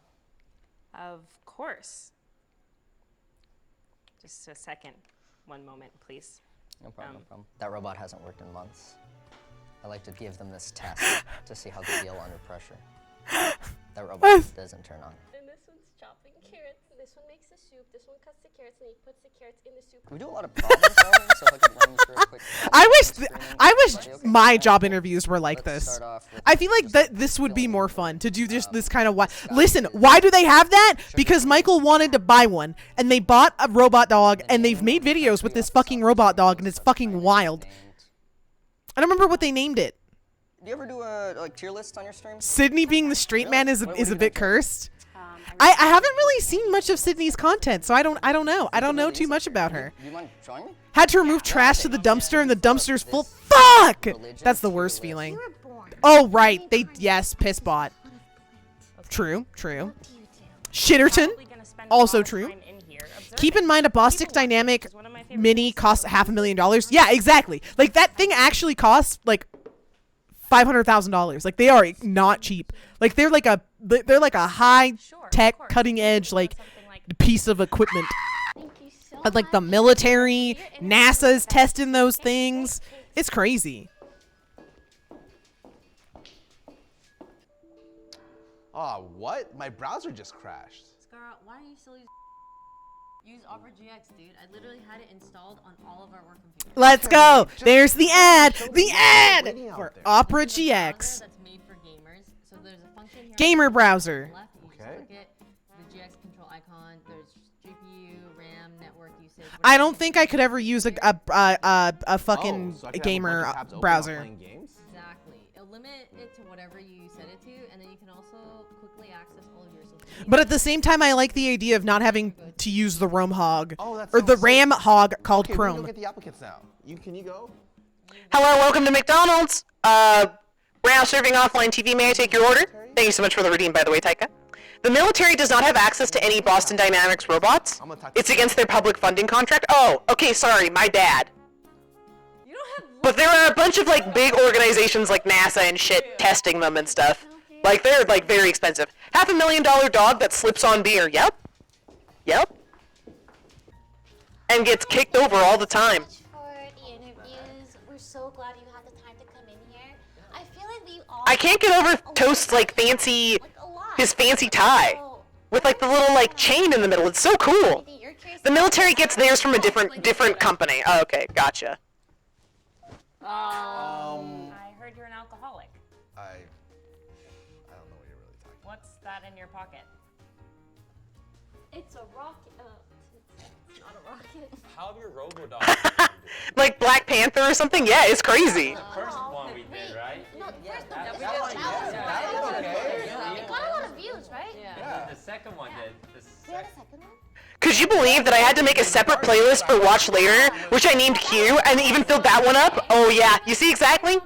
Of course. Just a second. One moment, please. No problem, no problem. That robot hasn't worked in months. I like to give them this test to see how they deal under pressure. That robot doesn't turn on. And this one's chopping carrots. This one makes the soup. This one cuts the carrots, and he puts the carrots in the soup. We do a lot of problem solving, so if I could run you through a quick I wish my job interviews were like this. I feel like this would be more fun to do just this kind of listen, why do they have that? Because Michael wanted to buy one and they bought a robot dog and they've made videos with this fucking robot dog and it's fucking wild. I don't remember what they named it. Do you ever do a tier list on your streams? Sydney being the straight man is a bit cursed. I haven't really seen much of Sydney's content, so I don't know. I don't know too much about her. Do you mind showing me? Had to remove trash to the dumpster and the dumpster's full. Fuck! That's the worst feeling. Oh right, yes, piss bot. True. Shitterton, also true. Keep in mind a Bostic Dynamic Mini costs $500,000. Yeah, exactly. Like that thing actually costs like $500,000. Like they are not cheap. Like they're like a high tech, cutting edge like piece of equipment. But like the military, NASA's testing those things. It's crazy. Oh, what? My browser just crashed. Scar, why don't you still use Opera GX, dude? I literally had it installed on all of our work computers. Let's go. There's the ad. The ad for Opera GX. That's made for gamers. So there's a function here Gamer browser. on the left. You just click it. The GX control icon. There's GPU, RAM, network usage. I don't think I could ever use a fucking gamer browser. Exactly. It'll limit it to whatever you set it to, and then you can also quickly access all of your social media. But at the same time, I like the idea of not having to use the ROM hog that or the sounds RAM hog called Okay, Chrome. we go get the applicants now. Can you go? Hello, welcome to McDonald's. We're now serving offline TV. May I take your order? Thank you so much for the redeem, by the way, Taika. The military does not have access to any Boston Dynamics robots. It's against their public funding contract. Oh, okay, sorry, my bad. But there are a bunch of like big organizations like NASA and shit testing them and stuff. Like they're like very expensive. $500,000 dog that slips on beer. Yep. And gets kicked over all the time. For the interviews, we're so glad you had the time to come in here. I feel like we all. I can't get over Toast's like his fancy tie with like the little like chain in the middle. It's so cool. The military gets theirs from a different company. Oh, okay, gotcha. I heard you're an alcoholic. I don't know what you're really talking about. What's that in your pocket? It's a rocket. It's not a rocket. How have your robo-dogs Like Black Panther or something? Yeah, it's crazy. The first one we did, right? No, the first one. that It was got a lot of views, right? Yeah. The second one did. We had a second one? Could you believe that I had to make a separate playlist for Watch Later, which I named Q, and even filled that one up? Oh yeah, you see exactly?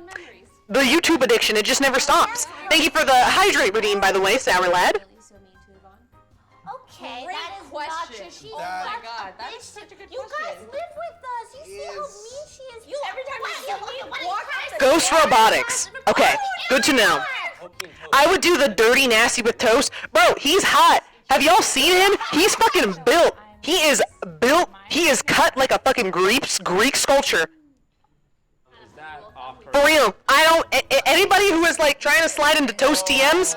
The YouTube addiction, it just never stops. Thank you for the hydrate redeem, by the way, Sour Lad. Okay, Great that is question. not true. Oh my God, that is such a good You guys question. live with us. You see how mean she is. You every time you walk past Ghost Robotics. Okay, good to know. I would do the dirty nasty with Toast. Bro, he's hot. Have y'all seen him? He's fucking built. He is built. He is cut like a fucking Greek sculpture. For real. I don't. Anybody who is like trying to slide into Toast TMs,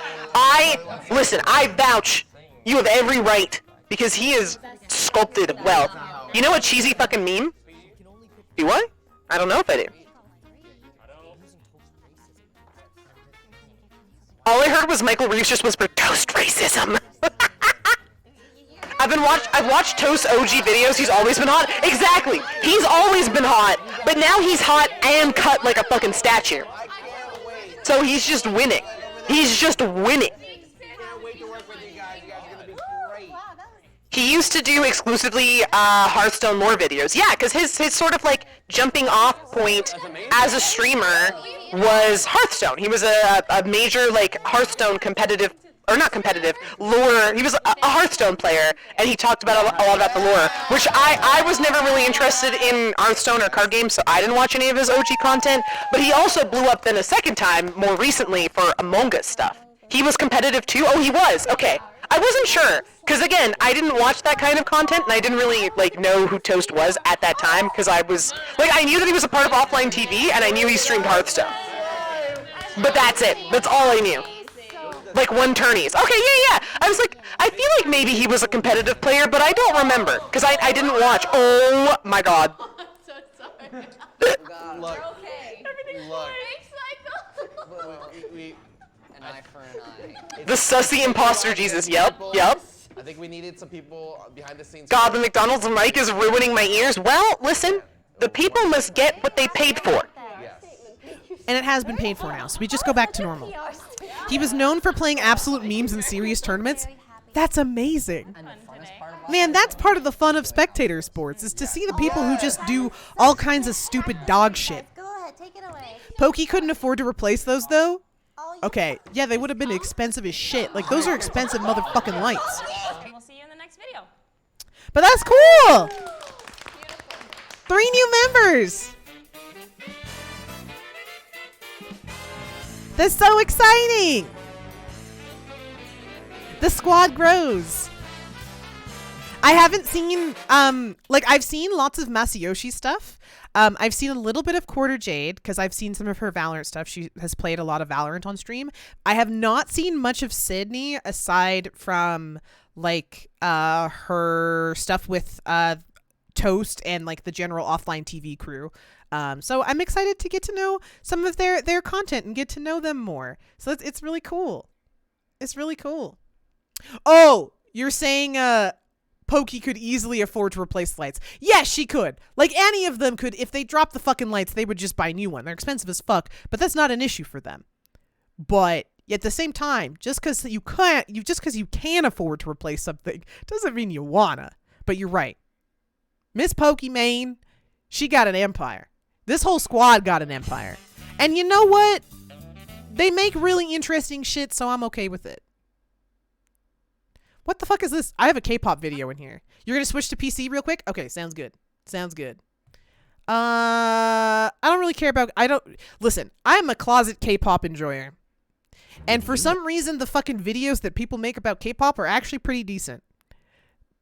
listen. I vouch. You have every right because he is sculpted well. You know what cheesy fucking meme? Do what? I don't know if I do. All I heard was Michael Reeves just whisper, "Toast racism." I've watched Toast OG videos. He's always been hot. Exactly. He's always been hot, but now he's hot and cut like a fucking statue. So he's just winning. He's just winning. He used to do exclusively Hearthstone lore videos. Yeah, because his sort of like jumping off point as a streamer was Hearthstone. He was a major like Hearthstone competitive, or not competitive, lore. He was a Hearthstone player, and he talked about a lot about the lore, which I was never really interested in Hearthstone or card games, so I didn't watch any of his OG content. But he also blew up then a second time, more recently, for Among Us stuff. He was competitive too? Oh, he was. Okay. I wasn't sure, because again, I didn't watch that kind of content, and I didn't really, like, know who Toast was at that time, because I was, like, I knew that he was a part of offline TV, and I knew he streamed Hearthstone. But that's it. That's all I knew. Like, one tourneys. Okay, yeah. I was like, I feel like maybe he was a competitive player, but I don't remember, because I didn't watch. Oh, my God. I'm so sorry. Look. You're okay. Everything's fine. An eye for an eye. The sussy imposter Jesus. Yep. I think we needed some people behind the scenes. God, the McDonald's mic is ruining my ears. Well, listen, the people must get what they paid for. And it has been paid for now, so we just go back to normal. He was known for playing absolute memes in serious tournaments. That's amazing. Man, that's part of the fun of spectator sports, is to see the people who just do all kinds of stupid dog shit. Go ahead, take it away. Pokey couldn't afford to replace those, though. Okay, yeah, they would have been expensive as shit. Like, those are expensive motherfucking lights. We'll see you in the next video. But that's cool! 3 new members! That's so exciting! The squad grows. I haven't seen, I've seen lots of Masayoshi stuff. I've seen a little bit of Quarter Jade, because I've seen some of her Valorant stuff. She has played a lot of Valorant on stream. I have not seen much of Sydney, aside from, like, her stuff with Toast and, like, the general offline TV crew. So I'm excited to get to know some of their content and get to know them more. So it's really cool. It's really cool. Oh, you're saying Pokey could easily afford to replace the lights. Yes, she could. Like, any of them could. If they dropped the fucking lights, they would just buy a new one. They're expensive as fuck, but that's not an issue for them. But at the same time, just because you can afford to replace something doesn't mean you wanna. But you're right. Miss Pokey Main, she got an empire. This whole squad got an empire. And you know what? They make really interesting shit, so I'm okay with it. What the fuck is this? I have a K-pop video in here. You're gonna switch to PC real quick? Okay, sounds good. Sounds good. I don't really care about... Listen, I'm a closet K-pop enjoyer. And for some reason, the fucking videos that people make about K-pop are actually pretty decent.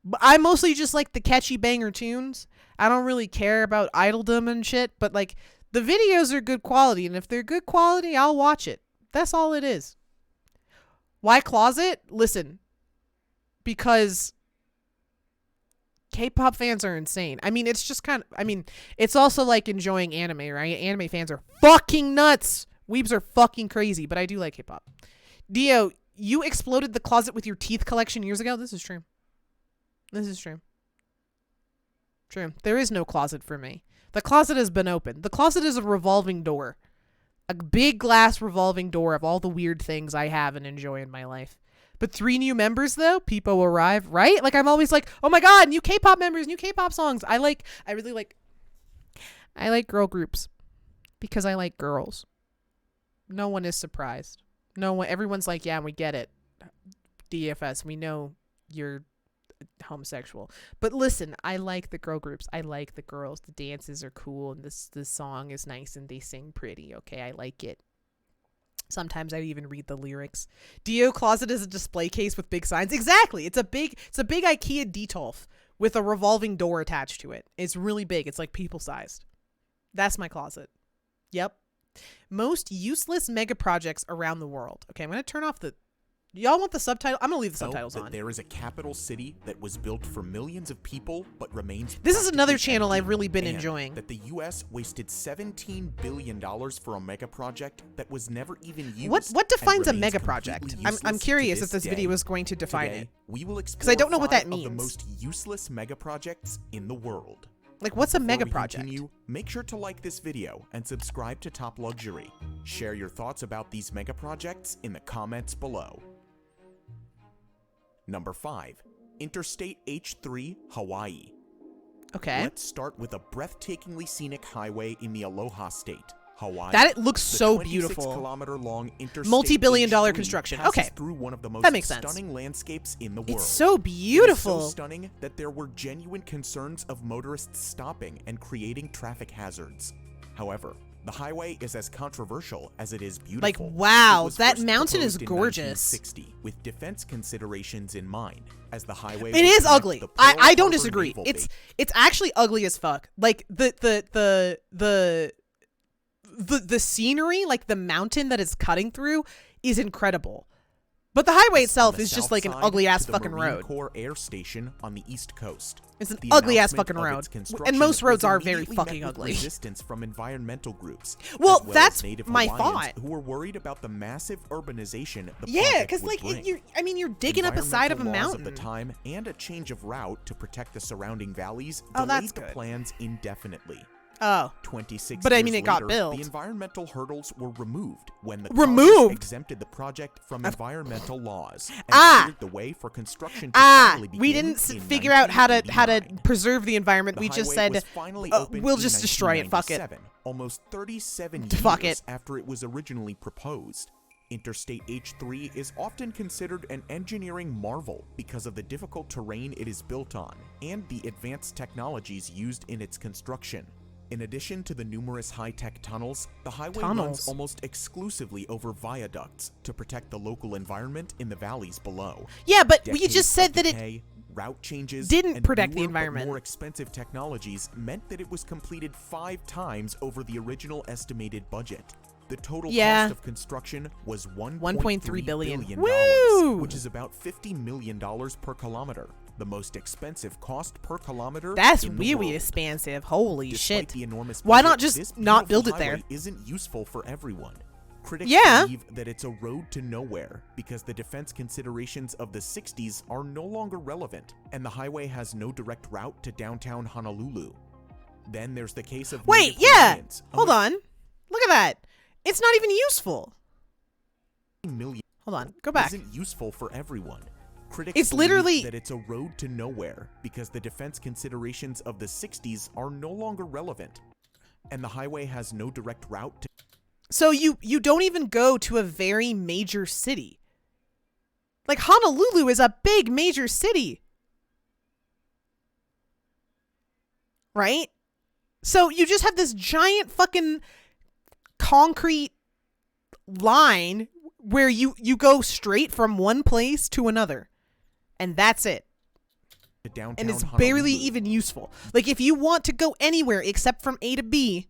But I mostly just like the catchy banger tunes. I don't really care about idoldom and shit, but, like, the videos are good quality, and if they're good quality, I'll watch it. That's all it is. Why closet? Listen, because K-pop fans are insane. I mean, it's just it's also like enjoying anime, right? Anime fans are fucking nuts. Weebs are fucking crazy, but I do like K-pop. Dio, you exploded the closet with your teeth collection years ago? This is true. This is true. True. There is no closet for me. The closet has been opened. The closet is a revolving door. A big glass revolving door of all the weird things I have and enjoy in my life. But 3 new members, though, people arrive, right? Like, I'm always like, oh my god, new K-pop members, new K-pop songs. I really like girl groups because I like girls. No one is surprised. Everyone's like, yeah, we get it. DFS, we know you're homosexual. But listen, I like the girl groups. I like the girls. The dances are cool, and this song is nice, and they sing pretty. Okay, I like it. Sometimes I even read the lyrics. Dio closet is a display case with big signs. Exactly. It's a big IKEA Detolf with a revolving door attached to it. It's really big. It's like people sized. That's my closet. Yep. Most useless mega projects around the world. Okay, I'm going to turn off the Y'all want the subtitle? I'm gonna leave the subtitles that on. There is a capital city that was built for millions of people, but remains. This is another practically channel empty, I've really been and enjoying. That the U.S. wasted $17 billion for a mega project that was never even used. What defines a and mega remains project? completely I'm useless curious to if this day. video is going to define Today, it. we will Because I don't know what that 5 of means. the most useless mega projects in the world. Like, what's a Before mega we project? Continue, make sure to like this video and subscribe to Top Luxury. Share your thoughts about these mega projects in the comments below. Number 5. Interstate H3, Hawaii. Okay. Let's start with a breathtakingly scenic highway in the Aloha State, Hawaii. That looks so The beautiful. 26-kilometer-long Interstate Multi-billion-dollar H3 construction. passes Okay. through one of the most That makes sense. stunning landscapes in the world. It's so beautiful. It is so stunning that there were genuine concerns of motorists stopping and creating traffic hazards. However, the highway is as controversial as it is beautiful. Like, wow, It was that first mountain is proposed in gorgeous. 1960 with defense considerations in mind, as the highway It would is connect ugly. the Pearl I don't Harbor disagree. Naval It's Base. it's actually ugly as fuck. Like the scenery, like the mountain that it's cutting through, is incredible. But the highway itself On the is just south like an side ugly ass to the fucking Marine road. Corps Air Station on the East Coast. It's an The ugly ass announcement fucking of road. its construction And most roads was are very immediately fucking met with ugly. Resistance from environmental groups. Well, as that's as Native my Hawaiians thought. who were worried about the massive urbanization the Yeah, project because would like bring. you're digging up a side of a Environmental laws mountain. of the time and a change of route to protect the surrounding valleys Oh, that's delayed the good. plans indefinitely. Oh. 26 But I years mean, it got later, built. The environmental hurdles were removed when the Removed? Congress exempted the project from environmental laws and cleared the way for construction to finally begin We didn't in figure out how to 1989. preserve the environment. The We just highway said was finally opened we'll in just destroy it. Fuck it. 1997, almost 37 Fuck years it. after it was originally proposed. Interstate H3 is often considered an engineering marvel because of the difficult terrain it is built on and the advanced technologies used in its construction. In addition to the numerous high-tech tunnels, the highway runs almost exclusively over viaducts to protect the local environment in the valleys below. Yeah, but you Decades just of said that it decay, route changes didn't and protect the newer but environment. more expensive technologies meant that it was completed 5 times over the original estimated budget. The total Yeah. cost of construction was $1.3 billion. $1.3 which is about $50 million per kilometer. The most expensive cost per kilometer That's in the really world. expensive. Holy Despite shit. the enormous Why budget, not just this not beautiful build it there? highway isn't useful for everyone. Critics Yeah. believe that it's a road to nowhere because the defense considerations of the 60s are no longer relevant, and the highway has no direct route to downtown Honolulu. Then there's the case of Wait, Native yeah. Hawaiians, a Hold on. Look at that. It's not even useful. million Hold on. Go back. Isn't useful for everyone. Critics It's believe literally- that it's a road to nowhere because the defense considerations of the 60s are no longer relevant, and the highway has no direct route to. So you don't even go to a very major city. Like Honolulu is a big major city. Right? So you just have this giant fucking concrete line where you go straight from one place to another. And that's it. Downtown And it's Honolulu. barely even useful. Like if you want to go anywhere except from A to B,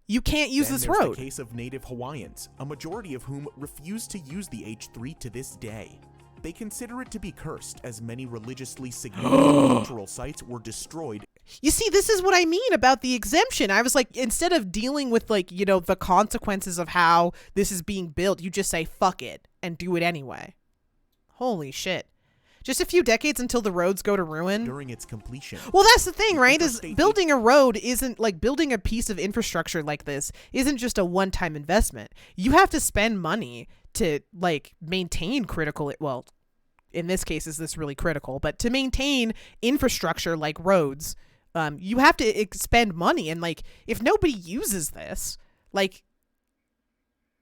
you can't use Then this there's road. the case of Native Hawaiians, a majority of whom refuse to use the H3 to this day. They consider it to be cursed, as many religiously significant cultural sites were destroyed. You see, this is what I mean about the exemption. I was like, instead of dealing with like, you know, the consequences of how this is being built, you just say, fuck it and do it anyway. Holy shit. Just a few decades until the roads go to ruin. During its completion. Well, that's the thing, right? Is Interstate building a road isn't like building a piece of infrastructure like this isn't just a one-time investment. You have to spend money to like maintain critical, well, in this case, is this really critical, but to maintain infrastructure like roads, you have to expend money. And like, if nobody uses this, like,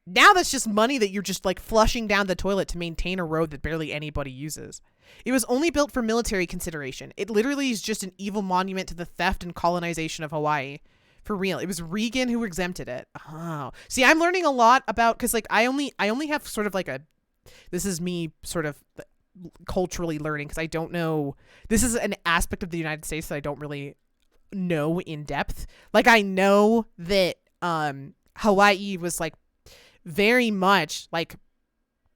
now that's just money that you're just like flushing down the toilet to maintain a road that barely anybody uses. It was only built for military consideration. It literally is just an evil monument to the theft and colonization of Hawaii. For real. It was Reagan who exempted it. Oh. See, I'm learning a lot about, cause like I only have sort of like this is me sort of culturally learning, cause I don't know, this is an aspect of the United States that I don't really know in depth. Like I know that Hawaii was like very much like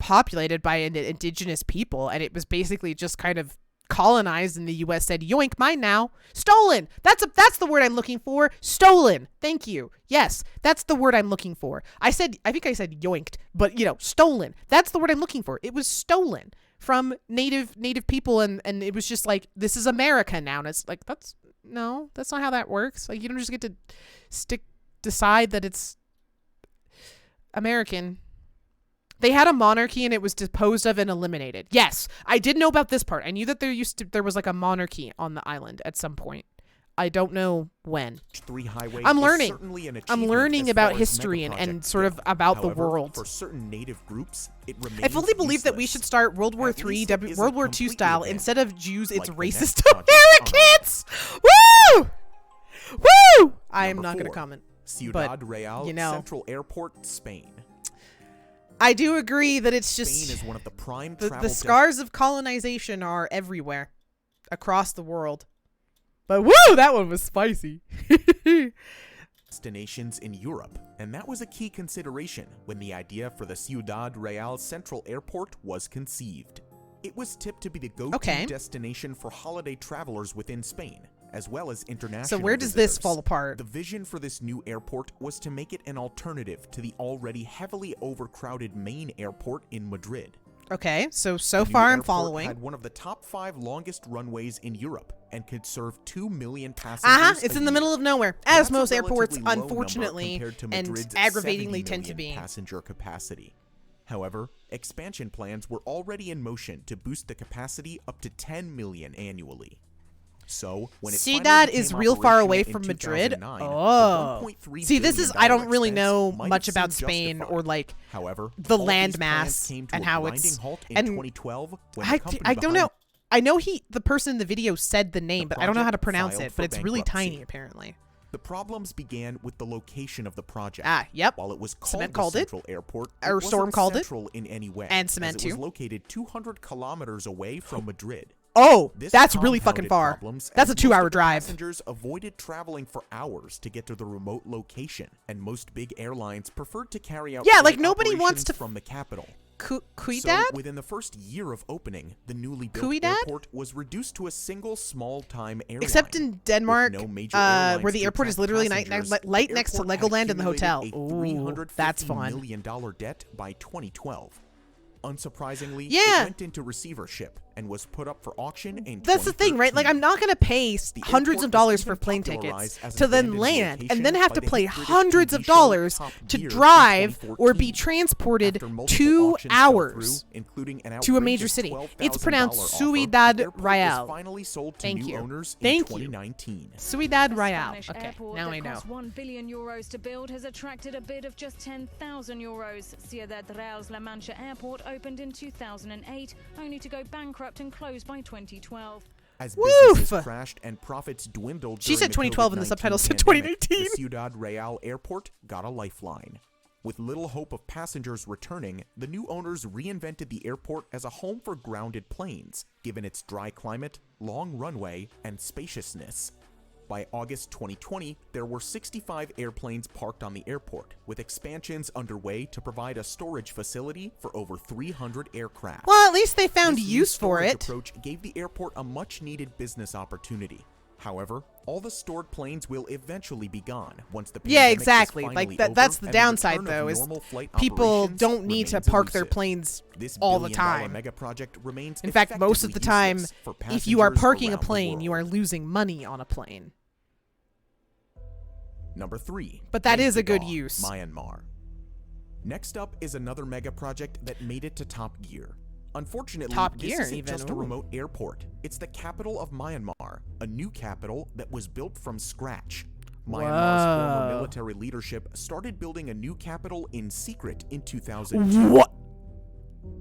populated by an indigenous people, and it was basically just kind of colonized, and the US said, yoink, mine now. Stolen. That's the word I'm looking for. Stolen. Thank you. Yes, that's the word I'm looking for. I think I said yoinked, but stolen. That's the word I'm looking for. It was stolen from native people, and it was just like, this is America now. And it's like, that's not how that works. Like, you don't just get to decide that it's American. They had a monarchy and it was disposed of and eliminated. Yes, I did know about this part. I knew that there was like a monarchy on the island at some point. I don't know when. I'm learning about history and sort of about the world. For certain native groups, it remains I fully believe that we should start World War III, World War II style. Instead of Jews, it's racist Americans. Woo! Woo! I am not going to comment. Ciudad Real, Central Airport, Spain. I do agree that it's just Spain is one of the prime the scars of colonization are everywhere across the world. But woo, that one was spicy. Destinations in Europe, and that was a key consideration when the idea for the Ciudad Real Central Airport was conceived. It was tipped to be the go-to destination for holiday travelers within Spain, as well as international So where does visitors. this fall apart? The vision for this new airport was to make it an alternative to the already heavily overcrowded main airport in Madrid. Okay, so far I'm following. Had one of the top 5 longest runways in Europe and could serve 2 million passengers. It's in the middle of nowhere, as most airports, unfortunately, and aggravatingly tend to be. Passenger capacity. However, expansion plans were already in motion to boost the capacity up to 10 million annually. So, when it Ciudad is real far away from Madrid. Oh. See, this is, I don't really know much about Spain or like the landmass and how it's, and 2012, I don't know. I know the person in the video said the name, but I don't know how to pronounce it, but it's really tiny apparently. The problems began with the location of the project. Yep. While it was Cement called called the it. Central Airport, Or it Storm wasn't called it. central in any way, And Cement as it was too. located 200 kilometers away from Madrid. Oh, This that's really fucking compounded far. problems That's as a 2-hour most of the drive. Passengers avoided traveling for hours to get to the remote location, and most big airlines preferred to carry out Yeah, like flight nobody wants operations to from the capital. Ciudad? So, within the first year of opening, the newly built Ciudad? airport was reduced to a single small-time airline. Except in Denmark, With no major airlines where the to airport is attract literally passengers, right the next to airport had Legoland and the hotel. accumulated a Ooh, that's $350 fun. million debt by 2012. Unsurprisingly, Yeah. it went into receivership and was put up for auction in That's the thing, right? Like, I'm not going to pay hundreds of dollars for even plane popularized tickets as to an then abandoned land location and then have by to the pay hit British hundreds TV of show dollars Top to Gear in drive or be 2014. transported After multiple 2 auctions fell hours through, including an to a major outrageous city. It's $12,000 pronounced offer, Ciudad the airport was Real. finally sold to Thank new you. owners in Thank you. 2019. Ciudad Real. Spanish Okay, airport now that I know. cost €1 billion to build has attracted a bid of just €10,000. Ciudad Real's La Mancha airport opened in 2008, only to go bankrupt and close by 2012. As Woof! businesses crashed and profits dwindled She during said the 2012 and the COVID-19 subtitles said pandemic, 2019. The Ciudad Real airport got a lifeline. With little hope of passengers returning, the new owners reinvented the airport as a home for grounded planes, given its dry climate, long runway, and spaciousness. By August 2020, there were 65 airplanes parked on the airport, with expansions underway to provide a storage facility for over 300 aircraft. Well, at least they found This new use for storage it. approach gave the airport a much-needed business opportunity. However, all the stored planes will eventually be gone once the Yeah, pandemic is exactly. finally Like over that's the and downside, return of though, is normal flight people operations don't need to remains park their elusive. planes This all the billion-dollar time. mega project remains In fact, most of the effectively time, useless for if you are passengers parking a around the plane, world. you are losing money on a plane. Number 3. But that is a good Pendant, use. Myanmar. Next up is another mega project that made it to Top Gear. Unfortunately, Top this Gear isn't even, just a ooh. remote airport. It's the capital of Myanmar, a new capital that was built from scratch. Myanmar's former Whoa. military leadership started building a new capital in secret in 2002. What?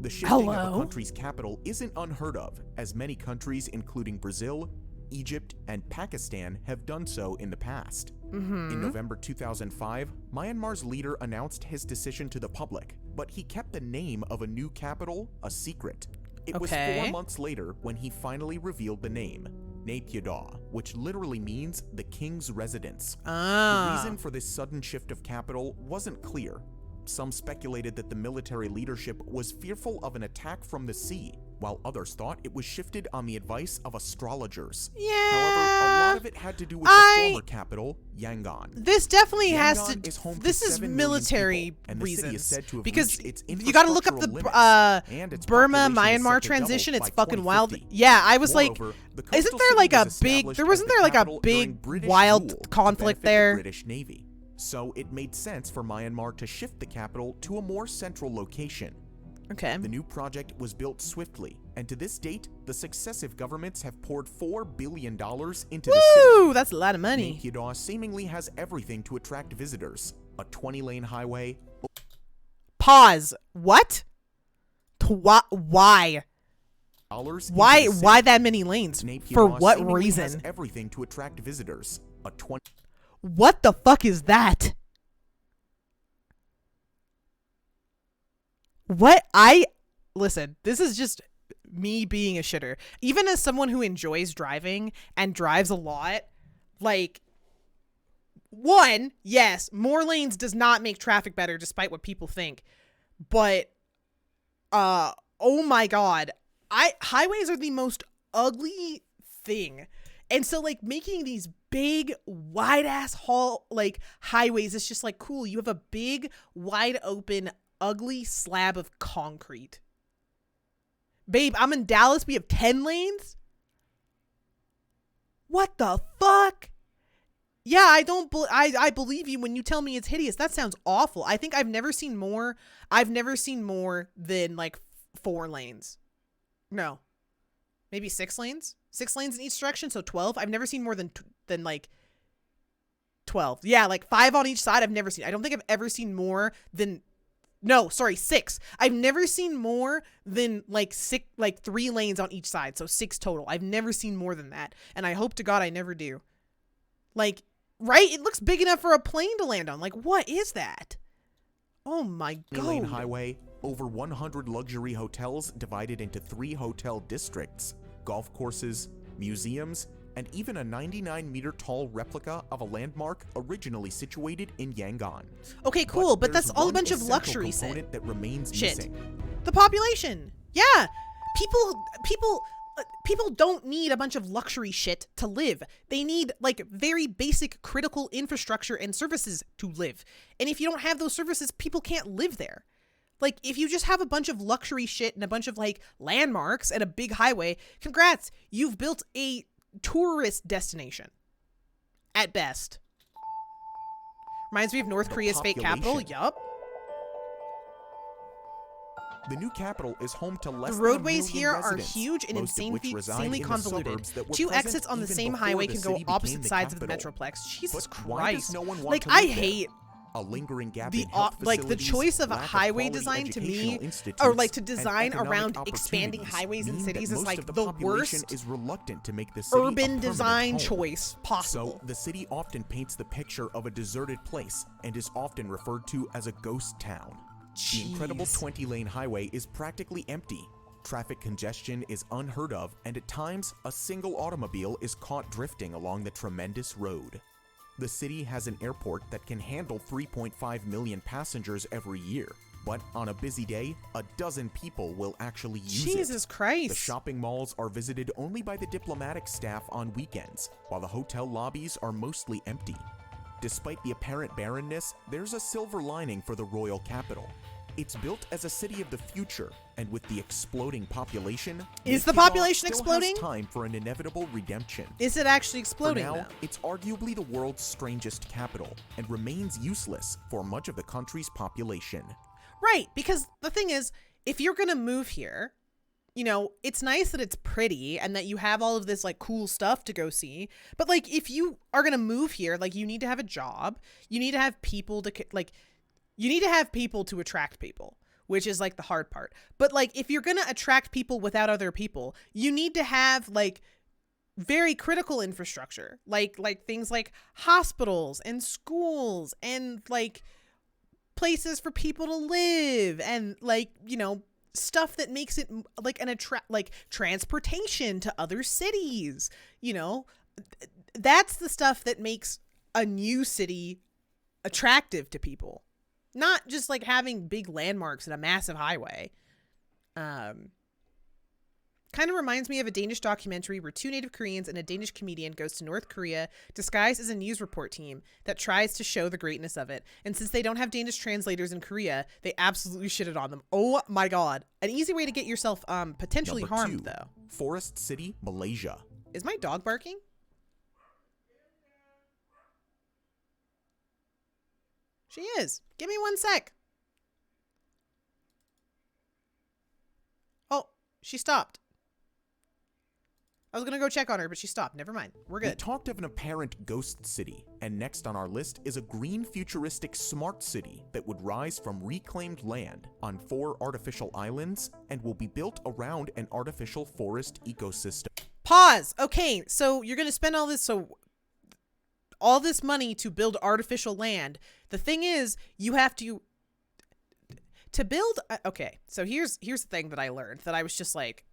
The shifting of a Hello? country's capital isn't unheard of, as many countries, including Brazil, Egypt, and Pakistan, have done so in the past. In November 2005, Myanmar's leader announced his decision to the public, but he kept the name of a new capital a secret. It was 4 months later when he finally revealed the name, Naypyidaw, which literally means the king's residence. The reason for this sudden shift of capital wasn't clear. Some speculated that the military leadership was fearful of an attack from the sea, while others thought it was shifted on the advice of astrologers. Yeah. However, a lot of it had to do with the former capital, Yangon. This definitely has Yangon to. is home to This is 7 million military people, and the city is reasons said to have because reached its you got to look up the infrastructural limits, and its Burma population is Myanmar set to double transition. It's by fucking wild. 2050. Yeah, I was Moreover, like, the coastal isn't there city like a was big? established There as wasn't the there like a capital during big British wild rule to conflict benefit the there? British Navy. So it made sense for Myanmar to shift the capital to a more central location. Okay. The new project was built swiftly, and to this date, the successive governments have poured $4 billion into the city. Woo! That's a lot of money. Naypyidaw seemingly has everything to attract visitors. A 20-lane highway. Pause. What? Why? Why that many lanes? For what seemingly reason? Has everything to attract visitors. A 20. What the fuck is that? What listen, this is just me being a shitter. Even as someone who enjoys driving and drives a lot, like, one, yes, more lanes does not make traffic better despite what people think. But oh my god, highways are the most ugly thing. And so like making these big wide ass highways, it's just like cool. You have a big wide open ugly slab of concrete. Babe, I'm in Dallas. We have 10 lanes. What the fuck? Yeah, I believe you when you tell me it's hideous. That sounds awful. I think I've never seen more than like 4 lanes. No. Maybe 6 lanes? 6 lanes in each direction, so 12. I've never seen more than like 12. Yeah, like 5 on each side I've never seen. I don't think I've ever seen more than 6. I've never seen more than like 3 lanes on each side, so 6 total. I've never seen more than that, and I hope to God I never do. Like, right? It looks big enough for a plane to land on. Like, what is that? Oh my god. Lane highway, over 100 luxury hotels divided into 3 hotel districts, golf courses, museums, and even a 99-meter tall replica of a landmark originally situated in Yangon. Okay, cool, but that's all a bunch of luxury shit. That remains missing. The population. Yeah. People don't need a bunch of luxury shit to live. They need like very basic critical infrastructure and services to live. And if you don't have those services, people can't live there. Like, if you just have a bunch of luxury shit and a bunch of like landmarks and a big highway, congrats, you've built a tourist destination at best. Reminds me of North Korea's fake capital. Yup. The new capital is home to less The than 1 roadways million here are residents, huge and most of which reside insanely in the convoluted. suburbs that were 2 present exits on the even same before highway the can city go became opposite the sides of the capital. Metroplex. Jesus But why does Christ. no one want Like, to I live there? hate A lingering gap the in health like the facilities, choice of a lack highway quality design to educational me, institutes, or like to and design economic around expanding opportunities highways in mean cities that is most like of the the population worst is reluctant to make the city a urban permanent design home. choice possible. So the city often paints the picture of a deserted place and is often referred to as a ghost town. The incredible 20-lane highway is practically empty. Traffic congestion is unheard of, and at times, a single automobile is caught drifting along the tremendous road. The city has an airport that can handle 3.5 million passengers every year, but on a busy day, a dozen people will actually use it. Jesus Christ. The shopping malls are visited only by the diplomatic staff on weekends, while the hotel lobbies are mostly empty. Despite the apparent barrenness, there's a silver lining for the royal capital. It's built as a city of the future, and with the exploding population, Is the Naypyidaw population still exploding? has time for an inevitable redemption. Is it actually exploding For now, though? it's arguably the world's strangest capital, and remains useless for much of the country's population. Right, because the thing is, if you're gonna move here, you know, it's nice that it's pretty and that you have all of this like cool stuff to go see. But like, if you are gonna move here, like you need to have a job, you need to have people to you need to have people to attract people, which is like the hard part. But like, if you're gonna attract people without other people, you need to have like very critical infrastructure, like things like hospitals and schools and like places for people to live and like, you know, stuff that makes it like like transportation to other cities. You know, that's the stuff that makes a new city attractive to people. Not just like having big landmarks and a massive highway. Kind of reminds me of a Danish documentary where 2 native Koreans and a Danish comedian goes to North Korea disguised as a news report team that tries to show the greatness of it. And since they don't have Danish translators in Korea, they absolutely shitted on them. Oh my god. An easy way to get yourself potentially Number harmed 2, though. Forest City, Malaysia. Is my dog barking? She is. Give me 1 sec. Oh, she stopped. I was going to go check on her, but she stopped. Never mind. We're We good. talked of an apparent ghost city, and next on our list is a green futuristic smart city that would rise from reclaimed land on 4 artificial islands and will be built around an artificial forest ecosystem. Pause. Okay, so you're going to spend all this money to build artificial land. The thing is, you have to build okay. So here's the thing that I learned that I was just like,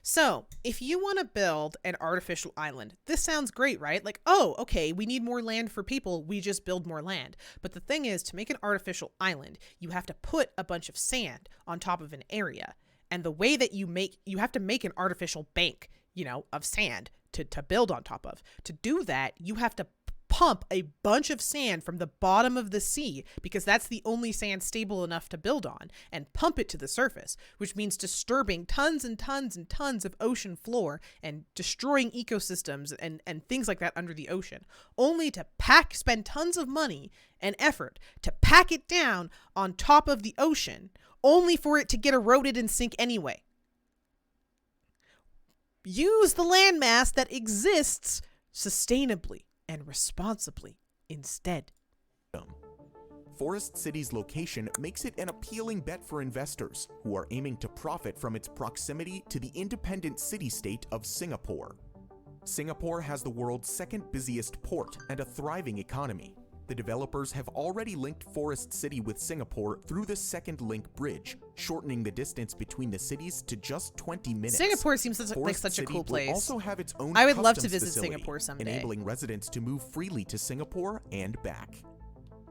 so if you want to build an artificial island, this sounds great, right? Like, oh, okay, we need more land for people. We just build more land. But the thing is, to make an artificial island, you have to put a bunch of sand on top of an area. And the way that you have to make an artificial bank, of sand to build on top of. To do that, you have to pump a bunch of sand from the bottom of the sea, because that's the only sand stable enough to build on, and pump it to the surface, which means disturbing tons and tons and tons of ocean floor and destroying ecosystems and things like that under the ocean, only to spend tons of money and effort to pack it down on top of the ocean, only for it to get eroded and sink anyway. Use the landmass that exists sustainably and responsibly instead. Forest City's location makes it an appealing bet for investors who are aiming to profit from its proximity to the independent city-state of Singapore. Singapore has the world's 2nd busiest port and a thriving economy. The developers have already linked Forest City with Singapore through the Second Link Bridge, shortening the distance between the cities to just 20 minutes. Singapore seems like such a City cool place. Will also have its own I would love to customs visit facility, Singapore someday. enabling residents to move freely to Singapore and back.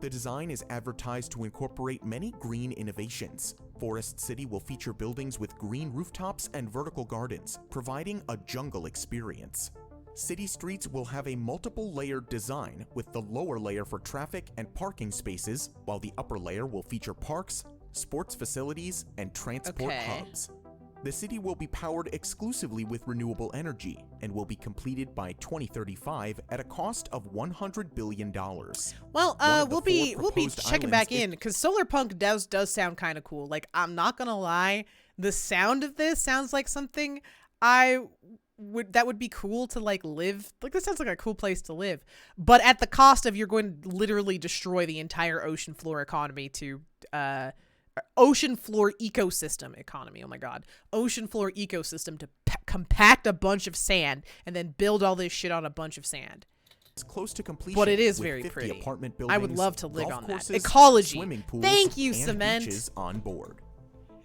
The design is advertised to incorporate many green innovations. Forest City will feature buildings with green rooftops and vertical gardens, providing a jungle experience. City streets will have a multiple-layered design, with the lower layer for traffic and parking spaces, while the upper layer will feature parks, sports facilities, and transport hubs. The city will be powered exclusively with renewable energy and will be completed by 2035 at a cost of $100 billion. Well, we'll be checking back in, because solar punk does sound kind of cool. Like, I'm not gonna lie, the sound of this sounds like something that would be cool to live. Like, this sounds like a cool place to live, but at the cost of you're going to literally destroy the entire ocean floor economy to ocean floor ecosystem economy. Oh my god, ocean floor ecosystem to compact a bunch of sand and then build all this shit on a bunch of sand. It's close to completion. But it is with very 50 pretty. apartment I would buildings, love to live golf on that. courses, Ecology. Swimming pools, Thank you, and Cement. beaches on board.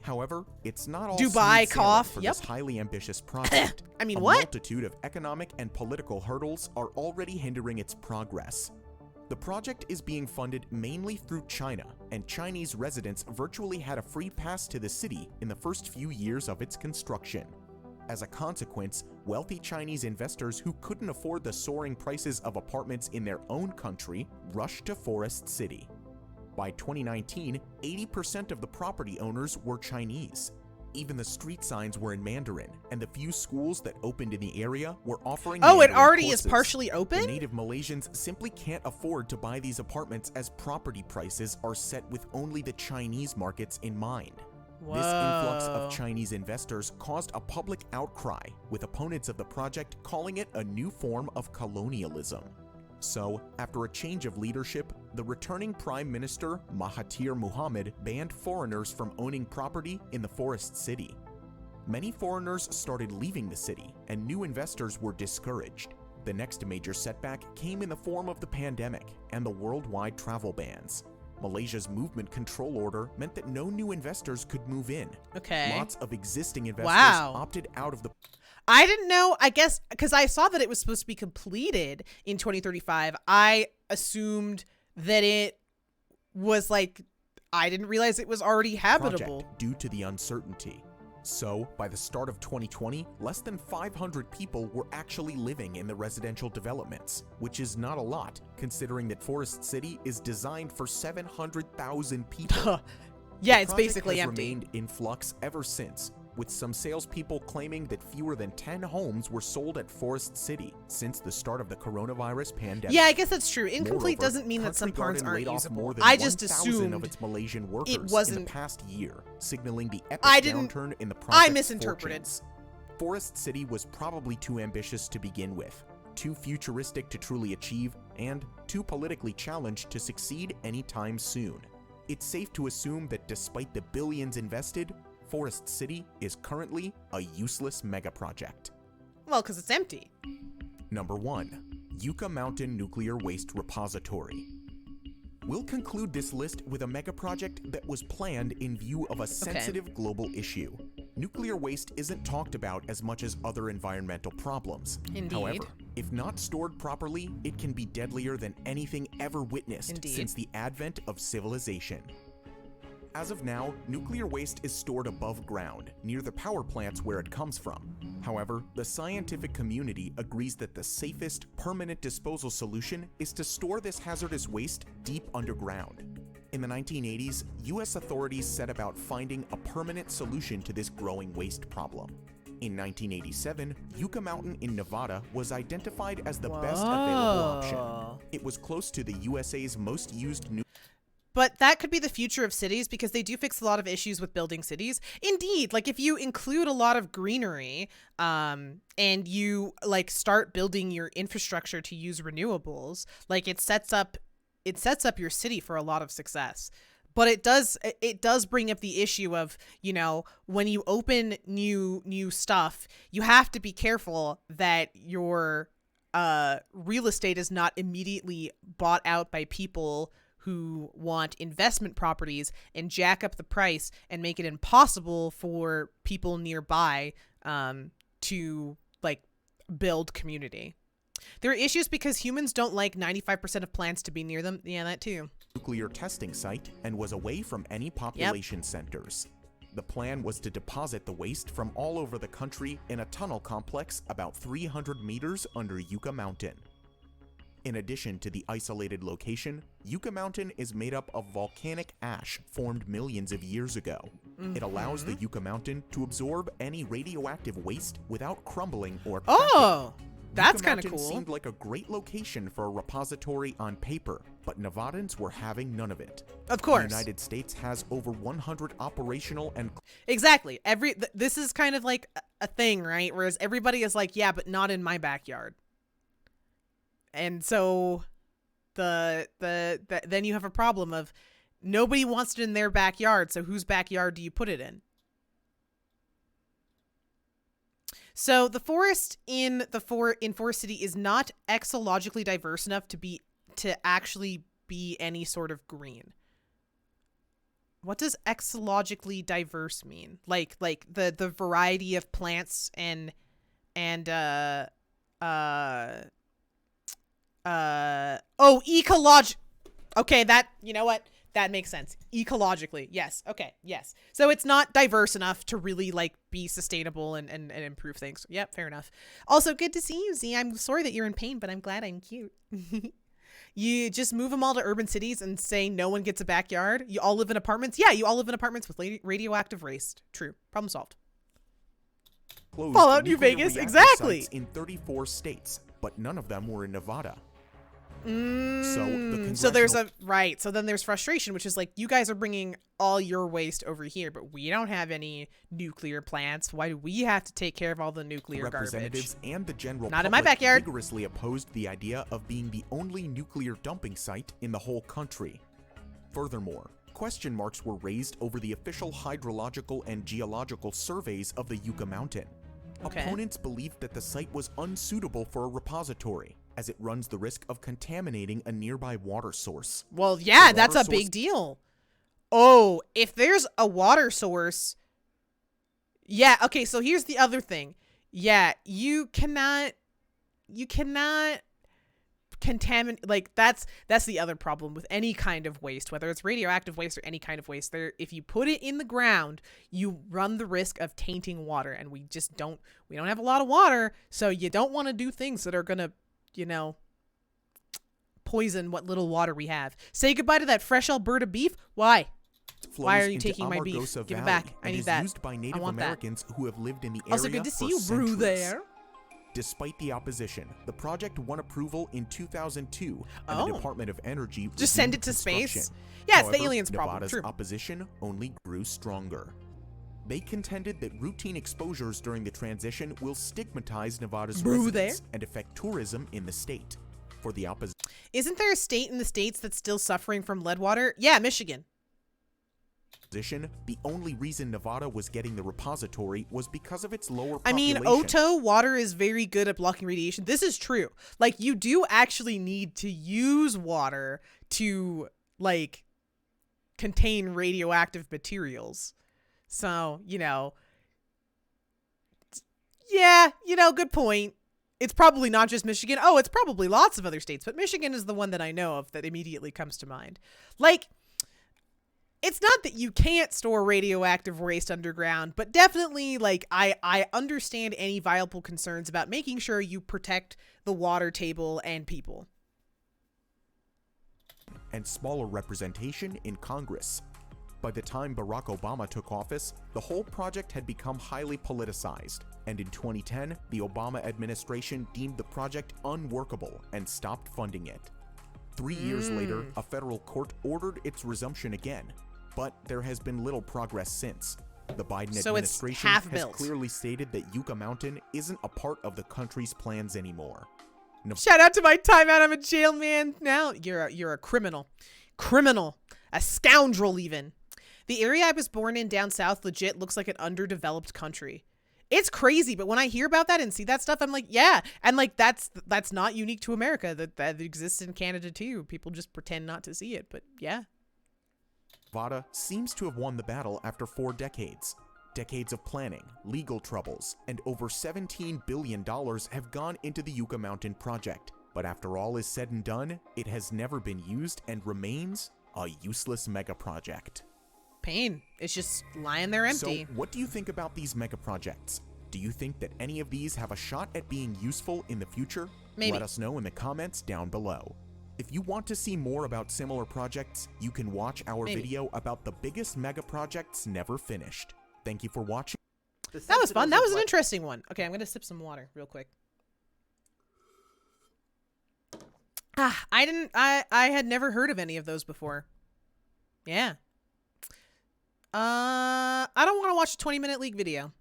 However, it's not all Dubai smooth sailing cough. for Yep. this highly ambitious project. I mean, a what? multitude of economic and political hurdles are already hindering its progress. The project is being funded mainly through China, and Chinese residents virtually had a free pass to the city in the first few years of its construction. As a consequence, wealthy Chinese investors who couldn't afford the soaring prices of apartments in their own country rushed to Forest City. By 2019, 80% of the property owners were Chinese. Even the street signs were in Mandarin, and the few schools that opened in the area were offering it Mandarin already courses. is partially open? The native Malaysians simply can't afford to buy these apartments, as property prices are set with only the Chinese markets in mind. This influx of Chinese investors caused a public outcry, with opponents of the project calling it a new form of colonialism. So, after a change of leadership, the returning Prime Minister Mahathir Mohamad banned foreigners from owning property in the Forest City. Many foreigners started leaving the city, and new investors were discouraged. The next major setback came in the form of the pandemic and the worldwide travel bans. Malaysia's movement control order meant that no new investors could move in. Okay. Lots of existing investors opted out of the... I didn't know, I guess, because I saw that it was supposed to be completed in 2035. I assumed that it was like, I didn't realize it was already habitable. Project due to the uncertainty. So, by the start of 2020, less than 500 people were actually living in the residential developments, which is not a lot, considering that Forest City is designed for 700,000 people. Yeah, The it's project basically has empty. remained in flux ever since, with some salespeople claiming that fewer than 10 homes were sold at Forest City since the start of the coronavirus pandemic. Yeah, I guess that's true. Incomplete Moreover, doesn't mean that some Country parts Garden aren't laid off usable. more than I just 1,000 assumed of its Malaysian workers it wasn't in the past year, signaling the epic I didn't- downturn in the I project's misinterpreted. fortunes. Forest City was probably too ambitious to begin with, too futuristic to truly achieve, and too politically challenged to succeed anytime soon. It's safe to assume that despite the billions invested, Forest City is currently a useless mega project. Well, because it's empty. Number 1. Yucca Mountain Nuclear Waste Repository. We'll conclude this list with a mega project that was planned in view of a sensitive global issue. Nuclear waste isn't talked about as much as other environmental problems. Indeed. However, if not stored properly, it can be deadlier than anything ever witnessed Indeed. since the advent of civilization. As of now, nuclear waste is stored above ground, near the power plants where it comes from. However, the scientific community agrees that the safest, permanent disposal solution is to store this hazardous waste deep underground. In the 1980s, US authorities set about finding a permanent solution to this growing waste problem. In 1987, Yucca Mountain in Nevada was identified as the best available option. It was close to the USA's most used But that could be the future of cities because they do fix a lot of issues with building cities. Indeed, like if you include a lot of greenery, and you like start building your infrastructure to use renewables, like it sets up your city for a lot of success. But it does bring up the issue of, you know, when you open new stuff, you have to be careful that your real estate is not immediately bought out by people who want investment properties and jack up the price and make it impossible for people nearby to like build community. There are issues because humans don't like 95% of plants to be near them. Yeah, that too. Nuclear testing site and was away from any population centers. The plan was to deposit the waste from all over the country in a tunnel complex about 300 meters under Yucca Mountain. In addition to the isolated location, Yucca Mountain is made up of volcanic ash formed millions of years ago. It allows the Yucca Mountain to absorb any radioactive waste without crumbling or cracking. Oh, that's Yucca kind of Mountain cool. seemed like a great location for a repository on paper, but Nevadans were having none of it. Of course. The United States has over 100 operational and Exactly. This is kind of like a thing, right? Whereas everybody is like, yeah, but not in my backyard. And so then you have a problem of nobody wants it in their backyard, so whose backyard do you put it in? So the forest in Forest City is not ecologically diverse enough to actually be any sort of green. What does ecologically diverse mean? Like the variety of plants and okay, that, you know what, that makes sense. Ecologically, yes. Okay, yes. So it's not diverse enough to really like be sustainable and improve things. Yep, fair enough. Also, good to see you, Z. I'm sorry that you're in pain, but I'm glad I'm cute. You just move them all to urban cities and say no one gets a backyard. You all live in apartments. Yeah, you all live in apartments with radioactive waste. True. Problem solved. Fallout New nuclear Vegas, reactor exactly. sites in 34 states, but none of them were in Nevada. So there's so then there's frustration, which is like, you guys are bringing all your waste over here, but we don't have any nuclear plants. Why do we have to take care of all the nuclear Representatives garbage? and the general Not in public my backyard. vigorously opposed the idea of being the only nuclear dumping site in the whole country. Furthermore, question marks were raised over the official hydrological and geological surveys of the Yucca Mountain. Okay. Opponents believed that the site was unsuitable for a repository, as it runs the risk of contaminating a nearby water source. Well, yeah, The that's a water big source- deal. Oh, if there's a water source. Yeah, okay, so here's the other thing. Yeah, you cannot like that's the other problem with any kind of waste, whether it's radioactive waste or any kind of waste. There, if you put it in the ground, you run the risk of tainting water, and we don't have a lot of water, so you don't want to do things that are gonna, poison what little water we have. Say goodbye to that fresh Alberta beef. Why are you taking my beef? Give it back. I need that. Used by Native I want Americans who have lived in the area Also, good to see you, for Brew, centuries. there. Despite the opposition, the project won approval in 2002, and the Department of Energy just send it to space. Yeah, it's the aliens' problem. Nevada's True. opposition only grew stronger. They contended that routine exposures during the transition will stigmatize Nevada's residents and affect tourism in the state. For the opposition, isn't there a state in the States that's still suffering from lead water? Yeah, Michigan. The only reason Nevada was getting the repository was because of its lower I population. mean, Oto water is very good at blocking radiation. This is true. Like, you do actually need to use water to, like, contain radioactive materials. So, yeah, good point. It's probably not just Michigan. Oh, it's probably lots of other states, but Michigan is the one that I know of that immediately comes to mind. Like, it's not that you can't store radioactive waste underground, but definitely, like, I understand any viable concerns about making sure you protect the water table and people. And smaller representation in Congress. By the time Barack Obama took office, the whole project had become highly politicized, and in 2010, the Obama administration deemed the project unworkable and stopped funding it. 3 years later, a federal court ordered its resumption again, but there has been little progress since. The Biden administration has clearly stated that Yucca Mountain isn't a part of the country's plans anymore. Shout out to my time out. I'm a jail man now. You're a criminal. A scoundrel even. The area I was born in down south legit looks like an underdeveloped country. It's crazy, but when I hear about that and see that stuff, I'm like, yeah. And like that's not unique to America. That exists in Canada too. People just pretend not to see it, but yeah. Nevada seems to have won the battle after 4 decades. Decades of planning, legal troubles, and over $17 billion have gone into the Yucca Mountain project. But after all is said and done, it has never been used and remains a useless mega project. Pain. It's just lying there empty. So, what do you think about these mega projects? Do you think that any of these have a shot at being useful in the future? Maybe. Let us know in the comments down below. If you want to see more about similar projects, you can watch our video about the biggest mega projects never finished. Thank you for watching. That was fun. That was an interesting one. Okay, I'm going to sip some water real quick. I had never heard of any of those before. Yeah. I don't want to watch a 20-minute League video.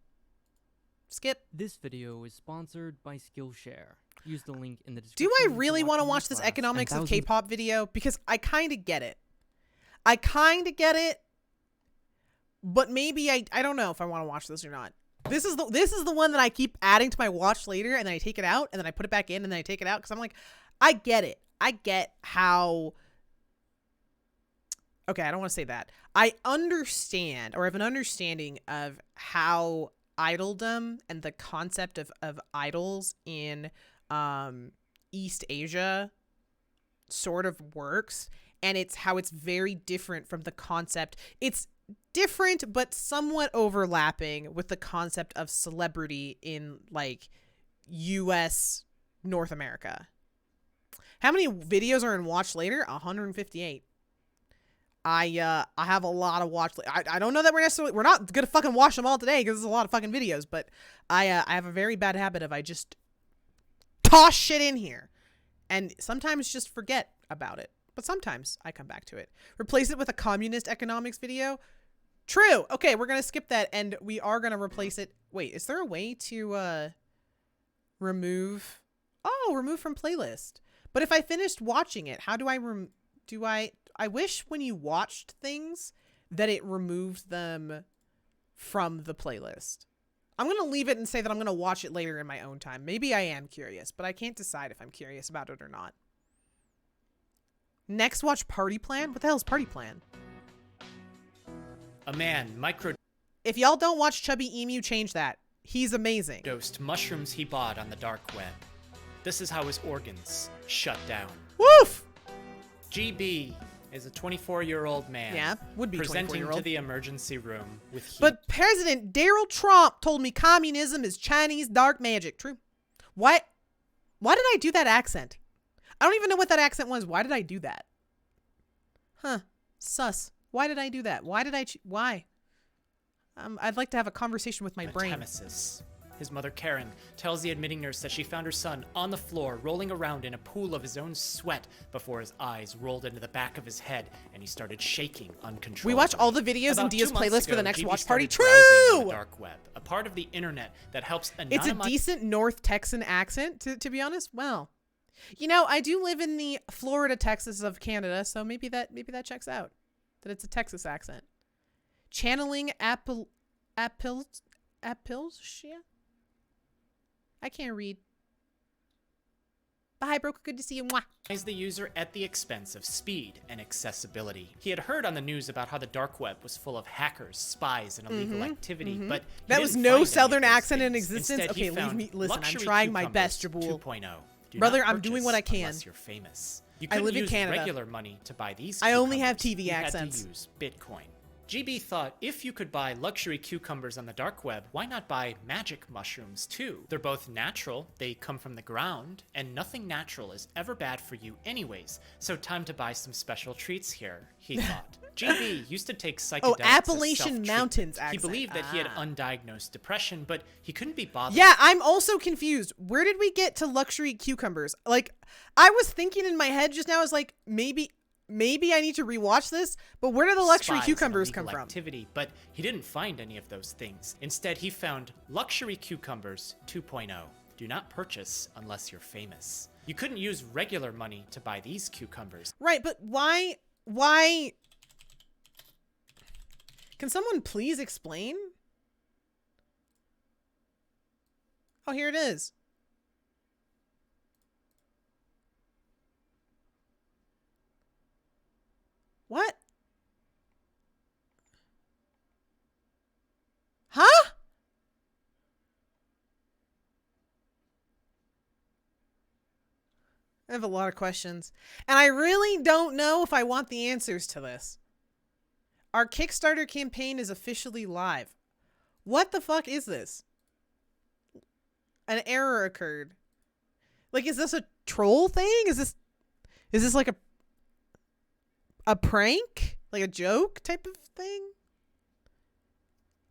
Skip. This video is sponsored by Skillshare. Use the link in the description. Do I really want to watch this economics of K-pop video? Because I kind of get it. But maybe I don't know if I want to watch this or not. This is the one that I keep adding to my watch later, and then I take it out, and then I put it back in, and then I take it out, because I'm like, I get it. I get how... Okay, I don't want to say that. I understand, or have an understanding of how idoldom and the concept of idols in East Asia sort of works, and it's how it's very different from the concept. It's different but somewhat overlapping with the concept of celebrity in like US North America. How many videos are in watch later? 158. I have a lot of watch. I don't know that we're not gonna fucking watch them all today because there's a lot of fucking videos, but I have a very bad habit of I just toss shit in here and sometimes just forget about it, but sometimes I come back to it. Replace it with a communist economics video. True. Okay, we're gonna skip that and we are gonna replace it. Wait, is there a way to remove? Oh, remove from playlist. But if I finished watching it, how do I I wish when you watched things that it removed them from the playlist. I'm going to leave it and say that I'm going to watch it later in my own time. Maybe I am curious, but I can't decide if I'm curious about it or not. Next, watch Party Plan. What the hell is Party Plan? A man If y'all don't watch Chubby Emu, change that. He's amazing. microdosed mushrooms he bought on the dark web. this is how his organs shut down. Woof! GB is a 24-year-old man. Yeah, would be presenting 24-year-old. to the emergency room with heat. But President Donald Trump told me communism is Chinese dark magic. True. Why did I do that accent? I don't even know what that accent was. Why did I do that? Huh. Sus. Why did I do that? Why did I... why? I'd like to have a conversation with my brain. Nemesis. His mother, Karen, tells the admitting nurse that she found her son on the floor, rolling around in a pool of his own sweat before his eyes rolled into the back of his head and he started shaking uncontrollably. We watch all the videos in About Dia's 2 months playlist for the ago, next GB watch party. started browsing on True! the dark web, a part of the internet that helps anonymize... It's a decent North Texan accent, to be honest. Well, you know, I do live in the Florida, Texas of Canada, so maybe that checks out. That it's a Texas accent. Channeling apples. I can't read. Bye, Broker. Good to see you. Mwah. The user at the expense of speed and accessibility. He had heard on the news about how the dark web was full of hackers, spies, and illegal activity, but he that was didn't no find any of southern those accent in things. existence. Instead, he Okay, leave found me. Listen, I'm luxury trying my cucumbers best, Jabul. 2.0. Do Brother, not I'm doing what I purchase can. unless you're famous. You I couldn't live in use Canada. regular money to buy these. I only have cucumbers. TV You accents. Had to use Bitcoin. GB thought if you could buy luxury cucumbers on the dark web, why not buy magic mushrooms too? They're both natural, they come from the ground, and nothing natural is ever bad for you anyways, so time to buy some special treats here, he thought. GB used to take psychedelics as Appalachian self-treatment. Mountains He accent. believed that he had undiagnosed depression, but he couldn't be bothered. Yeah, I'm also confused. Where did we get to luxury cucumbers? Like, I was thinking in my head just now, I was like, maybe I need to rewatch this, but where did the luxury Spies and cucumbers come illegal from? Activity, but he didn't find any of those things. Instead, he found luxury cucumbers 2.0. Do not purchase unless you're famous. You couldn't use regular money to buy these cucumbers. Right, but why? Can someone please explain? Oh, here it is. What? Huh? I have a lot of questions, and I really don't know if I want the answers to this. Our Kickstarter campaign is officially live. What the fuck is this? An error occurred. Like, is this a troll thing? Is this like a prank? Like a joke type of thing?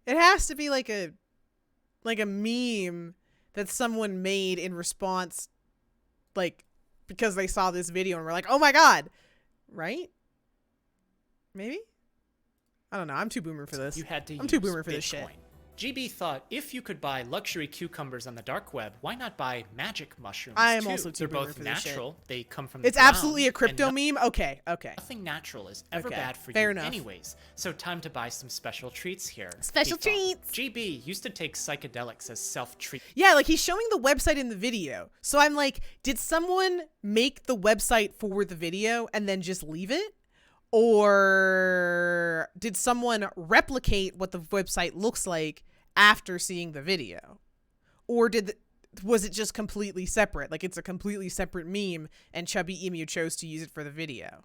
It has to be like a meme that someone made in response, like, because they saw this video and were like, oh my god. Right? Maybe? I don't know. I'm too boomer for this. You had to I'm too boomer for this shit. GB thought if you could buy luxury cucumbers on the dark web, why not buy magic mushrooms I am too? also too They're boomer both for this shit. natural. They come from the It's ground, absolutely a crypto and meme? Okay. nothing natural is ever Okay, bad for fair you enough. anyways. So time to buy some special treats here. Special he thought. treats! GB used to take psychedelics as self-treatment. Yeah, like he's showing the website in the video. So I'm like, did someone make the website for the video and then just leave it? Or did someone replicate what the website looks like after seeing the video? Or was it just completely separate? Like it's a completely separate meme and Chubby Emu chose to use it for the video.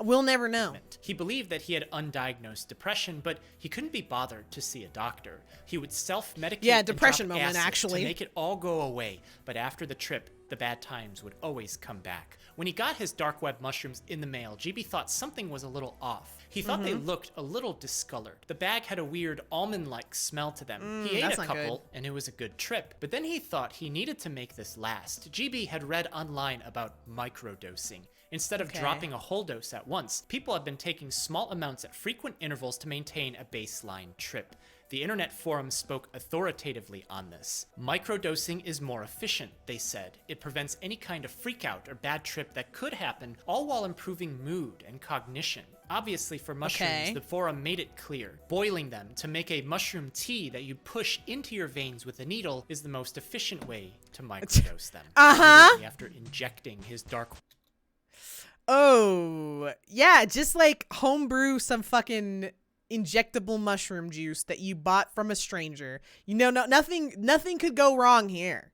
We'll never know. He believed that he had undiagnosed depression, but he couldn't be bothered to see a doctor. He would self-medicate Yeah, and depression drop moment, acid actually. to make it all go away. But after the trip, the bad times would always come back. When he got his dark web mushrooms in the mail, GB thought something was a little off. He thought they looked a little discolored. The bag had a weird almond-like smell to them. He ate that's a not couple, good. and it was a good trip. But then he thought he needed to make this last. GB had read online about microdosing. Instead of dropping a whole dose at once, people have been taking small amounts at frequent intervals to maintain a baseline trip. The internet forum spoke authoritatively on this. Microdosing is more efficient, they said. It prevents any kind of freakout or bad trip that could happen, all while improving mood and cognition. Obviously, for mushrooms, the forum made it clear. Boiling them to make a mushroom tea that you push into your veins with a needle is the most efficient way to microdose them. Immediately after injecting his dark... Oh, yeah, just like homebrew some fucking injectable mushroom juice that you bought from a stranger. You know, nothing could go wrong here.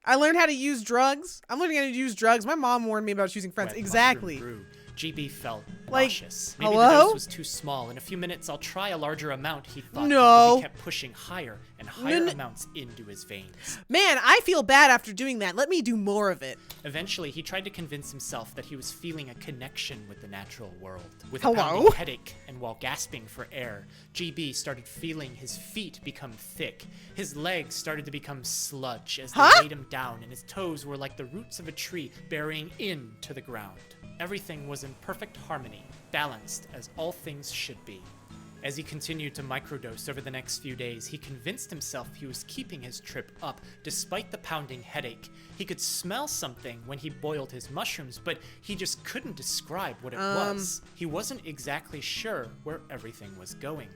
I learned how to use drugs. I'm learning how to use drugs. My mom warned me about choosing friends. Red Exactly. mushroom brew. GB felt Like, nauseous. Maybe hello? the dose was too small. In a few minutes, I'll try a larger amount, he thought. No. As he kept pushing higher and higher amounts into his veins. Man, I feel bad after doing that. Let me do more of it. Eventually, he tried to convince himself that he was feeling a connection with the natural world. With Hello? a pounding headache and while gasping for air, GB started feeling his feet become thick. His legs started to become sludge as they weighed him down, and his toes were like the roots of a tree burying into the ground. Everything was in perfect harmony, balanced as all things should be. As he continued to microdose over the next few days, he convinced himself he was keeping his trip up despite the pounding headache. He could smell something when he boiled his mushrooms, but he just couldn't describe what it was. He wasn't exactly sure where everything was going.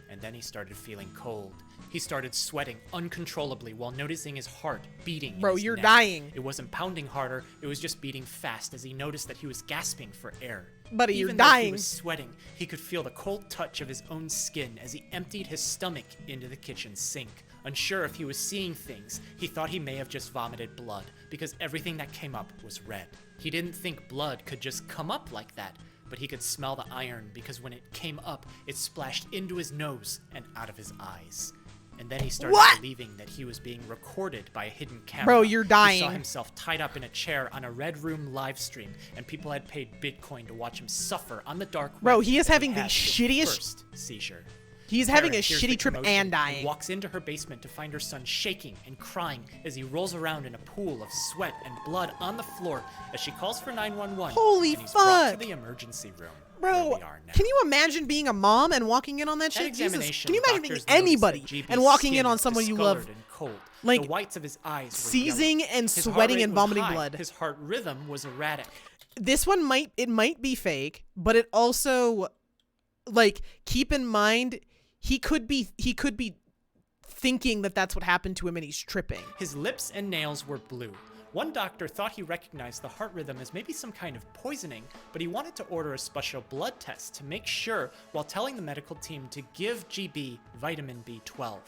And then he started feeling cold. He started sweating uncontrollably while noticing his heart beating. Bro, in his you're neck. dying. It wasn't pounding harder, it was just beating fast as he noticed that he was gasping for air. Buddy, you're Even though he dying. was sweating, he could feel the cold touch of his own skin as he emptied his stomach into the kitchen sink. Unsure if he was seeing things, he thought he may have just vomited blood because everything that came up was red. He didn't think blood could just come up like that, but he could smell the iron because when it came up, it splashed into his nose and out of his eyes. And then he started believing that he was being recorded by a hidden camera. Bro, you're dying. He saw himself tied up in a chair on a Red Room live stream, and people had paid Bitcoin to watch him suffer on the dark web. Bro, he is as having the had his shittiest- first seizure. He's having Karen a hears shitty the trip commotion and dying. walks into her basement to find her son shaking and crying as he rolls around in a pool of sweat and blood on the floor as she calls for 911. Holy and he's brought to fuck. the emergency room. Bro, can you imagine being a mom and walking in on that At shit? Jesus, examination, can you imagine being doctors noticed anybody that GB's and walking in skin on is someone you love, discolored and cold. like, the whites of his eyes were seizing yellow. and His heart sweating rate and was vomiting high. blood? His heart rhythm was erratic. This one might be fake, but it also, like, keep in mind he could be thinking that that's what happened to him and he's tripping. His lips and nails were blue. One doctor thought he recognized the heart rhythm as maybe some kind of poisoning, but he wanted to order a special blood test to make sure while telling the medical team to give GB vitamin B12.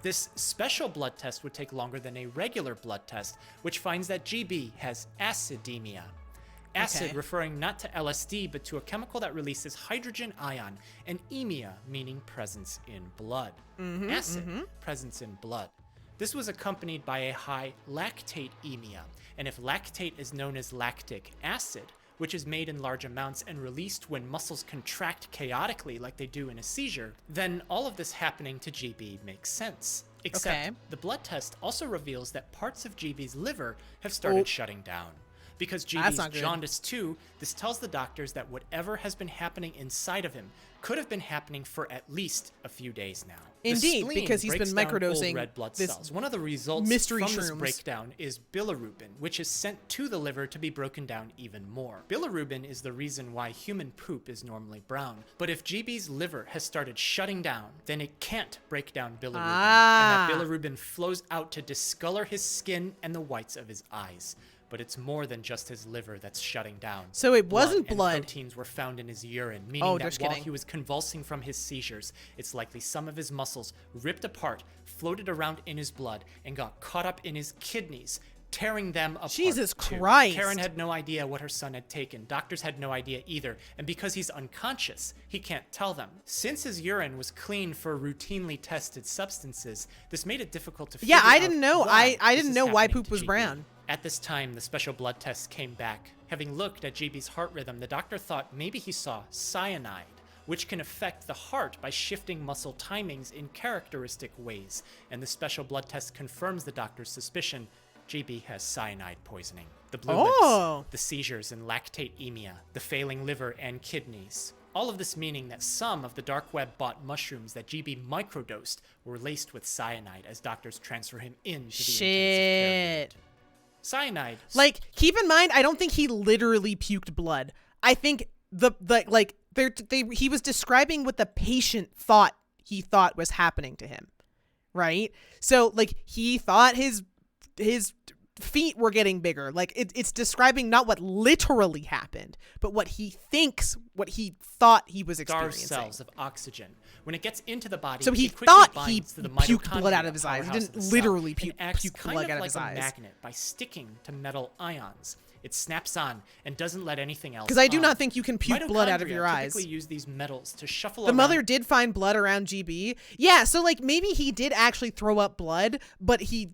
This special blood test would take longer than a regular blood test, which finds that GB has acidemia. Acid referring not to LSD, but to a chemical that releases hydrogen ion, and emia meaning presence in blood. Acid, presence in blood. This was accompanied by a high lactate emia, and if lactate is known as lactic acid, which is made in large amounts and released when muscles contract chaotically like they do in a seizure, then all of this happening to GB makes sense. Except the blood test also reveals that parts of GB's liver have started shutting down. Because That's GB's not good. jaundice too, this tells the doctors that whatever has been happening inside of him could have been happening for at least a few days now. The Indeed, spleen because he's breaks been down old microdosing red blood this cells. One of the results mystery from this shrooms. breakdown is bilirubin, which is sent to the liver to be broken down even more. Bilirubin is the reason why human poop is normally brown. But if GB's liver has started shutting down, then it can't break down bilirubin. And that bilirubin flows out to discolor his skin and the whites of his eyes. But it's more than just his liver that's shutting down. So it wasn't and blood. proteins were found in his urine, meaning that just while kidding. he was convulsing from his seizures, it's likely some of his muscles ripped apart, floated around in his blood, and got caught up in his kidneys, tearing them apart. Jesus too. Christ. Karen had no idea what her son had taken. Doctors had no idea either. And because he's unconscious, he can't tell them. Since his urine was clean for routinely tested substances, this made it difficult to figure Yeah, I out didn't know. why I this didn't is know why happening poop to was GB. brown. At this time, the special blood tests came back. Having looked at GB's heart rhythm, the doctor thought maybe he saw cyanide, which can affect the heart by shifting muscle timings in characteristic ways. And the special blood test confirms the doctor's suspicion. GB has cyanide poisoning. The blue lips, the seizures and lactatemia, the failing liver and kidneys. All of this meaning that some of the dark web bought mushrooms that GB microdosed were laced with cyanide as doctors transfer him into the intensive care unit. Cyanide. Like, keep in mind, I don't think he literally puked blood. I think he was describing what the patient thought was happening to him, right? So like he thought his feet were getting bigger. Like it's describing not what literally happened, but what he thought he was experiencing. Cells of oxygen. When it gets into the body, so he quickly thought he binds to the puked blood mitochondria out of his eyes. He powerhouse didn't of the literally cell, puke and acts blood kind out of of like his a eyes. magnet by sticking to metal ions. It snaps on and doesn't let anything else. Because I do on. not think you can puke blood out of your eyes. Typically use these metals to shuffle the around. mother did find blood around GB. Yeah, so like maybe he did actually throw up blood, but he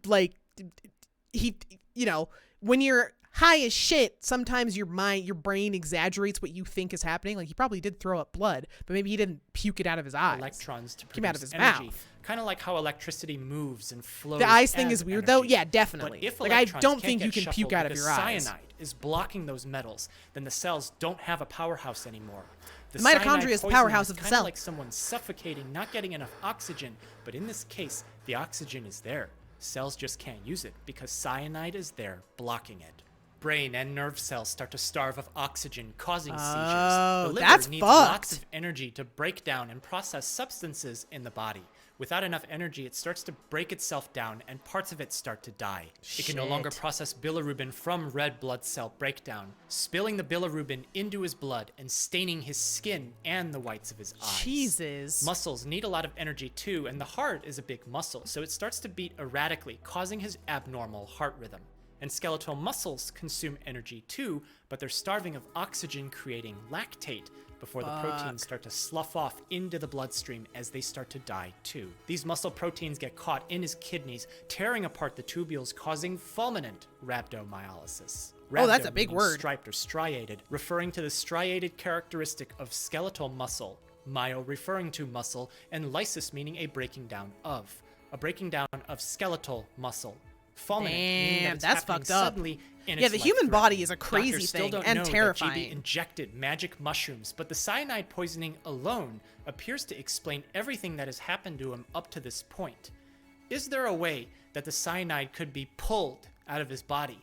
when you're high as shit, sometimes your brain exaggerates what you think is happening. Like he probably did throw up blood, but maybe he didn't puke it out of his eyes. Electrons to came out of his energy. mouth. Kind of like how electricity moves and flows. The eyes thing as is weird energy. though. Yeah, definitely. But if like I electrons don't can't think you get can puke shuffled out of because your eyes. cyanide is blocking those metals, then the cells don't have a powerhouse anymore. The mitochondria is the powerhouse of the cell. Like someone suffocating, not getting enough oxygen. But in this case, the oxygen is there. Cells just can't use it because cyanide is there blocking it. Brain and nerve cells start to starve of oxygen, causing seizures. The liver that's needs fucked. lots of energy to break down and process substances in the body. Without enough energy, it starts to break itself down and parts of it start to die. It can no longer process bilirubin from red blood cell breakdown, spilling the bilirubin into his blood and staining his skin and the whites of his eyes. Jesus. Muscles need a lot of energy too, and the heart is a big muscle, so it starts to beat erratically, causing his abnormal heart rhythm. And skeletal muscles consume energy too, but they're starving of oxygen, creating lactate before the proteins start to slough off into the bloodstream as they start to die too. These muscle proteins get caught in his kidneys, tearing apart the tubules, causing fulminant rhabdomyolysis. Oh, that's a Rhabdo big meaning word. Striped or striated, referring to the striated characteristic of skeletal muscle, myo referring to muscle, and lysis meaning a breaking down of. A breaking down of skeletal muscle. Fulminant, meaning that it's that's happening fucked up. Suddenly in Yeah, its the life human threatening. body is a crazy Doctors still thing don't and know terrifying. That GB injected magic mushrooms, but the cyanide poisoning alone appears to explain everything that has happened to him up to this point. Is there a way that the cyanide could be pulled out of his body?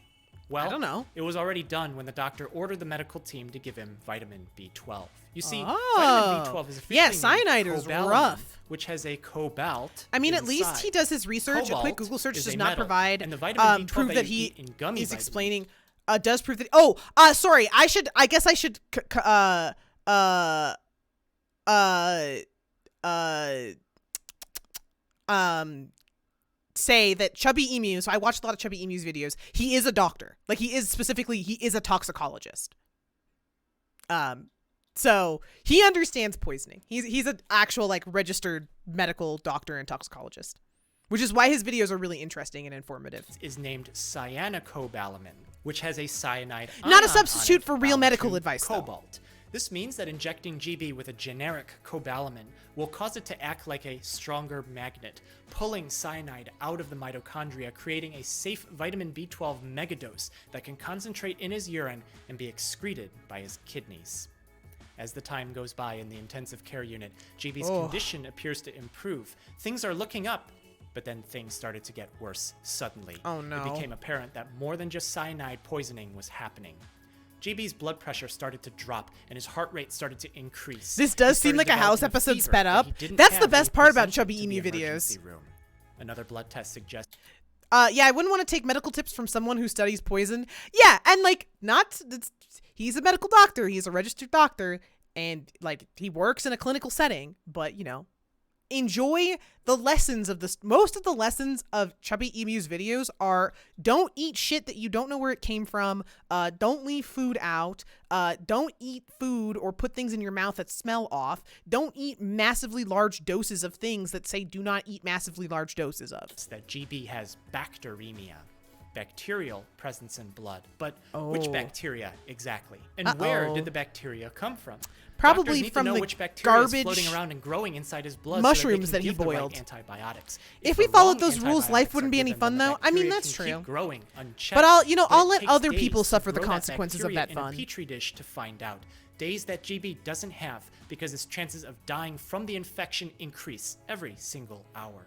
Well, I don't know. It was already done when the doctor ordered the medical team to give him vitamin B12. You see, Oh. vitamin B12 is officially Yeah, named cyanide is cobalamin, rough. which has a cobalt. I mean, at least inside. he does his research. A quick Cobalt Google search is does a not metal, provide and the vitamin B12 proof that you he eat in gummy is vitamins. explaining. Does prove that. Sorry. I guess I should. Say that Chubby Emu. So I watched a lot of Chubby Emu's videos. He is a doctor. Like he is a toxicologist. So he understands poisoning. He's an actual like registered medical doctor and toxicologist, which is why his videos are really interesting and informative. Is named cyanocobalamin, which has a cyanide Not a ion on substitute it for real bound medical to advice, though. Cobalt. This means that injecting GB with a generic cobalamin will cause it to act like a stronger magnet, pulling cyanide out of the mitochondria, creating a safe vitamin B12 megadose that can concentrate in his urine and be excreted by his kidneys. As the time goes by in the intensive care unit, GB's condition appears to improve. Things are looking up, but then things started to get worse suddenly. Oh no. It became apparent that more than just cyanide poisoning was happening. GB's blood pressure started to drop and his heart rate started to increase. This does He seem like started a house developing episode fever sped that up. he didn't That's have the when best he part about presented Chubby to Emu the videos. emergency room. Another blood test suggests Yeah, I wouldn't want to take medical tips from someone who studies poison. Yeah, and like he's a medical doctor. He's a registered doctor and like he works in a clinical setting, but enjoy the lessons of this. Most of the lessons of Chubby Emu's videos are don't eat shit that you don't know where it came from. Don't leave food out. Don't eat food or put things in your mouth that smell off. Don't eat massively large doses of things that say do not eat massively large doses of. that GB has bacteremia, bacterial presence in blood. But which bacteria exactly? And where did the bacteria come from? Probably Doctors need from to know the which bacteria garbage is floating around and growing inside his blood mushrooms so that he give the right boiled. antibiotics. If we the followed wrong those rules, life antibiotics wouldn't are be any given, fun, then the though. I mean, bacteria that's can true. keep growing unchecked. But I'll But it let takes other days people to suffer the grow that consequences of bacteria that in fun. a petri dish to find out. Days that GB doesn't have because his chances of dying from the infection increase every single hour.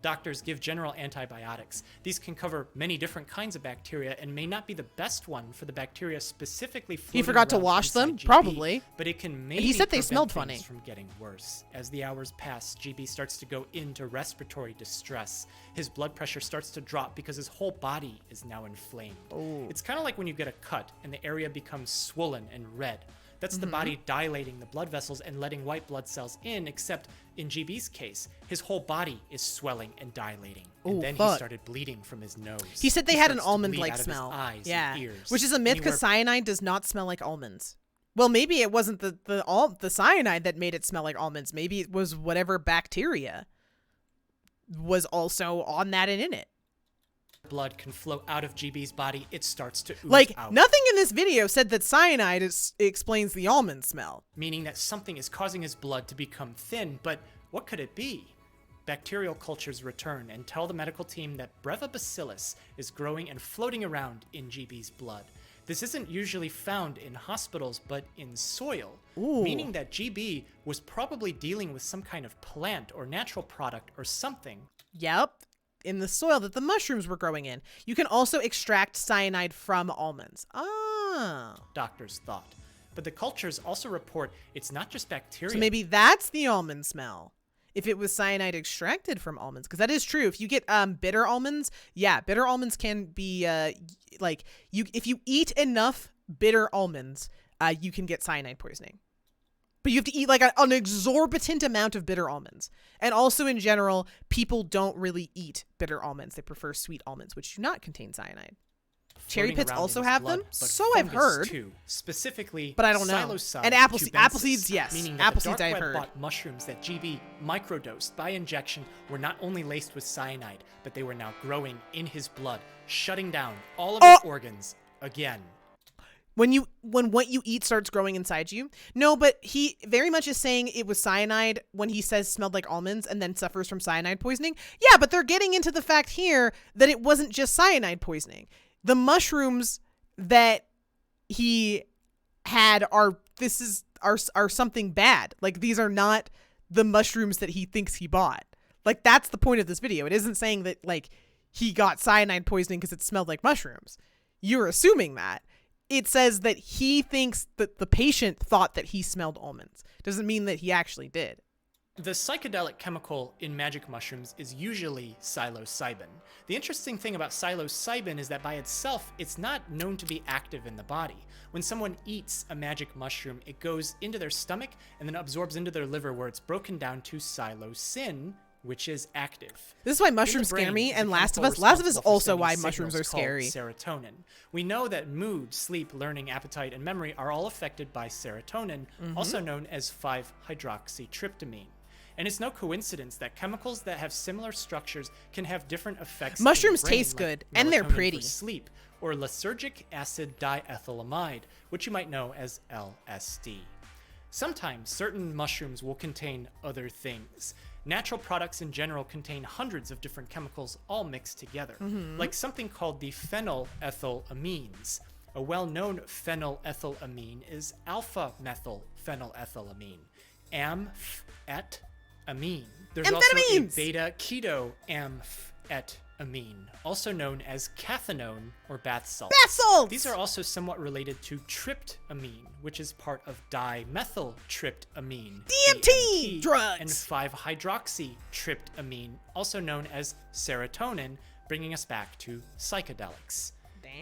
Doctors give general antibiotics. These can cover many different kinds of bacteria and may not be the best one for the bacteria specifically floating He forgot to around wash them? inside GB, Probably. but it can maybe And he said they prevent smelled things funny. from getting worse. As the hours pass, GB starts to go into respiratory distress. His blood pressure starts to drop because his whole body is now inflamed. Oh. It's kind of like when you get a cut and the area becomes swollen and red. That's the body dilating the blood vessels and letting white blood cells in, except in GB's case, his whole body is swelling and dilating. And Oh, then fuck. he started bleeding from his nose. He said they had an starts to bleed almond-like out of his smell. eyes Yeah, and ears. which is a myth because cyanide does not smell like almonds. Well, maybe it wasn't the cyanide that made it smell like almonds. Maybe it was whatever bacteria was also on that and in it. blood can flow out of GB's body, it starts to ooze Like, out. nothing in this video said that cyanide explains the almond smell. Meaning that something is causing his blood to become thin, but what could it be? Bacterial cultures return and tell the medical team that Brevibacillus is growing and floating around in GB's blood. This isn't usually found in hospitals, but in soil, Ooh. meaning that GB was probably dealing with some kind of plant or natural product or something. Yep, in the soil that the mushrooms were growing in. You can also extract cyanide from almonds. Ah. Doctors thought. But the cultures also report it's not just bacteria. So maybe that's the almond smell. If it was cyanide extracted from almonds, because that is true. If you get bitter almonds, yeah, bitter almonds can be if you eat enough bitter almonds, you can get cyanide poisoning. But you have to eat like an exorbitant amount of bitter almonds. And also in general, people don't really eat bitter almonds. They prefer sweet almonds, which do not contain cyanide. Cherry floating pits around in also his have blood, them, but so I've fungus heard. Too. Specifically, But I don't know. psilocybe And apple cubensis, seeds, yes. Meaning that Apple the seeds dark I've web heard. bought mushrooms that GB microdosed by injection were not only laced with cyanide, but they were now growing in his blood, shutting down all of his organs again. When what you eat starts growing inside you. No, but he very much is saying it was cyanide when he says smelled like almonds and then suffers from cyanide poisoning. Yeah, but they're getting into the fact here that it wasn't just cyanide poisoning. The mushrooms that he had are something bad. Like, these are not the mushrooms that he thinks he bought. Like, that's the point of this video. It isn't saying that like he got cyanide poisoning because it smelled like mushrooms. You're assuming that. It says that he thinks that the patient thought that he smelled almonds. Doesn't mean that he actually did. The psychedelic chemical in magic mushrooms is usually psilocybin. The interesting thing about psilocybin is that by itself, it's not known to be active in the body. When someone eats a magic mushroom, it goes into their stomach and then absorbs into their liver, where it's broken down to psilocin, which is active. This is why In the mushrooms scare brain me, is a and Last of chemical Us. Last of Us is responsible for also sending why signals mushrooms are called scary. Serotonin. We know that mood, sleep, learning, appetite, and memory are all affected by serotonin, also known as 5-hydroxytryptamine. And it's no coincidence that chemicals that have similar structures can have different effects. Mushrooms in the brain, taste like good, and they're melatonin for pretty. sleep, or lysergic acid diethylamide, which you might know as LSD. Sometimes certain mushrooms will contain other things. Natural products in general contain hundreds of different chemicals all mixed together, like something called the phenylethylamines. A well-known phenylethylamine is alpha-methylphenylethylamine, amphetamine. There's also a beta-ketoamphetamine, also known as cathinone or bath salts. Bath salts! These are also somewhat related to tryptamine, which is part of dimethyltryptamine, DMT drugs! and 5-hydroxytryptamine, also known as serotonin, bringing us back to psychedelics.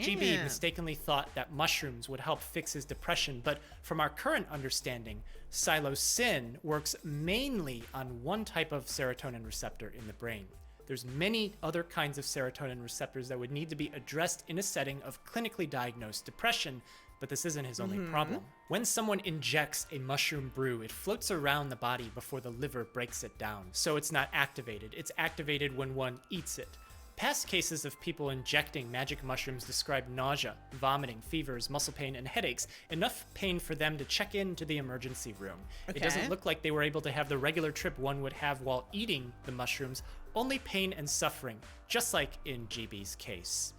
GB mistakenly thought that mushrooms would help fix his depression, but from our current understanding, psilocin works mainly on one type of serotonin receptor in the brain. There's many other kinds of serotonin receptors that would need to be addressed in a setting of clinically diagnosed depression, but this isn't his only problem. When someone injects a mushroom brew, it floats around the body before the liver breaks it down, so it's not activated. It's activated when one eats it. Past cases of people injecting magic mushrooms describe nausea, vomiting, fevers, muscle pain, and headaches, enough pain for them to check into the emergency room. It doesn't look like they were able to have the regular trip one would have while eating the mushrooms, only pain and suffering, just like in GB's case.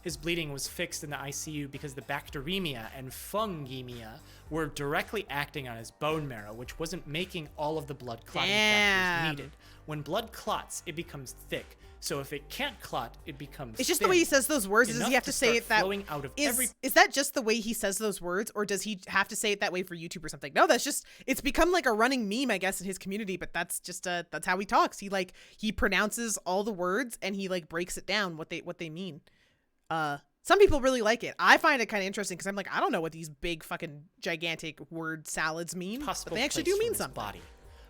His bleeding was fixed in the ICU because the bacteremia and fungemia were directly acting on his bone marrow, which wasn't making all of the blood clotting factors needed. When blood clots, it becomes thick. So if it can't clot, it becomes It's just thin, the way he says those words. Does he have to say it that flowing out of is that just the way he says those words, or does he have to say it that way for YouTube or something? No, that's just, it's become like a running meme, I guess, in his community, but that's just that's how he talks. He pronounces all the words and he like breaks it down what they mean. Some people really like it. I find it kind of interesting because I'm like, I don't know what these big fucking gigantic word salads mean, but they actually do mean something. Body.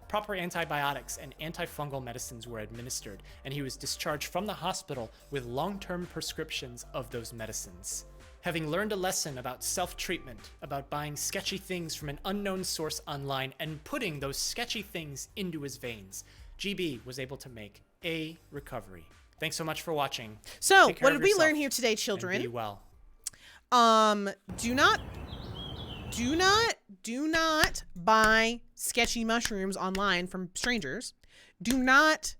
Proper antibiotics and antifungal medicines were administered, and he was discharged from the hospital with long-term prescriptions of those medicines. Having learned a lesson about self-treatment, about buying sketchy things from an unknown source online and putting those sketchy things into his veins, GB was able to make a recovery. Thanks so much for watching. So, Take care what of did we learn yourself here today, and children? be well. Do not buy sketchy mushrooms online from strangers. Do not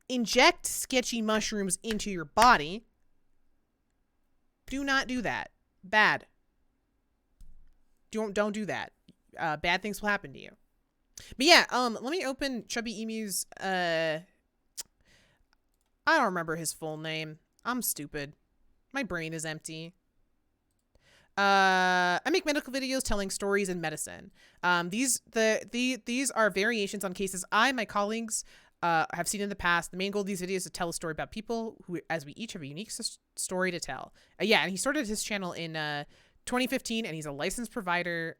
inject sketchy mushrooms into your body. Do not do that. Bad. Don't do that. Bad things will happen to you. But yeah, let me open Chubby Emu's I don't remember his full name. I'm stupid. My brain is empty. I make medical videos telling stories in medicine. These are variations on cases my colleagues have seen in the past. The main goal of these videos is to tell a story about people who, as we each have a unique story to tell. Yeah, and he started his channel in 2015, and he's a licensed provider,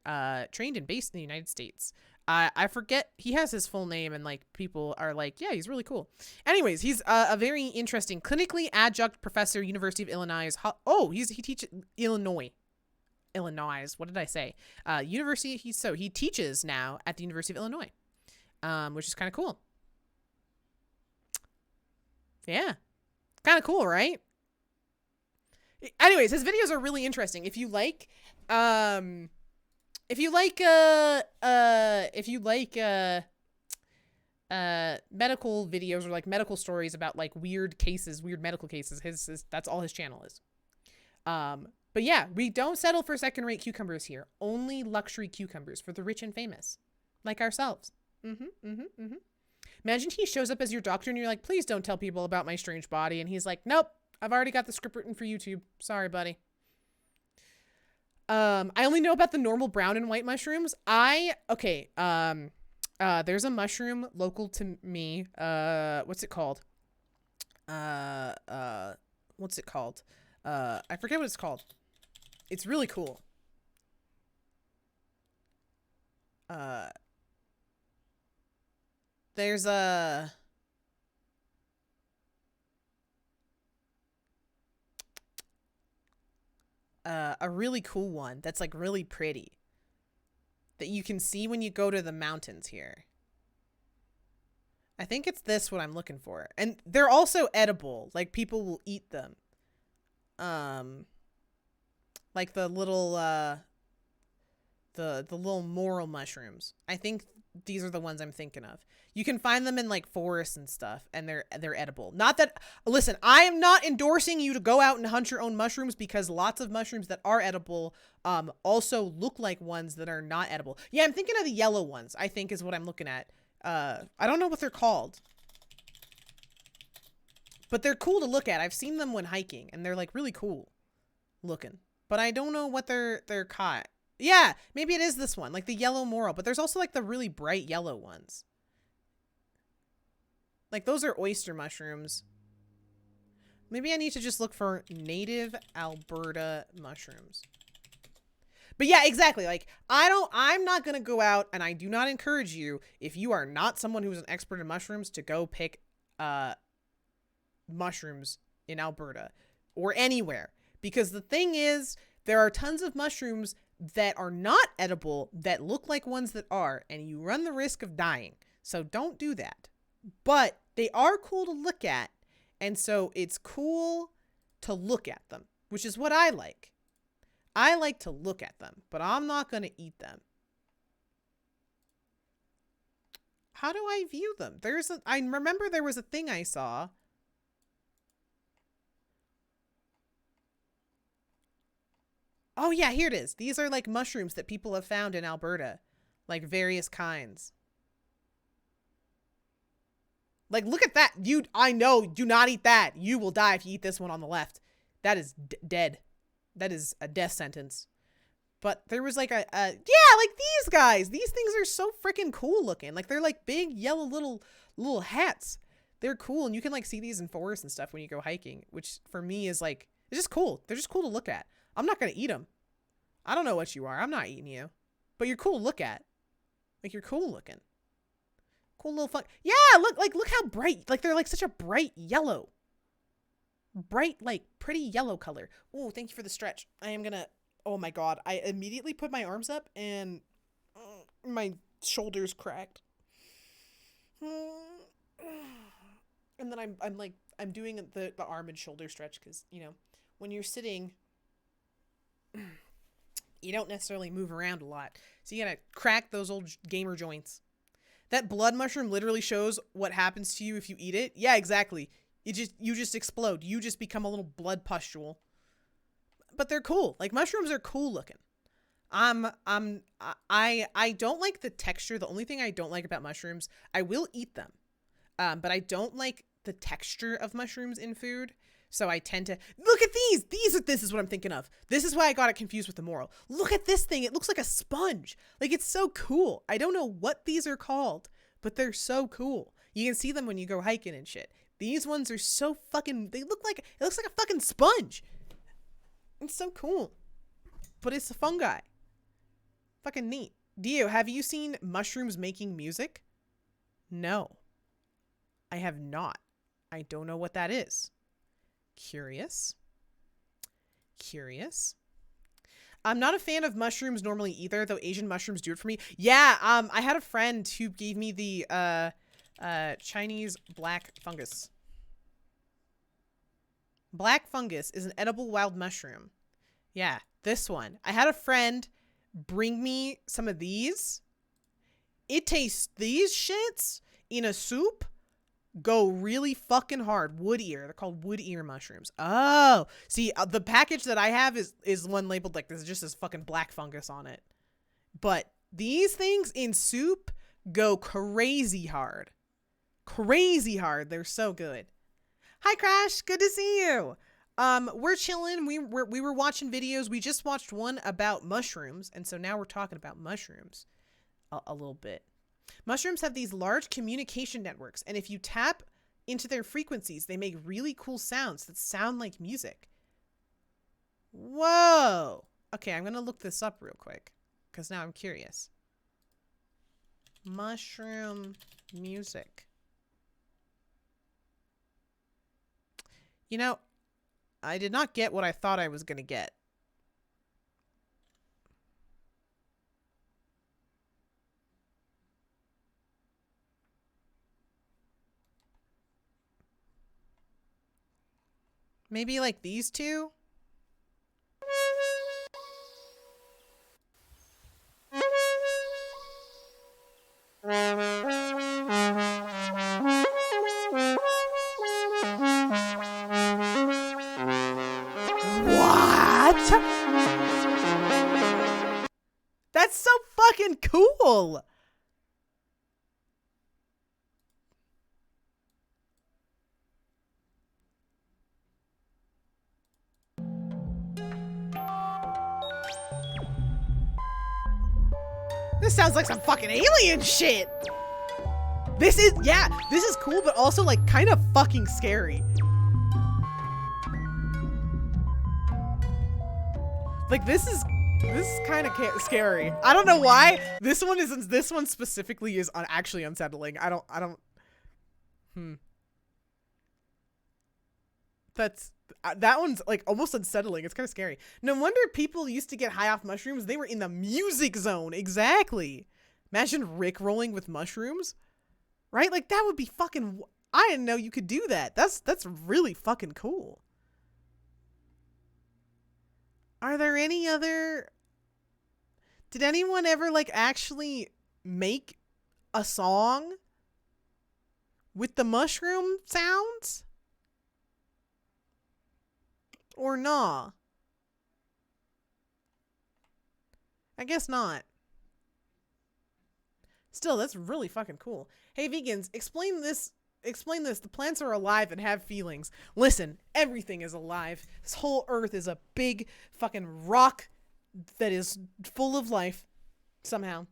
trained and based in the United States. I forget, he has his full name, and like people are like, yeah, he's really cool. Anyways, he's a very interesting clinically adjunct professor, University of Illinois. He teaches Illinois. What did I say? University. He teaches now at the University of Illinois, which is kind of cool. Yeah, kind of cool, right? Anyways, his videos are really interesting. If you like medical videos or like medical stories about like weird medical cases, that's all his channel is. But yeah, we don't settle for second-rate cucumbers here. Only luxury cucumbers for the rich and famous, like ourselves. Imagine he shows up as your doctor and you're like, please don't tell people about my strange body. And he's like, nope, I've already got the script written for YouTube. Sorry, buddy. I only know about the normal brown and white mushrooms. There's a mushroom local to me. What's it called? I forget what it's called. It's really cool. There's a really cool one that's like really pretty that you can see when you go to the mountains here. I think it's this what I'm looking for. And they're also edible. Like people will eat them. Like the little the little morel mushrooms. I think these are the ones I'm thinking of. You can find them in like forests and stuff, and they're edible. Not that, listen, I am not endorsing you to go out and hunt your own mushrooms, because lots of mushrooms that are edible also look like ones that are not edible. Yeah, I'm thinking of the yellow ones, I think is what I'm looking at. I don't know what they're called, but they're cool to look at. I've seen them when hiking, and they're like really cool looking, but I don't know what they're caught. Yeah, maybe it is this one, like the yellow morel, but there's also like the really bright yellow ones. Like those are oyster mushrooms. Maybe I need to just look for native Alberta mushrooms. But yeah, exactly. Like I'm not going to go out, and I do not encourage you, if you are not someone who's an expert in mushrooms, to go pick mushrooms in Alberta or anywhere. Because the thing is, there are tons of mushrooms that are not edible that look like ones that are, and you run the risk of dying. So don't do that. But they are cool to look at, and so it's cool to look at them, which is what I like. I like to look at them, but I'm not going to eat them. How do I view them? I remember there was a thing I saw. Oh yeah, here it is. These are like mushrooms that people have found in Alberta. Like various kinds. Like, look at that. I know, do not eat that. You will die if you eat this one on the left. That is dead. That is a death sentence. But there was like yeah, like these guys. These things are so freaking cool looking. Like, they're like big yellow little hats. They're cool. And you can like see these in forests and stuff when you go hiking, which for me is like, it's just cool. They're just cool to look at. I'm not going to eat them. I don't know what you are. I'm not eating you. But you're cool to look at. Like, you're cool looking. Cool little fun. Yeah, look how bright. Like, they're like such a bright yellow. Bright, like, pretty yellow color. Oh, thank you for the stretch. I am gonna, oh my god. I immediately put my arms up and my shoulders cracked. And then I'm doing the arm and shoulder stretch because, you know, when you're sitting, you don't necessarily move around a lot. So you gotta crack those old gamer joints. That blood mushroom literally shows what happens to you if you eat it. Yeah, exactly. You just explode. You just become a little blood pustule. But they're cool. Like, mushrooms are cool looking. I don't like the texture. The only thing I don't like about mushrooms, I will eat them. But I don't like the texture of mushrooms in food. So I tend to look at these. This is what I'm thinking of. This is why I got it confused with the moral. Look at this thing. It looks like a sponge. Like, it's so cool. I don't know what these are called, but they're so cool. You can see them when you go hiking and shit. These ones are so fucking, it looks like a fucking sponge. It's so cool. But it's a fungi. Fucking neat. Dio, have you seen mushrooms making music? No. I have not. I don't know what that is. Curious. I'm not a fan of mushrooms normally either, though Asian mushrooms do it for me. Yeah, I had a friend who gave me the Chinese black fungus. Black fungus is an edible wild mushroom. Yeah, this one. I had a friend bring me some of these. It tastes, these shits in a soup go really fucking hard. Wood ear. They're called wood ear mushrooms. Oh, see, the package that I have is one labeled like this, just this fucking black fungus on it. But these things in soup go crazy hard. Crazy hard. They're so good. Hi, Crash. Good to see you. We're chilling. We were watching videos. We just watched one about mushrooms, and so now we're talking about mushrooms a little bit. Mushrooms have these large communication networks, and if you tap into their frequencies, they make really cool sounds that sound like music. Whoa. Okay, I'm going to look this up real quick, because now I'm curious. Mushroom music. You know, I did not get what I thought I was going to get. Maybe like these two? What? That's so fucking cool. This sounds like some fucking alien shit. This is cool, but also like kind of fucking scary. Like this is kind of scary. I don't know why. This one specifically is actually unsettling. I don't. That one's like almost unsettling. It's kind of scary. No wonder people used to get high off mushrooms. They were in the music zone. Exactly. Imagine Rick rolling with mushrooms, right? Like that would be fucking. I didn't know you could do that. That's really fucking cool. Are there any other? Did anyone ever like actually make a song with the mushroom sounds? Or nah? guess not. Still, that's really fucking cool. Hey, vegans, explain this. Explain this. The plants are alive and have feelings. Listen, everything is alive. This whole earth is a big fucking rock that is full of life somehow.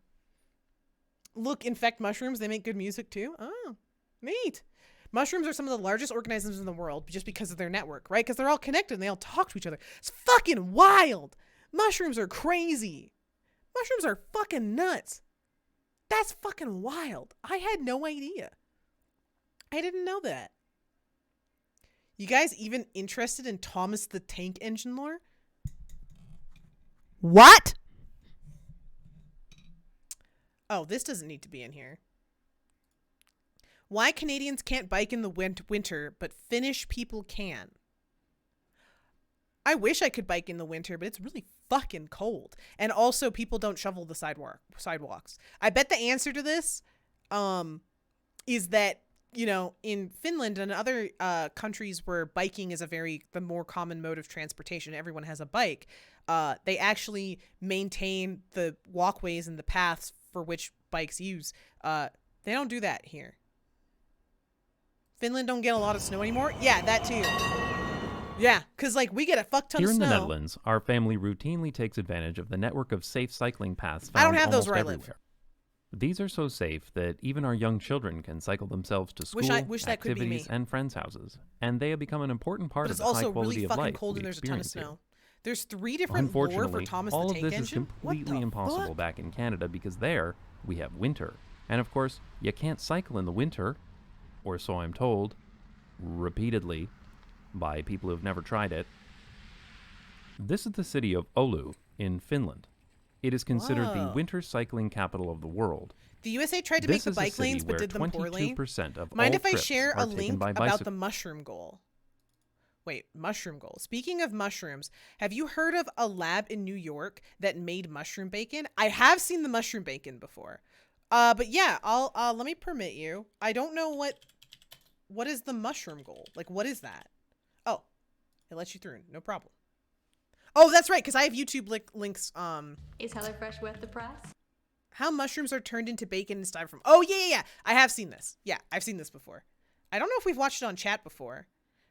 Look, infect mushrooms. They make good music too. Oh, neat. Mushrooms are some of the largest organisms in the world just because of their network, right? Because they're all connected and they all talk to each other. It's fucking wild. Mushrooms are crazy. Mushrooms are fucking nuts. That's fucking wild. I had no idea. I didn't know that. You guys even interested in Thomas the Tank Engine lore? What? Oh, this doesn't need to be in here. Why Canadians can't bike in the winter, but Finnish people can. I wish I could bike in the winter, but it's really fucking cold. And also, people don't shovel the sidewalks. I bet the answer to this is that, you know, in Finland and other countries where biking is the more common mode of transportation, everyone has a bike, they actually maintain the walkways and the paths for which bikes use. They don't do that here. Finland don't get a lot of snow anymore? Yeah, that too. Yeah, because, like, we get a fuck ton Here of snow. in the Netherlands, our family routinely takes advantage of the network of safe cycling paths found I don't have those almost where I everywhere. These are so safe that even our young children can cycle themselves to school, Wish that could be activities, me. and friends' houses, and they have become an important part But of it's the high also quality really of fucking life cold we and there's a ton of experience here. snow. There's 3 different lore for Unfortunately, Thomas all the of Tank this is Engine. completely impossible back in Canada because there we have winter. And of course, you can't cycle in the winter, or so I'm told, repeatedly, by people who've never tried it. This is the city of Oulu in Finland. It is considered the Whoa. winter cycling capital of the world. The USA tried to This make the is a bike city lanes but where did them poorly. 22% of Mind all if I trips share are a taken link by about the bicycle. mushroom goal? Wait, mushroom goal. Speaking of mushrooms, have you heard of a lab in New York that made mushroom bacon? I have seen the mushroom bacon before. But yeah, I'll let me permit you. I don't know what is the mushroom goal? Like, what is that? Oh, it lets you through. No problem. Oh, that's right, because I have YouTube links. Is HelloFresh worth the price? How mushrooms are turned into bacon and styrofoam. Oh, yeah. I have seen this. Yeah, I've seen this before. I don't know if we've watched it on chat before.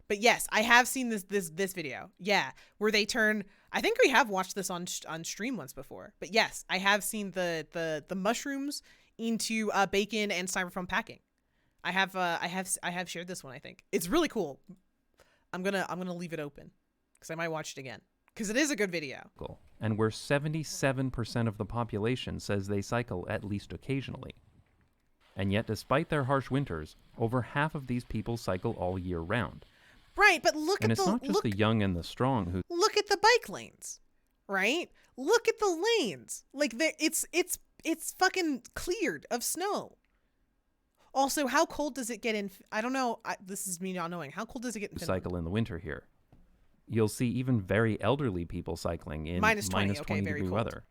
But yes, I have seen this video. Yeah, where they turn. I think we have watched this on stream once before. But yes, I have seen the mushrooms into bacon and styrofoam packing. I have shared this one. I think it's really cool. I'm gonna leave it open because I might watch it again because it is a good video. And where 77% of the population says they cycle at least occasionally. And yet, despite their harsh winters, over half of these people cycle all year round. Right, but look And at it's not just the young and the strong who look at the bike lanes, right? Look at the lanes. Like it's fucking cleared of snow. Also, how cold does it get in? I don't know. This is me not knowing. How cold does it get in Finland? cycle in the winter here. You'll see even very elderly people cycling in Minus 20, -20 very degree cold. weather.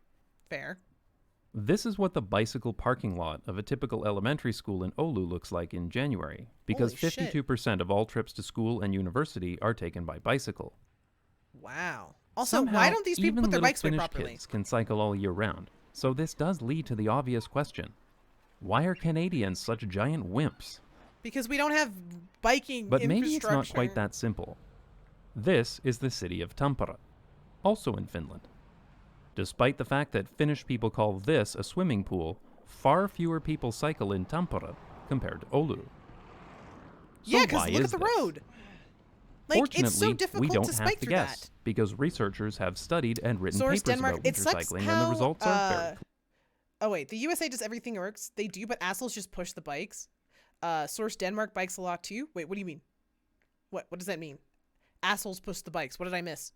Fair. This is what the bicycle parking lot of a typical elementary school in Oulu looks like in January, because Holy shit. 52% of all trips to school and university are taken by bicycle. Wow. Also, Somehow, why don't these people even put their little bikes away Finnish properly? kids can cycle all year round. So this does lead to the obvious question. Why are Canadians such giant wimps? Because we don't have biking But infrastructure. maybe it's not quite that simple. This is the city of Tampere, also in Finland. Despite the fact that Finnish people call this a swimming pool, far fewer people cycle in Tampere compared to Oulu. So Yeah, because why look at is the this? road. Like, Fortunately, it's so difficult we don't to have spike to through guess that. because researchers have studied and written Source papers Denmark. about It winter sucks cycling, how, and the results are very Oh wait, the USA does everything works. They do, but assholes just push the bikes. Source Denmark bikes a lot too. Wait, what do you mean? What does that mean? Assholes push the bikes. What did I miss?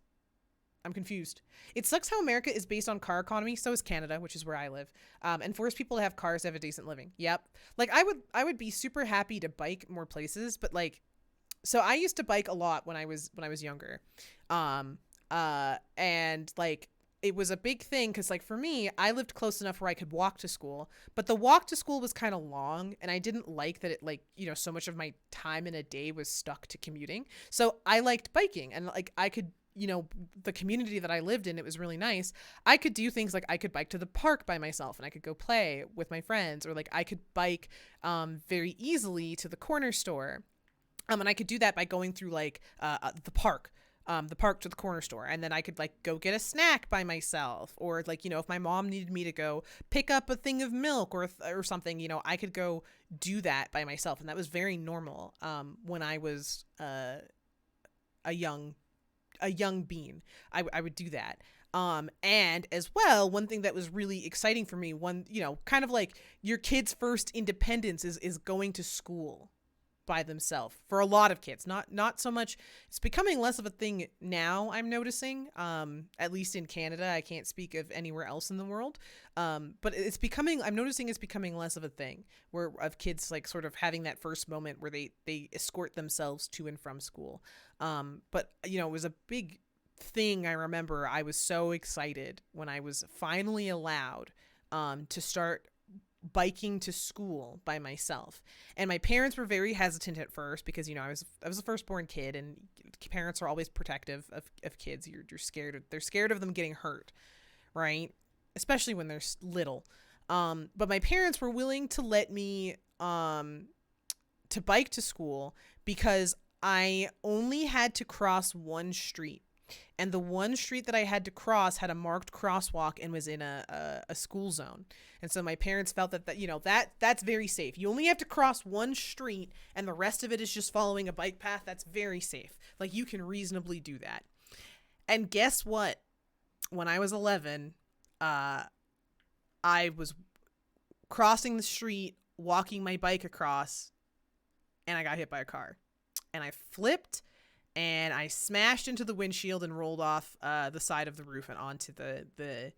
I'm confused. It sucks how America is based on car economy. So is Canada, which is where I live, and force people to have cars to have a decent living. Yep. Like I would be super happy to bike more places, but like, so I used to bike a lot when I was younger, and like it was a big thing because like for me, I lived close enough where I could walk to school, but the walk to school was kind of long, and I didn't like that it like, you know, so much of my time in a day was stuck to commuting. So I liked biking, and like I could you know, the community that I lived in, it was really nice. I could do things like I could bike to the park by myself and I could go play with my friends, or like I could bike very easily to the corner store. And I could do that by going through like the park to the corner store. And then I could like go get a snack by myself, or like, you know, if my mom needed me to go pick up a thing of milk or something, you know, I could go do that by myself. And that was very normal when I was a young bean. I would do that. And as well, one thing that was really exciting for me, you know, kind of like your kid's first independence is going to school by themselves for a lot of kids. Not so much. It's becoming less of a thing now, I'm noticing, at least in Canada. I can't speak of anywhere else in the world. But I'm noticing it's becoming less of a thing of kids like sort of having that first moment where they escort themselves to and from school. But you know, it was a big thing. I remember I was so excited when I was finally allowed to start biking to school by myself. And my parents were very hesitant at first because, you know, I was a firstborn kid, and parents are always protective of kids. You're scared. They're scared of them getting hurt, right? Especially when they're little. But my parents were willing to let me to bike to school because I only had to cross one street. And the one street that I had to cross had a marked crosswalk and was in a school zone. And so my parents felt that you know, that's very safe. You only have to cross one street and the rest of it is just following a bike path. That's very safe. Like, you can reasonably do that. And guess what? When I was 11, I was crossing the street, walking my bike across, and I got hit by a car. And I flipped, and I smashed into the windshield and rolled off the side of the roof and onto the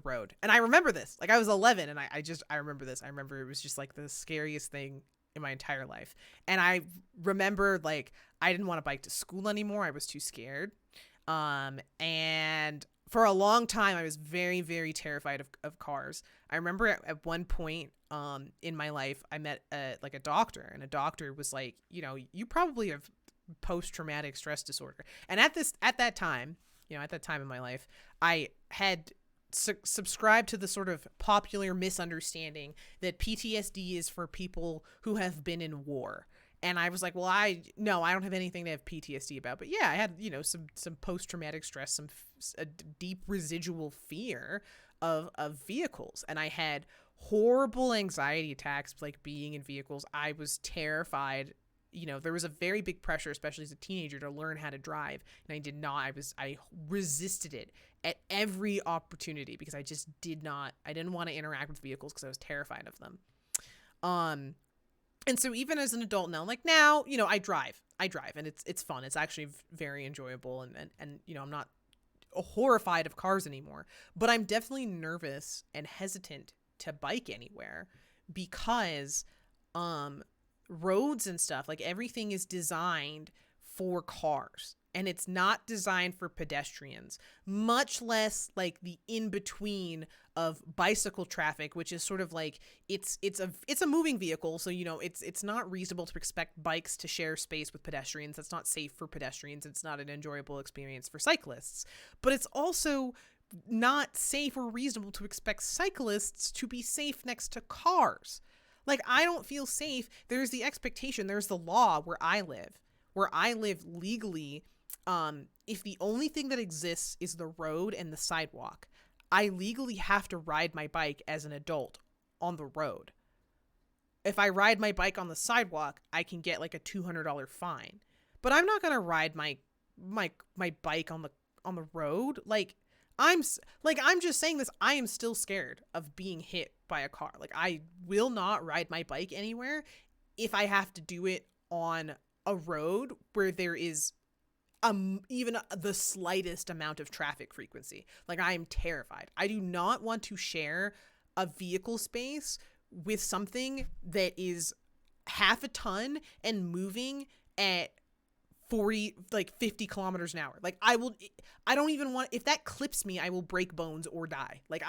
road. And I remember this. Like, I was 11, and I remember this. I remember it was just like the scariest thing in my entire life. And I remember, like, I didn't want to bike to school anymore. I was too scared. And for a long time, I was very, very terrified of cars. I remember at one point in my life, I met a doctor, and a doctor was like, you know, you probably have post-traumatic stress disorder. And at that time in my life, I had subscribed to the sort of popular misunderstanding that PTSD is for people who have been in war. And I was like, well, I don't have anything to have PTSD about. But yeah, I had, you know, some post-traumatic stress, a deep residual fear of vehicles. And I had horrible anxiety attacks, like being in vehicles. I was terrified. You know, there was a very big pressure, especially as a teenager, to learn how to drive. And I did not. I resisted it at every opportunity because I didn't want to interact with vehicles because I was terrified of them. And so even as an adult now, you know, I drive and it's fun. It's actually very enjoyable. And, you know, I'm not horrified of cars anymore, but I'm definitely nervous and hesitant to bike anywhere because, roads and stuff, like everything is designed for cars and it's not designed for pedestrians, much less like the in-between of bicycle traffic, which is sort of like it's a moving vehicle. So, you know, it's not reasonable to expect bikes to share space with pedestrians. That's not safe for pedestrians. It's not an enjoyable experience for cyclists, but it's also not safe or reasonable to expect cyclists to be safe next to cars. Like, I don't feel safe. There's the expectation, there's the law where I live legally. If the only thing that exists is the road and the sidewalk, I legally have to ride my bike as an adult on the road. If I ride my bike on the sidewalk, I can get like a $200 fine. But I'm not gonna ride my bike on the road. I'm just saying this. I am still scared of being hit by a car. Like, I will not ride my bike anywhere if I have to do it on a road where there is even the slightest amount of traffic frequency. Like, I am terrified. I do not want to share a vehicle space with something that is half a ton and moving at 50 kilometers an hour. Like, I don't even want, if that clips me, I will break bones or die. Like,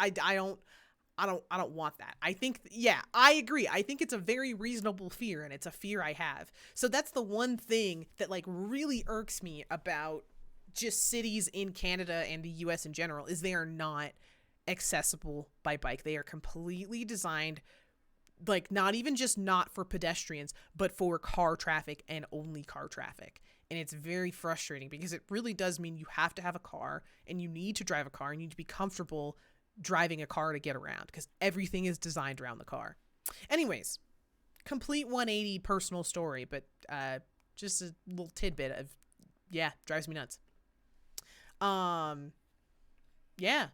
I don't want that. I think, yeah, I agree. I think it's a very reasonable fear, and it's a fear I have. So that's the one thing that like really irks me about just cities in Canada and the US in general, is they are not accessible by bike. They are completely designed, like, not even just not for pedestrians, but for car traffic and only car traffic. And it's very frustrating because it really does mean you have to have a car, and you need to drive a car, and you need to be comfortable driving a car to get around, because everything is designed around the car. Anyways, complete 180 personal story, but just a little tidbit of, yeah, drives me nuts. Yeah.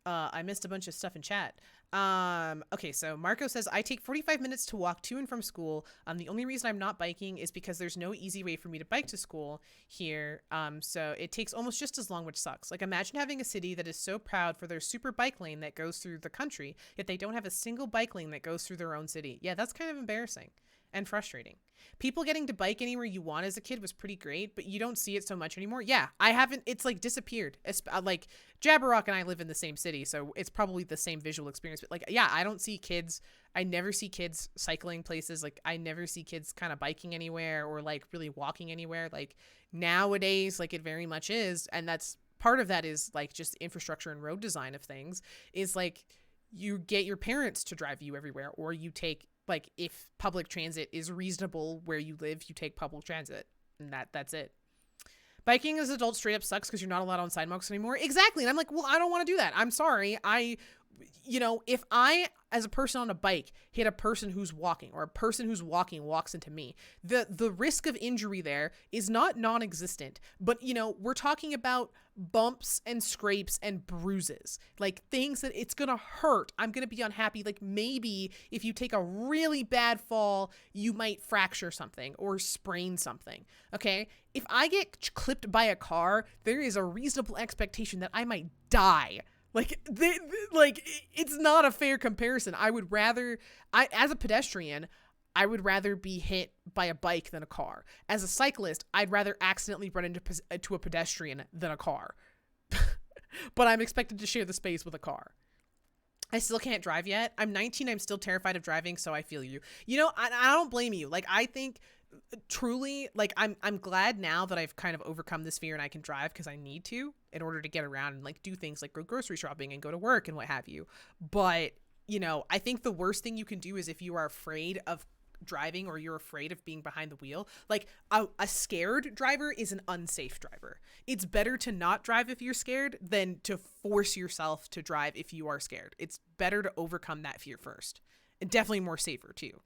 I missed a bunch of stuff in chat. Okay, so Marco says, I take 45 minutes to walk to and from school. The only reason I'm not biking is because there's no easy way for me to bike to school here. So it takes almost just as long, which sucks. Like, imagine having a city that is so proud for their super bike lane that goes through the country, yet they don't have a single bike lane that goes through their own city. Yeah, that's kind of embarrassing and frustrating. People getting to bike anywhere you want as a kid was pretty great, but you don't see it so much anymore. Yeah, I haven't, it's like disappeared. Like, Jabberwock and I live in the same city, so it's probably the same visual experience, but like, yeah, I don't see kids, I never see kids cycling places. Like, I never see kids kind of biking anywhere or like really walking anywhere. Like, nowadays, like, it very much is, and that's part of that is like just infrastructure and road design of things, is like you get your parents to drive you everywhere, or you take, like, if public transit is reasonable where you live, you take public transit, and that's it. Biking as adults straight up sucks because you're not allowed on sidewalks anymore. Exactly. And I'm like, well, I don't want to do that. I'm sorry. If I, as a person on a bike, hit a person who's walking, or a person who's walking walks into me, the risk of injury there is not non-existent. But, we're talking about bumps and scrapes and bruises, like things that it's going to hurt. I'm going to be unhappy. Like, maybe if you take a really bad fall, you might fracture something or sprain something. Okay. If I get clipped by a car, there is a reasonable expectation that I might die. Like, it's not a fair comparison. As a pedestrian, I would rather be hit by a bike than a car. As a cyclist, I'd rather accidentally run into a pedestrian than a car. But I'm expected to share the space with a car. I still can't drive yet. I'm 19. I'm still terrified of driving, so I feel you. I don't blame you. Like, I think truly, like, I'm glad now that I've kind of overcome this fear and I can drive, because I need to in order to get around and like do things like go grocery shopping and go to work and what have you. But, I think the worst thing you can do is if you are afraid of driving, or you're afraid of being behind the wheel, like a scared driver is an unsafe driver. It's better to not drive if you're scared than to force yourself to drive if you are scared. It's better to overcome that fear first, and definitely more safer too.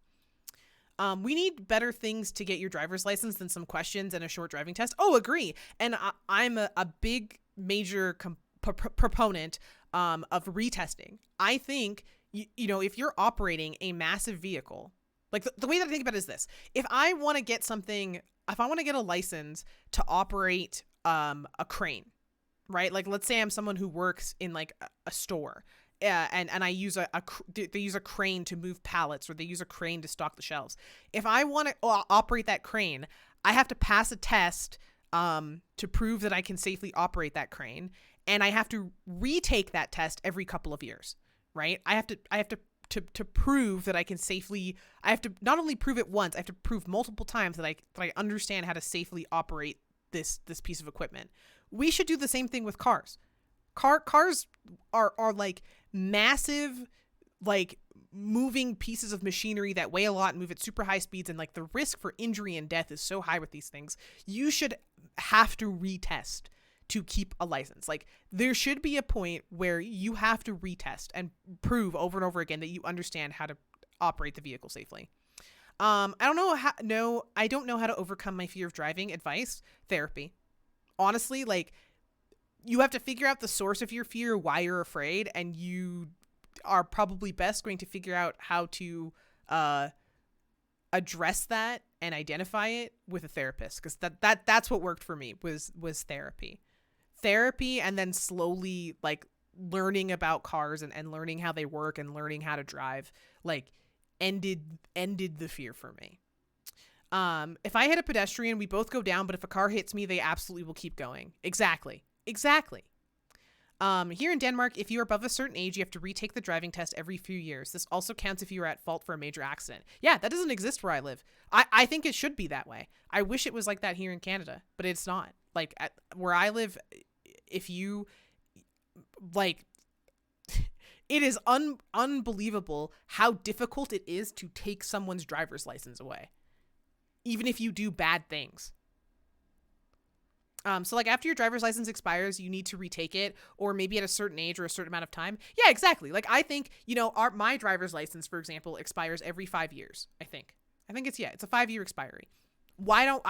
We need better things to get your driver's license than some questions and a short driving test. Oh, agree. And I'm a big major proponent of retesting. I think, if you're operating a massive vehicle, like the way that I think about it is this: if I want to get a license to operate a crane, right? Like, let's say I'm someone who works in like a store. And I use they use a crane to move pallets, or they use a crane to stock the shelves. If I want to operate that crane, I have to pass a test to prove that I can safely operate that crane, and I have to retake that test every couple of years, right? I have to prove that I can safely. I have to not only prove it once, I have to prove multiple times that I understand how to safely operate this piece of equipment. We should do the same thing with cars. Cars are like massive, like, moving pieces of machinery that weigh a lot and move at super high speeds, and like the risk for injury and death is so high with these things. You should have to retest to keep a license. Like, there should be a point where you have to retest and prove over and over again that you understand how to operate the vehicle safely. I don't know how to overcome my fear of driving. Advice: therapy. Honestly, like, you have to figure out the source of your fear, why you're afraid, and you are probably best going to figure out how to address that and identify it with a therapist, because that's what worked for me was therapy, and then slowly, like, learning about cars and learning how they work and learning how to drive, like, ended the fear for me. If I hit a pedestrian, we both go down, but if a car hits me, they absolutely will keep going. Exactly. Here in Denmark, if you're above a certain age, you have to retake the driving test every few years. This also counts if you are at fault for a major accident. Yeah, that doesn't exist where I live. I think it should be that way. I wish it was like that here in Canada, but it's not. Like, where I live, if you, like, it is unbelievable how difficult it is to take someone's driver's license away, even if you do bad things. So like after your driver's license expires, you need to retake it, or maybe at a certain age or a certain amount of time. Yeah, exactly. Like I think, you know, my driver's license, for example, expires every 5 years. I think it's a 5-year expiry. Why don't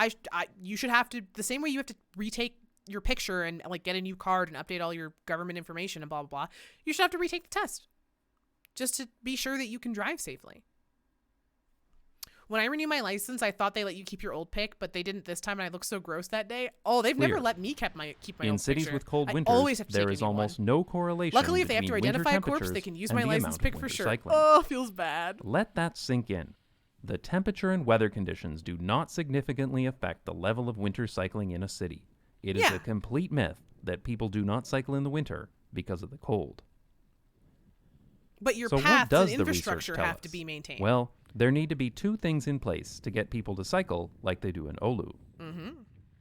you should have to, the same way you have to retake your picture and like get a new card and update all your government information and blah, blah, blah. You should have to retake the test just to be sure that you can drive safely. When I renewed my license, I thought they let you keep your old pic, but they didn't this time, and I looked so gross that day. Oh, they've never let me keep my in old cities picture. with cold I winters, always have to there take is a new almost one. no correlation. Luckily, if they have to between identify a winter corpse, they can use my temperatures and the license amount pic of for winter sure. cycling. Oh, feels bad. Let that sink in. The temperature and weather conditions do not significantly affect the level of winter cycling in a city. It is a complete myth that people do not cycle in the winter because of the cold. But your So what paths does and the research infrastructure tell have us? to be maintained. Well, there need to be 2 things in place to get people to cycle like they do in Oulu. Mm-hmm.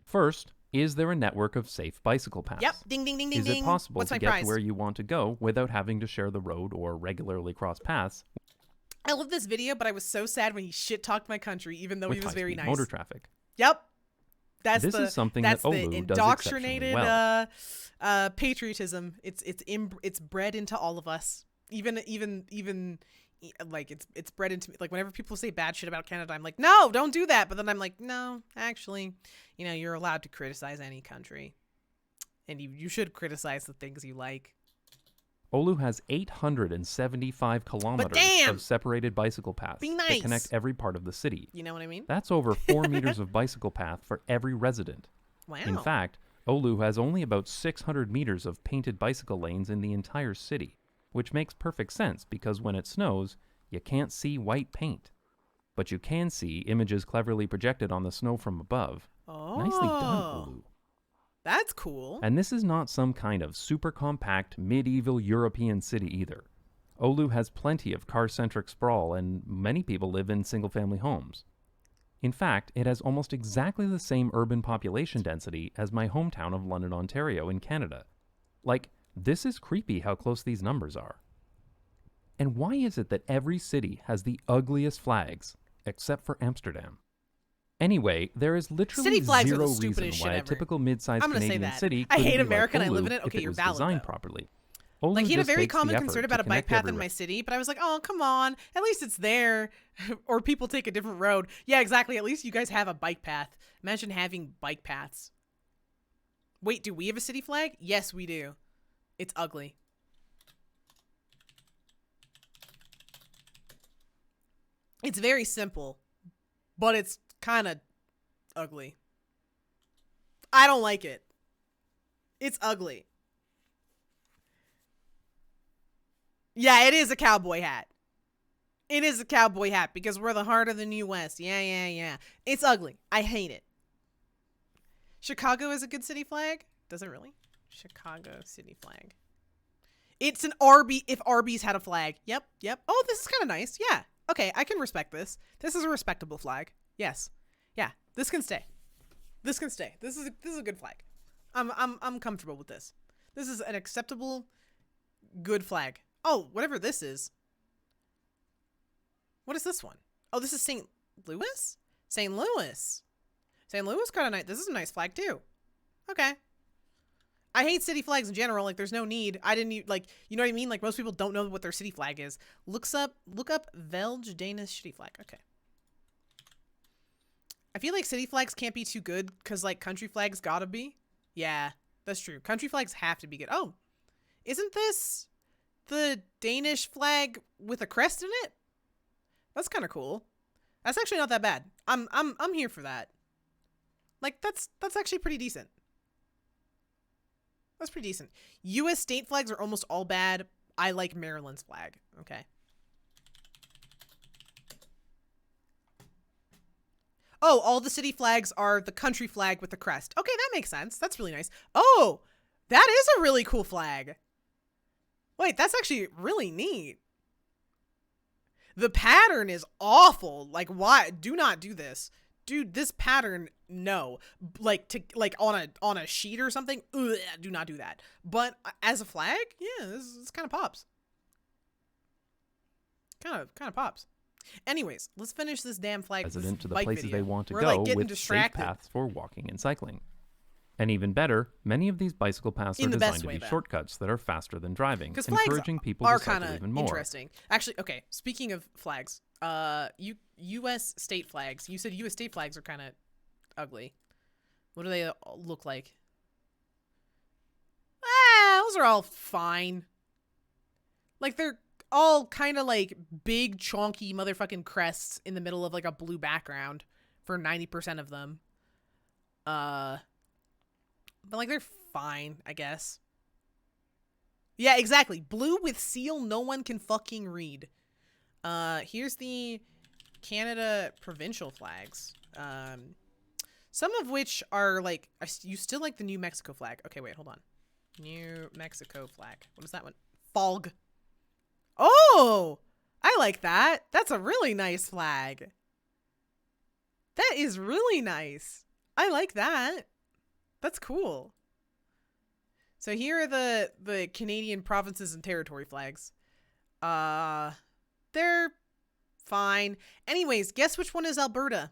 First, is there a network of safe bicycle paths? Yep. Ding, ding, ding, ding, Is ding. it possible What's to my get prize? to where you want to go without having to share the road or regularly cross paths I love this video, but I was so sad when he shit-talked my country, even though with he was very high-speed nice. motor traffic? Yep. That's This the, is something that's that the Oulu does indoctrinated exceptionally patriotism. It's bred into all of us. Even like it's bred into me. Like whenever people say bad shit about Canada, I'm like, no, don't do that. But then I'm like, no, actually, you know, you're allowed to criticize any country, and you should criticize the things you like. Oulu has 875 kilometers damn! of separated bicycle paths Be that nice. connect every part of the city. You know what I mean? That's over 4 meters of bicycle path for every resident. Wow. In fact, Oulu has only about 600 meters of painted bicycle lanes in the entire city, which makes perfect sense because when it snows, you can't see white paint. But you can see images cleverly projected on the snow from above. Oh. Nicely done, Oulu. That's cool. And this is not some kind of super compact medieval European city either. Oulu has plenty of car-centric sprawl and many people live in single-family homes. In fact, it has almost exactly the same urban population density as my hometown of London, Ontario in Canada. Like, this is creepy how close these numbers are. And why is it that every city has the ugliest flags, except for Amsterdam? Anyway, there is literally City flags are zero the stupidest reason shit why a ever. typical mid-sized I'm gonna say Canadian that. city I couldn't hate be America like and I live Oulu in it. if Okay, it you're was valid, designed though. properly. Oulu Like he had a just very takes the common effort concern to about a bike connect path in everyone. my city, but I was like, oh, come on. At least it's there. Or people take a different road. Yeah, exactly. At least you guys have a bike path. Imagine having bike paths. Wait, do we have a city flag? Yes, we do. It's ugly. It's very simple, but it's kind of ugly. I don't like it. It's ugly. Yeah, it is a cowboy hat. It is a cowboy hat because we're the heart of the New West. Yeah. It's ugly. I hate it. Chicago is a good city flag? Does it really? Chicago city flag. It's an Arby if Arby's had a flag. Yep. Oh, this is kind of nice. Yeah. Okay, I can respect this. This is a respectable flag. Yes. Yeah, this can stay. This can stay. This is a good flag. I'm comfortable with this. This is an acceptable good flag. Oh, whatever this is. What is this one? Oh, this is St. Louis? St. Louis. St. Louis kind of nice. This is a nice flag too. Okay. I hate city flags in general. Like, there's no need. I didn't like, you know what I mean? Like, most people don't know what their city flag is. Look up Velge Danish city flag. Okay. I feel like city flags can't be too good because, like, country flags gotta be. Yeah, that's true. Country flags have to be good. Oh, isn't this the Danish flag with a crest in it? That's kind of cool. That's actually not that bad. I'm here for that. Like, that's actually pretty decent. That's pretty decent. U.S. state flags are almost all bad. I like Maryland's flag. Okay. Oh, all the city flags are the country flag with the crest. Okay, that makes sense. That's really nice. Oh, That is a really cool flag. Wait, that's actually really neat. The pattern is awful. Like, why? Do not do this. Dude, this pattern, no. Like, on a sheet or something, ugh, do not do that. But as a flag, yeah, this kind of pops. Kind of pops. Anyways, let's finish this damn flag. Resident to the bike places video. they want to We're, go like, getting with distracted. safe paths for walking and cycling. And even better, many of these bicycle paths are designed to be shortcuts that are faster than driving, encouraging people to cycle even more. Interesting. Actually, okay, speaking of flags, U.S. state flags. You said U.S. state flags are kind of ugly. What do they look like? Those are all fine. Like, they're all kind of like big, chonky motherfucking crests in the middle of like a blue background for 90% of them. But like, they're fine, I guess. Yeah, exactly. Blue with seal no one can fucking read. Here's the Canada provincial flags. Some of which are like, you still like the New Mexico flag. Okay, wait, hold on. New Mexico flag. What is that one? Fog. Oh, I like that. That's a really nice flag. That is really nice. I like that. That's cool. So here are the Canadian provinces and territory flags. They're fine. Anyways, guess which one is Alberta?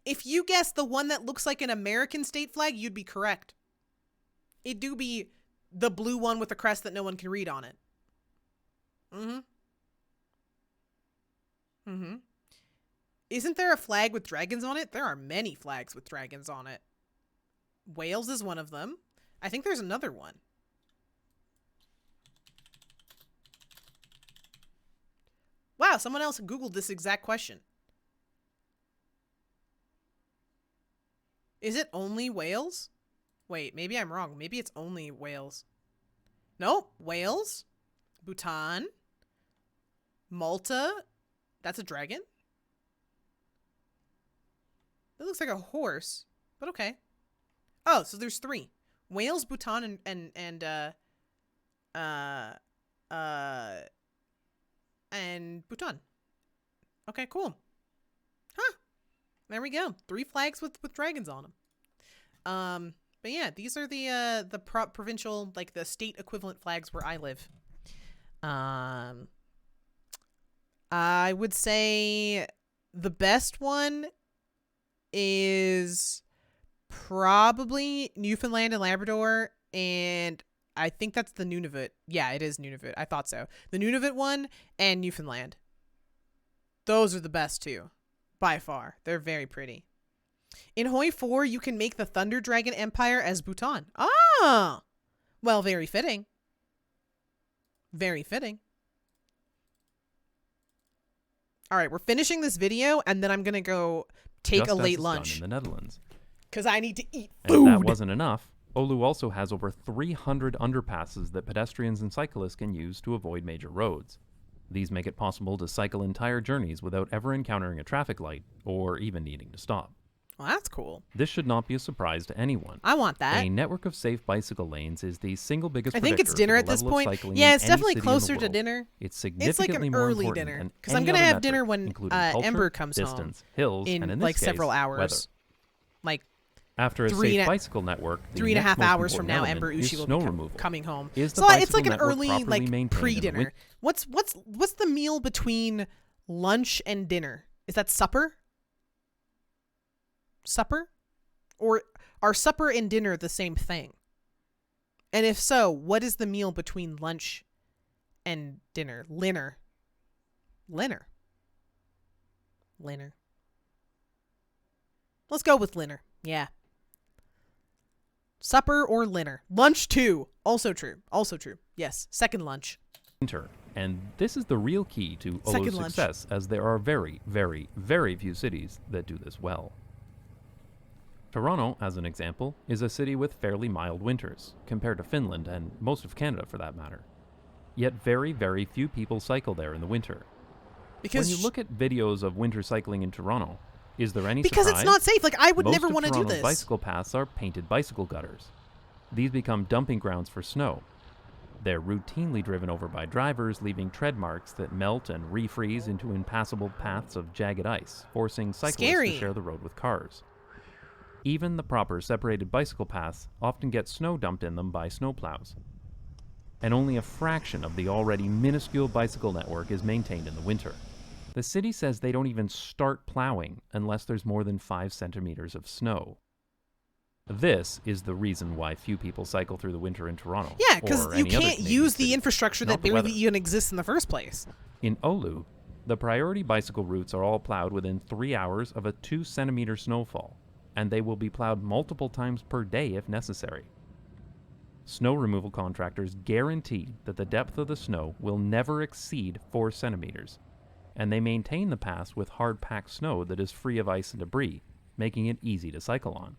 If you guess the one that looks like an American state flag, you'd be correct. It do be the blue one with the crest that no one can read on it. Isn't there a flag with dragons on it? There are many flags with dragons on it. Wales is one of them. I think there's another one. Wow, someone else Googled this exact question. Is it only Wales? Wait, maybe I'm wrong. Maybe it's only Wales. Nope. Wales, Bhutan, Malta. That's a dragon. That looks like a horse, but okay. Oh, so there's 3. Wales, Bhutan, and Bhutan. Okay, cool. Huh. There we go. 3 flags with dragons on them. But yeah, these are the provincial, like the state equivalent flags where I live. I would say the best one is probably Newfoundland and Labrador, and I think that's the Nunavut. Yeah, it is Nunavut. I thought so. The Nunavut one and Newfoundland. Those are the best two, by far. They're very pretty. In Hoi 4, you can make the Thunder Dragon Empire as Bhutan. Ah! Well, very fitting. Very fitting. All right, we're finishing this video, and then I'm going to go take a late lunch. In the Netherlands. Because I need to eat And food. if that wasn't enough, Oulu also has over 300 underpasses that pedestrians and cyclists can use to avoid major roads. These make it possible to cycle entire journeys without ever encountering a traffic light or even needing to stop. Well, that's cool. This should not be a surprise to anyone. I want that. A network of safe bicycle lanes is the single biggest I think it's dinner at this point. Yeah, it's definitely closer to dinner. It's significantly like an more early important dinner. than Because I'm any going to other have dinner metric, when including culture, Ember comes distance, home. hills, in and in like this several case, hours. weather. Like After a safe bicycle network, the 3.5 next most hours from important now, element Ember is Ushi will snow be removal. coming home. Is the So it's bicycle like an network early properly like maintained in the pre-dinner. What's the meal between lunch and dinner? Is that supper? Supper? Or are supper and dinner the same thing? And if so, what is the meal between lunch and dinner? Linner. Let's go with Linner. Yeah. Supper or Linner. Lunch too. Also true. Yes. Second lunch. Winter. And this is the real key to Second Oulu's lunch. success, as there are very, very, very few cities that do this well. Toronto, as an example, is a city with fairly mild winters, compared to Finland and most of Canada for that matter. Yet very, very few people cycle there in the winter. Because when you look at videos of winter cycling in Toronto, Is there any Because surprise? it's not safe. Like, I would Most never of want to do Toronto's this. bicycle paths are painted bicycle gutters. These become dumping grounds for snow. They're routinely driven over by drivers, leaving tread marks that melt and refreeze into impassable paths of jagged ice, forcing cyclists Scary. to share the road with cars. Even the proper separated bicycle paths often get snow dumped in them by snowplows. And only a fraction of the already minuscule bicycle network is maintained in the winter. The city says they don't even start plowing unless there's more than 5 centimeters of snow. This is the reason why few people cycle through the winter in Toronto. Yeah, because or you any other can't Canadian use the city. infrastructure Not that the barely weather. even exists in the first place. In Oulu, the priority bicycle routes are all plowed within 3 hours of a 2-centimeter snowfall, and they will be plowed multiple times per day if necessary. Snow removal contractors guarantee that the depth of the snow will never exceed 4 centimeters, and they maintain the paths with hard-packed snow that is free of ice and debris, making it easy to cycle on.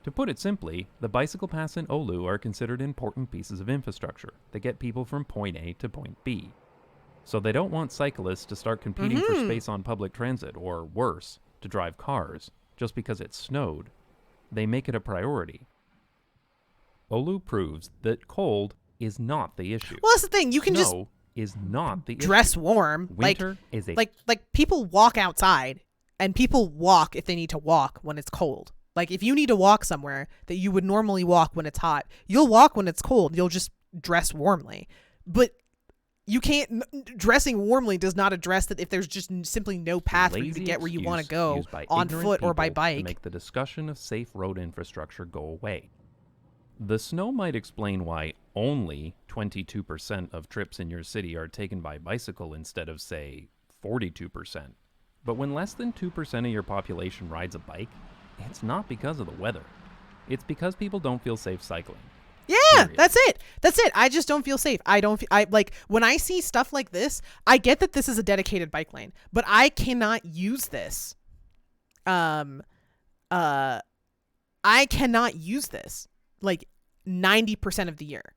To put it simply, the bicycle paths in Oulu are considered important pieces of infrastructure that get people from point A to point B. So they don't want cyclists to start competing for space on public transit, or worse, to drive cars, just because it snowed. They make it a priority. Oulu proves that cold is not the issue. Well, that's the thing. You can just Snow is not the dress issue. warm. Winter is a like people walk outside, and people walk if they need to walk when it's cold. Like, if you need to walk somewhere that you would normally walk when it's hot, you'll walk when it's cold. You'll just dress warmly. But you can't, dressing warmly does not address that if there's just simply no path for you to lazy get where you want to excuse go used by on ignorant foot or by people to bike. make the discussion of safe road infrastructure go away. The snow might explain why only 22% of trips in your city are taken by bicycle instead of, say, 42%. But when less than 2% of your population rides a bike, it's not because of the weather. It's because people don't feel safe cycling. Yeah, Period. that's it. That's it. I just don't feel safe. I like when I see stuff like this, I get that this is a dedicated bike lane, but I cannot use this. I cannot use this like 90% of the year.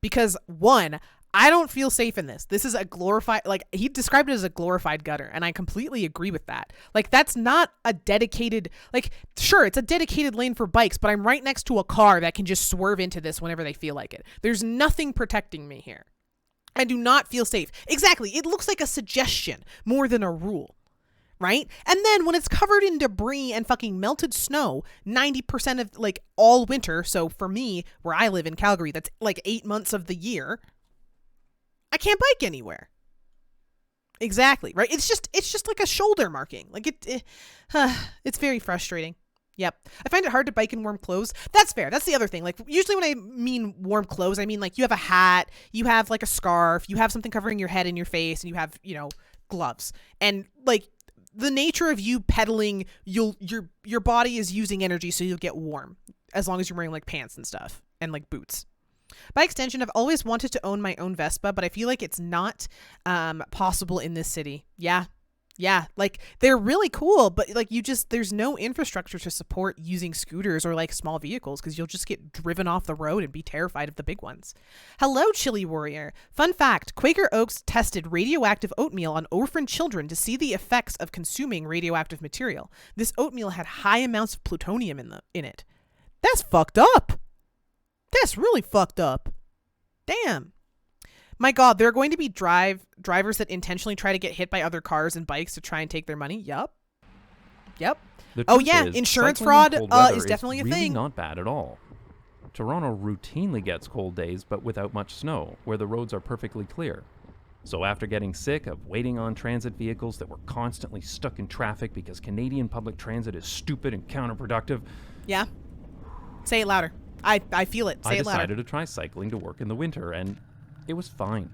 Because one, I don't feel safe in this. This is a glorified, like, he described it as a glorified gutter, and I completely agree with that. Like, that's not a dedicated, like, sure, it's a dedicated lane for bikes, but I'm right next to a car that can just swerve into this whenever they feel like it. There's nothing protecting me here. I do not feel safe. Exactly. It looks like a suggestion more than a rule. Right? And then when it's covered in debris and fucking melted snow, 90% of, like, all winter, so for me, where I live in Calgary, that's like 8 months of the year, I can't bike anywhere. Exactly, right? It's just like a shoulder marking. Like it's very frustrating. Yep. I find it hard to bike in warm clothes. That's fair. That's the other thing. Like, usually when I mean warm clothes, I mean like you have a hat, you have like a scarf, you have something covering your head and your face, and you have, you know, gloves. And like the nature of you pedaling, your body is using energy, so you'll get warm as long as you're wearing like pants and stuff and like boots. By extension, I've always wanted to own my own Vespa, but I feel like it's not possible in this city. Yeah. Like, they're really cool, but like there's no infrastructure to support using scooters or like small vehicles, because you'll just get driven off the road and be terrified of the big ones. Hello, Chili Warrior. Fun fact, Quaker Oats tested radioactive oatmeal on orphan children to see the effects of consuming radioactive material. This oatmeal had high amounts of plutonium in it. That's fucked up. That's really fucked up. Damn. My God, there are going to be drivers that intentionally try to get hit by other cars and bikes to try and take their money. Yep. Oh yeah, insurance fraud is definitely a really thing. Not bad at all. Toronto routinely gets cold days, but without much snow, where the roads are perfectly clear. So after getting sick of waiting on transit vehicles that were constantly stuck in traffic because Canadian public transit is stupid and counterproductive, Yeah. Say it louder. I feel it. Say I it louder. decided to try cycling to work in the winter, and it was fine.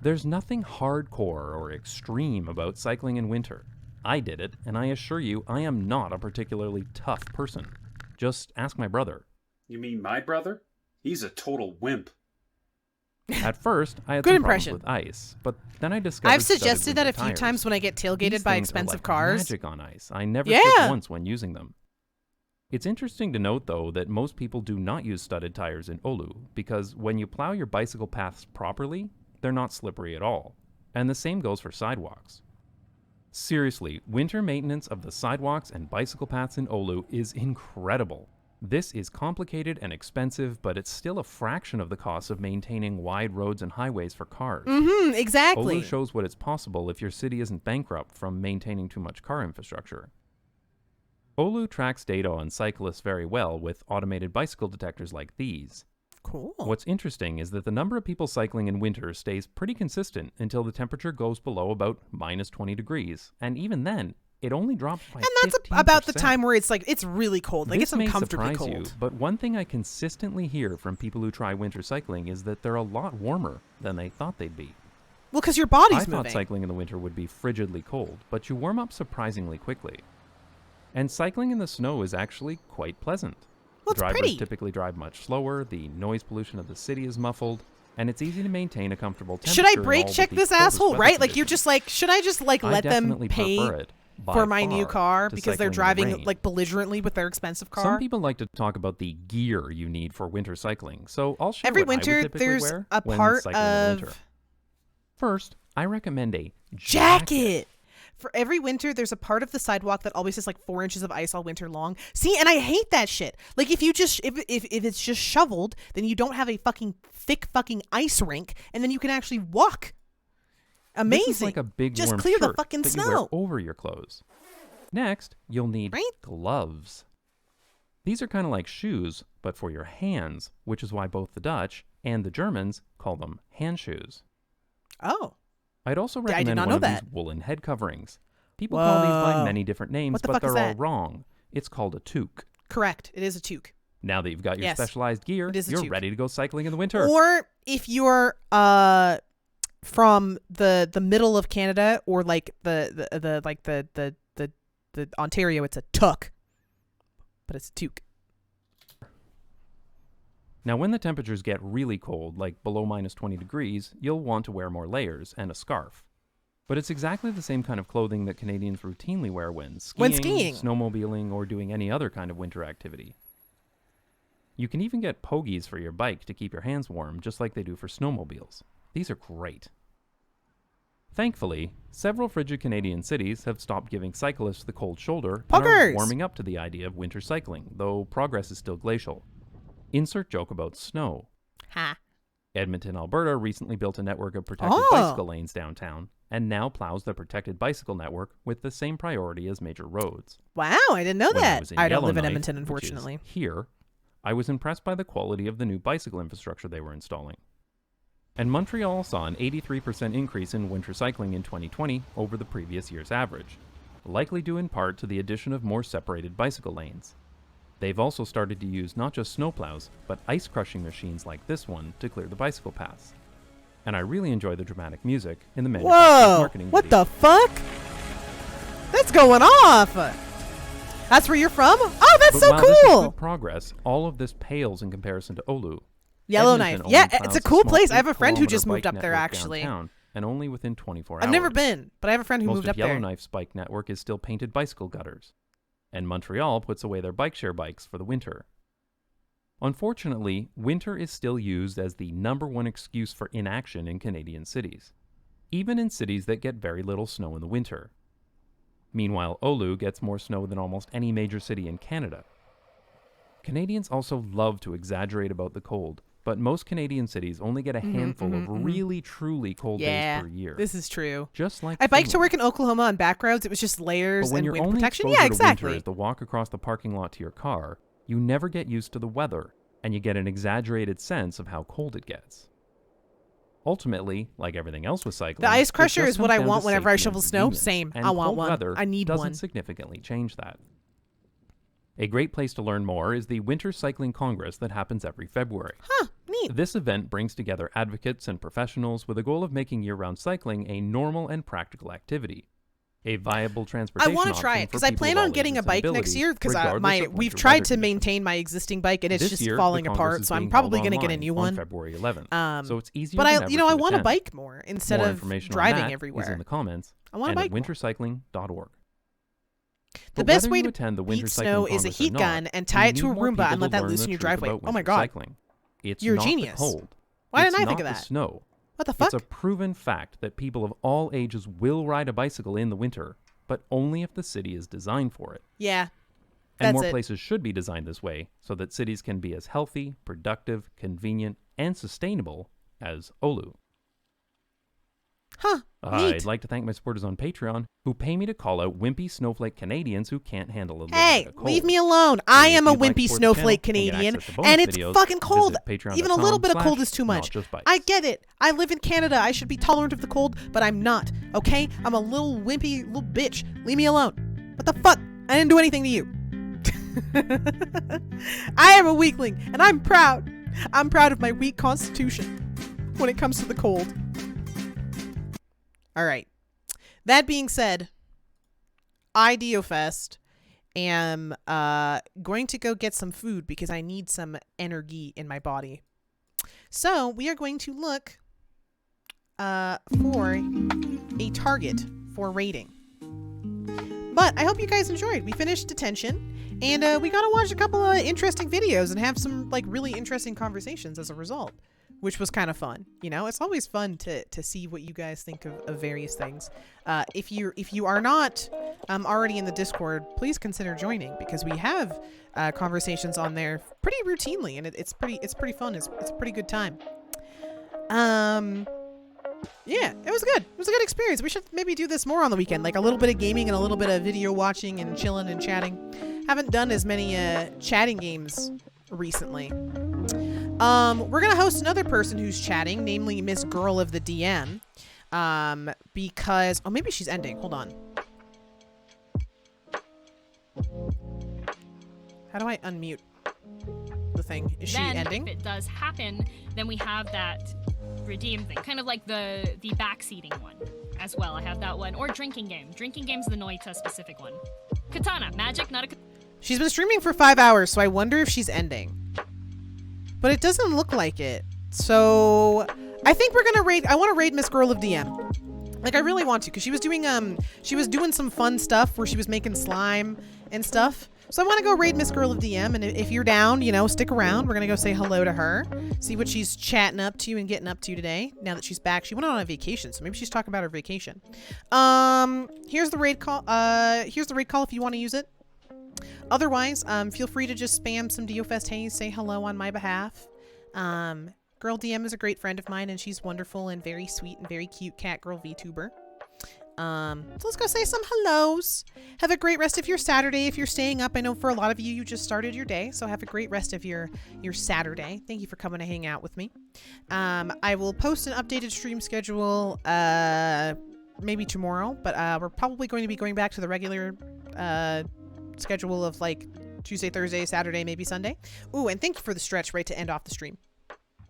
There's nothing hardcore or extreme about cycling in winter. I did it, and I assure you, I am not a particularly tough person. Just ask my brother. You mean my brother? He's a total wimp. At first, I had Good some impression. problems with ice, but then I discovered I've suggested studded that a winter few tires. times when I get tailgated These by things are expensive like cars. magic on ice. I never Yeah. tripped once when using them. It's interesting to note, though, that most people do not use studded tires in Oulu, because when you plow your bicycle paths properly, they're not slippery at all. And the same goes for sidewalks. Seriously, winter maintenance of the sidewalks and bicycle paths in Oulu is incredible. This is complicated and expensive, but it's still a fraction of the cost of maintaining wide roads and highways for cars. Exactly. Oulu shows what is possible if your city isn't bankrupt from maintaining too much car infrastructure. Oulu tracks data on cyclists very well with automated bicycle detectors like these. Cool. What's interesting is that the number of people cycling in winter stays pretty consistent until the temperature goes below about minus 20 degrees, and even then, it only drops by 15%. And that's about the time where it's like, it's really cold. Like, This it's may uncomfortably surprise cold. you, but one thing I consistently hear from people who try winter cycling is that they're a lot warmer than they thought they'd be. Well, because your body's I thought moving. cycling in the winter would be frigidly cold, but you warm up surprisingly quickly. And cycling in the snow is actually quite pleasant. Well, it's Drivers pretty. typically drive much slower, the noise pollution of the city is muffled, and it's easy to maintain a comfortable temperature. Should I in brake all check but the this coldest asshole, weather right? Like, you're conditions. just like, should I just like I let them definitely pay prefer it by for my new far car to because they're cycling in the driving rain. like belligerently with their expensive car? Some people like to talk about the gear you need for winter cycling, so I'll share Every what I would winter, typically there's wear a when part cycling in the winter. of First, I recommend a jacket. For every winter, there's a part of the sidewalk that always has like 4 inches of ice all winter long. See, and I hate that shit. Like, if you just if it's just shoveled, then you don't have a fucking thick fucking ice rink, and then you can actually walk. Amazing. This is like a big just warm clear the shirt fucking that snow. you wear over your clothes. Next, you'll need gloves. These are kind of like shoes, but for your hands, which is why both the Dutch and the Germans call them hand shoes. Oh. I'd also Yeah, I did recommend not one know of that. these woolen head coverings. People call these by Whoa. many different names, What the but fuck is they're all that? wrong. It's called a toque. Correct. It is a toque. Now that you've got your Yes, specialized gear, it is a you're toque. ready to go cycling in the winter. Or if you're from the middle of Canada or like the Ontario, it's a tuck, but it's a toque. Now, when the temperatures get really cold, like below minus 20 degrees, you'll want to wear more layers and a scarf. But it's exactly the same kind of clothing that Canadians routinely wear when skiing, snowmobiling, or doing any other kind of winter activity. You can even get pogies for your bike to keep your hands warm, just like they do for snowmobiles. These are great. Thankfully, several frigid Canadian cities have stopped giving cyclists the cold shoulder and are Puckers! warming up to the idea of winter cycling, though progress is still glacial. Insert joke about snow. Ha. Edmonton, Alberta recently built a network of protected bicycle lanes downtown, and now plows the protected bicycle network with the same priority as major roads. Wow, I didn't know When that. was in I don't live in Yellowknife, Edmonton, which is unfortunately. here, I was impressed by the quality of the new bicycle infrastructure they were installing. And Montreal saw an 83% increase in winter cycling in 2020 over the previous year's average, likely due in part to the addition of more separated bicycle lanes. They've also started to use not just snowplows, but ice crushing machines like this one to clear the bicycle paths. And I really enjoy the dramatic music in the manufacturer's Whoa! marketing What video. the fuck? That's going off. That's where you're from? Oh, that's But so while this is cool. good progress, all of this pales in comparison to Oulu. Yellowknife. Edmonton Yeah, only it's a plows cool small place. I have a 8 friend who just kilometer moved bike up there, network actually. downtown, and only within 24 hours. I've never been, but I have a friend who Most moved of up there. Yellowknife's bike network is still painted bicycle gutters, and Montreal puts away their bike share bikes for the winter. Unfortunately, winter is still used as the #1 excuse for inaction in Canadian cities, even in cities that get very little snow in the winter. Meanwhile, Oulu gets more snow than almost any major city in Canada. Canadians also love to exaggerate about the cold, but most Canadian cities only get a handful of really, truly cold days per year. This is true. Just like I biked to Finland. work in Oklahoma on back roads. It was just layers But when and your wind only protection. exposure Yeah, to exactly. winter is the walk across the parking lot to your car, you never get used to the weather, and you get an exaggerated sense of how cold it gets. Ultimately, like everything else with cycling, The ice it crusher just is what comes I down want to whenever I safety and shovel snow. convenience, Same. and I want cold one. weather I need doesn't one. significantly change that. A great place to learn more is the Winter Cycling Congress that happens every February. Neat. This event brings together advocates and professionals with a goal of making year-round cycling a normal and practical activity. A viable I transportation want to option try it for because I people plan of on all getting ages a and bike next abilities, year because regardless of we've winter tried weather to conditions. maintain my existing bike and it's This just year, falling the Congress apart. is So I'm being probably held going to get a online new on one. February 11th, so it's easier But than I ever I to want to attend. bike more instead More of information on driving that everywhere. is in the comments I want and to at bike more. wintercycling.org. The But best whether way you to attend the beat Winter snow Cycling is a Congress or heat not, gun and you tie it need to a more Roomba and people let to that learn loose the in your truth driveway. about Oh my winter god. cycling. It's You're a not genius. the cold. Why It's didn't I not think of the that? snow. What the fuck? It's a proven fact that people of all ages will ride a bicycle in the winter, but only if the city is designed for it. Yeah. And That's more it. places should be designed this way so that cities can be as healthy, productive, convenient, and sustainable as Oulu. Huh. Neat. I'd like to thank my supporters on Patreon who pay me to call out wimpy snowflake Canadians who can't handle a little Hey, bit of cold. leave me alone. I am a If you'd like to wimpy support the channel snowflake and get Canadian, access to bonus and it's videos, fucking cold. visit Even a little bit of cold is too much. Not Just Bites. I get it. I live in Canada. I should be tolerant of the cold, but I'm not. Okay? I'm a little wimpy little bitch. Leave me alone. What the fuck? I didn't do anything to you. I am a weakling, and I'm proud. I'm proud of my weak constitution when it comes to the cold. All right. That being said, I, Deophest, am going to go get some food because I need some energy in my body. So we are going to look for a target for raiding. But I hope you guys enjoyed. We finished Detention, and we got to watch a couple of interesting videos and have some like really interesting conversations as a result, which was kind of fun. You know, it's always fun to see what you guys think of various things. If you are not already in the Discord, please consider joining because we have conversations on there pretty routinely, and it's pretty fun. It's a pretty good time. Yeah, it was good. It was a good experience. We should maybe do this more on the weekend, like a little bit of gaming and a little bit of video watching and chilling and chatting. Haven't done as many chatting games recently. We're gonna host another person who's chatting, namely Miss Girl of the DM, because maybe she's ending. Hold on. How do I unmute the thing? Is she ending? If it does happen, then we have that redeem thing, kind of like the backseating one as well. I have that one, or drinking game. Drinking game's the Noita specific one. Katana, magic, not a. She's been streaming for 5 hours, so I wonder if she's ending. But it doesn't look like it. So I think we're gonna raid. I want to raid Miss Girl of DM. Like I really want to, because she was doing some fun stuff where she was making slime and stuff. So I want to go raid Miss Girl of DM, and if you're down, you know, stick around. We're gonna go say hello to her, see what she's chatting up to and getting up to today. Now that she's back, she went on a vacation, so maybe she's talking about her vacation. Here's the raid call. Here's the raid call if you want to use it. Otherwise, feel free to just spam some Deophest Haze, say hello on my behalf. Girl DM is a great friend of mine, and she's wonderful and very sweet and very cute cat girl VTuber. So let's go say some hellos. Have a great rest of your Saturday if you're staying up. I know for a lot of you, you just started your day, so have a great rest of your Saturday. Thank you for coming to hang out with me. I will post an updated stream schedule maybe tomorrow, but we're probably going to be going back to the regular schedule of like Tuesday, Thursday, Saturday, maybe Sunday. Ooh, and thank you for the stretch right to end off the stream.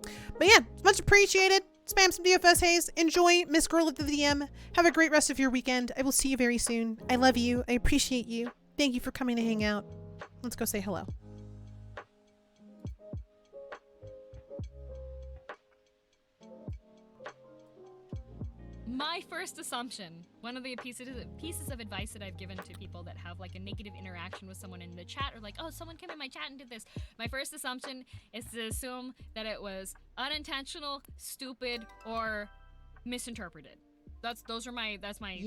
But yeah, much appreciated. Spam some DFS Haze. Enjoy Miss Girl of the DM. Have a great rest of your weekend. I will see you very soon. I love you. I appreciate you. Thank you for coming to hang out. Let's go say hello. My first assumption, one of the pieces of advice that I've given to people that have like a negative interaction with someone in the chat, or like, oh, someone came in my chat and did this. My first assumption is to assume that it was unintentional, stupid, or misinterpreted. That's my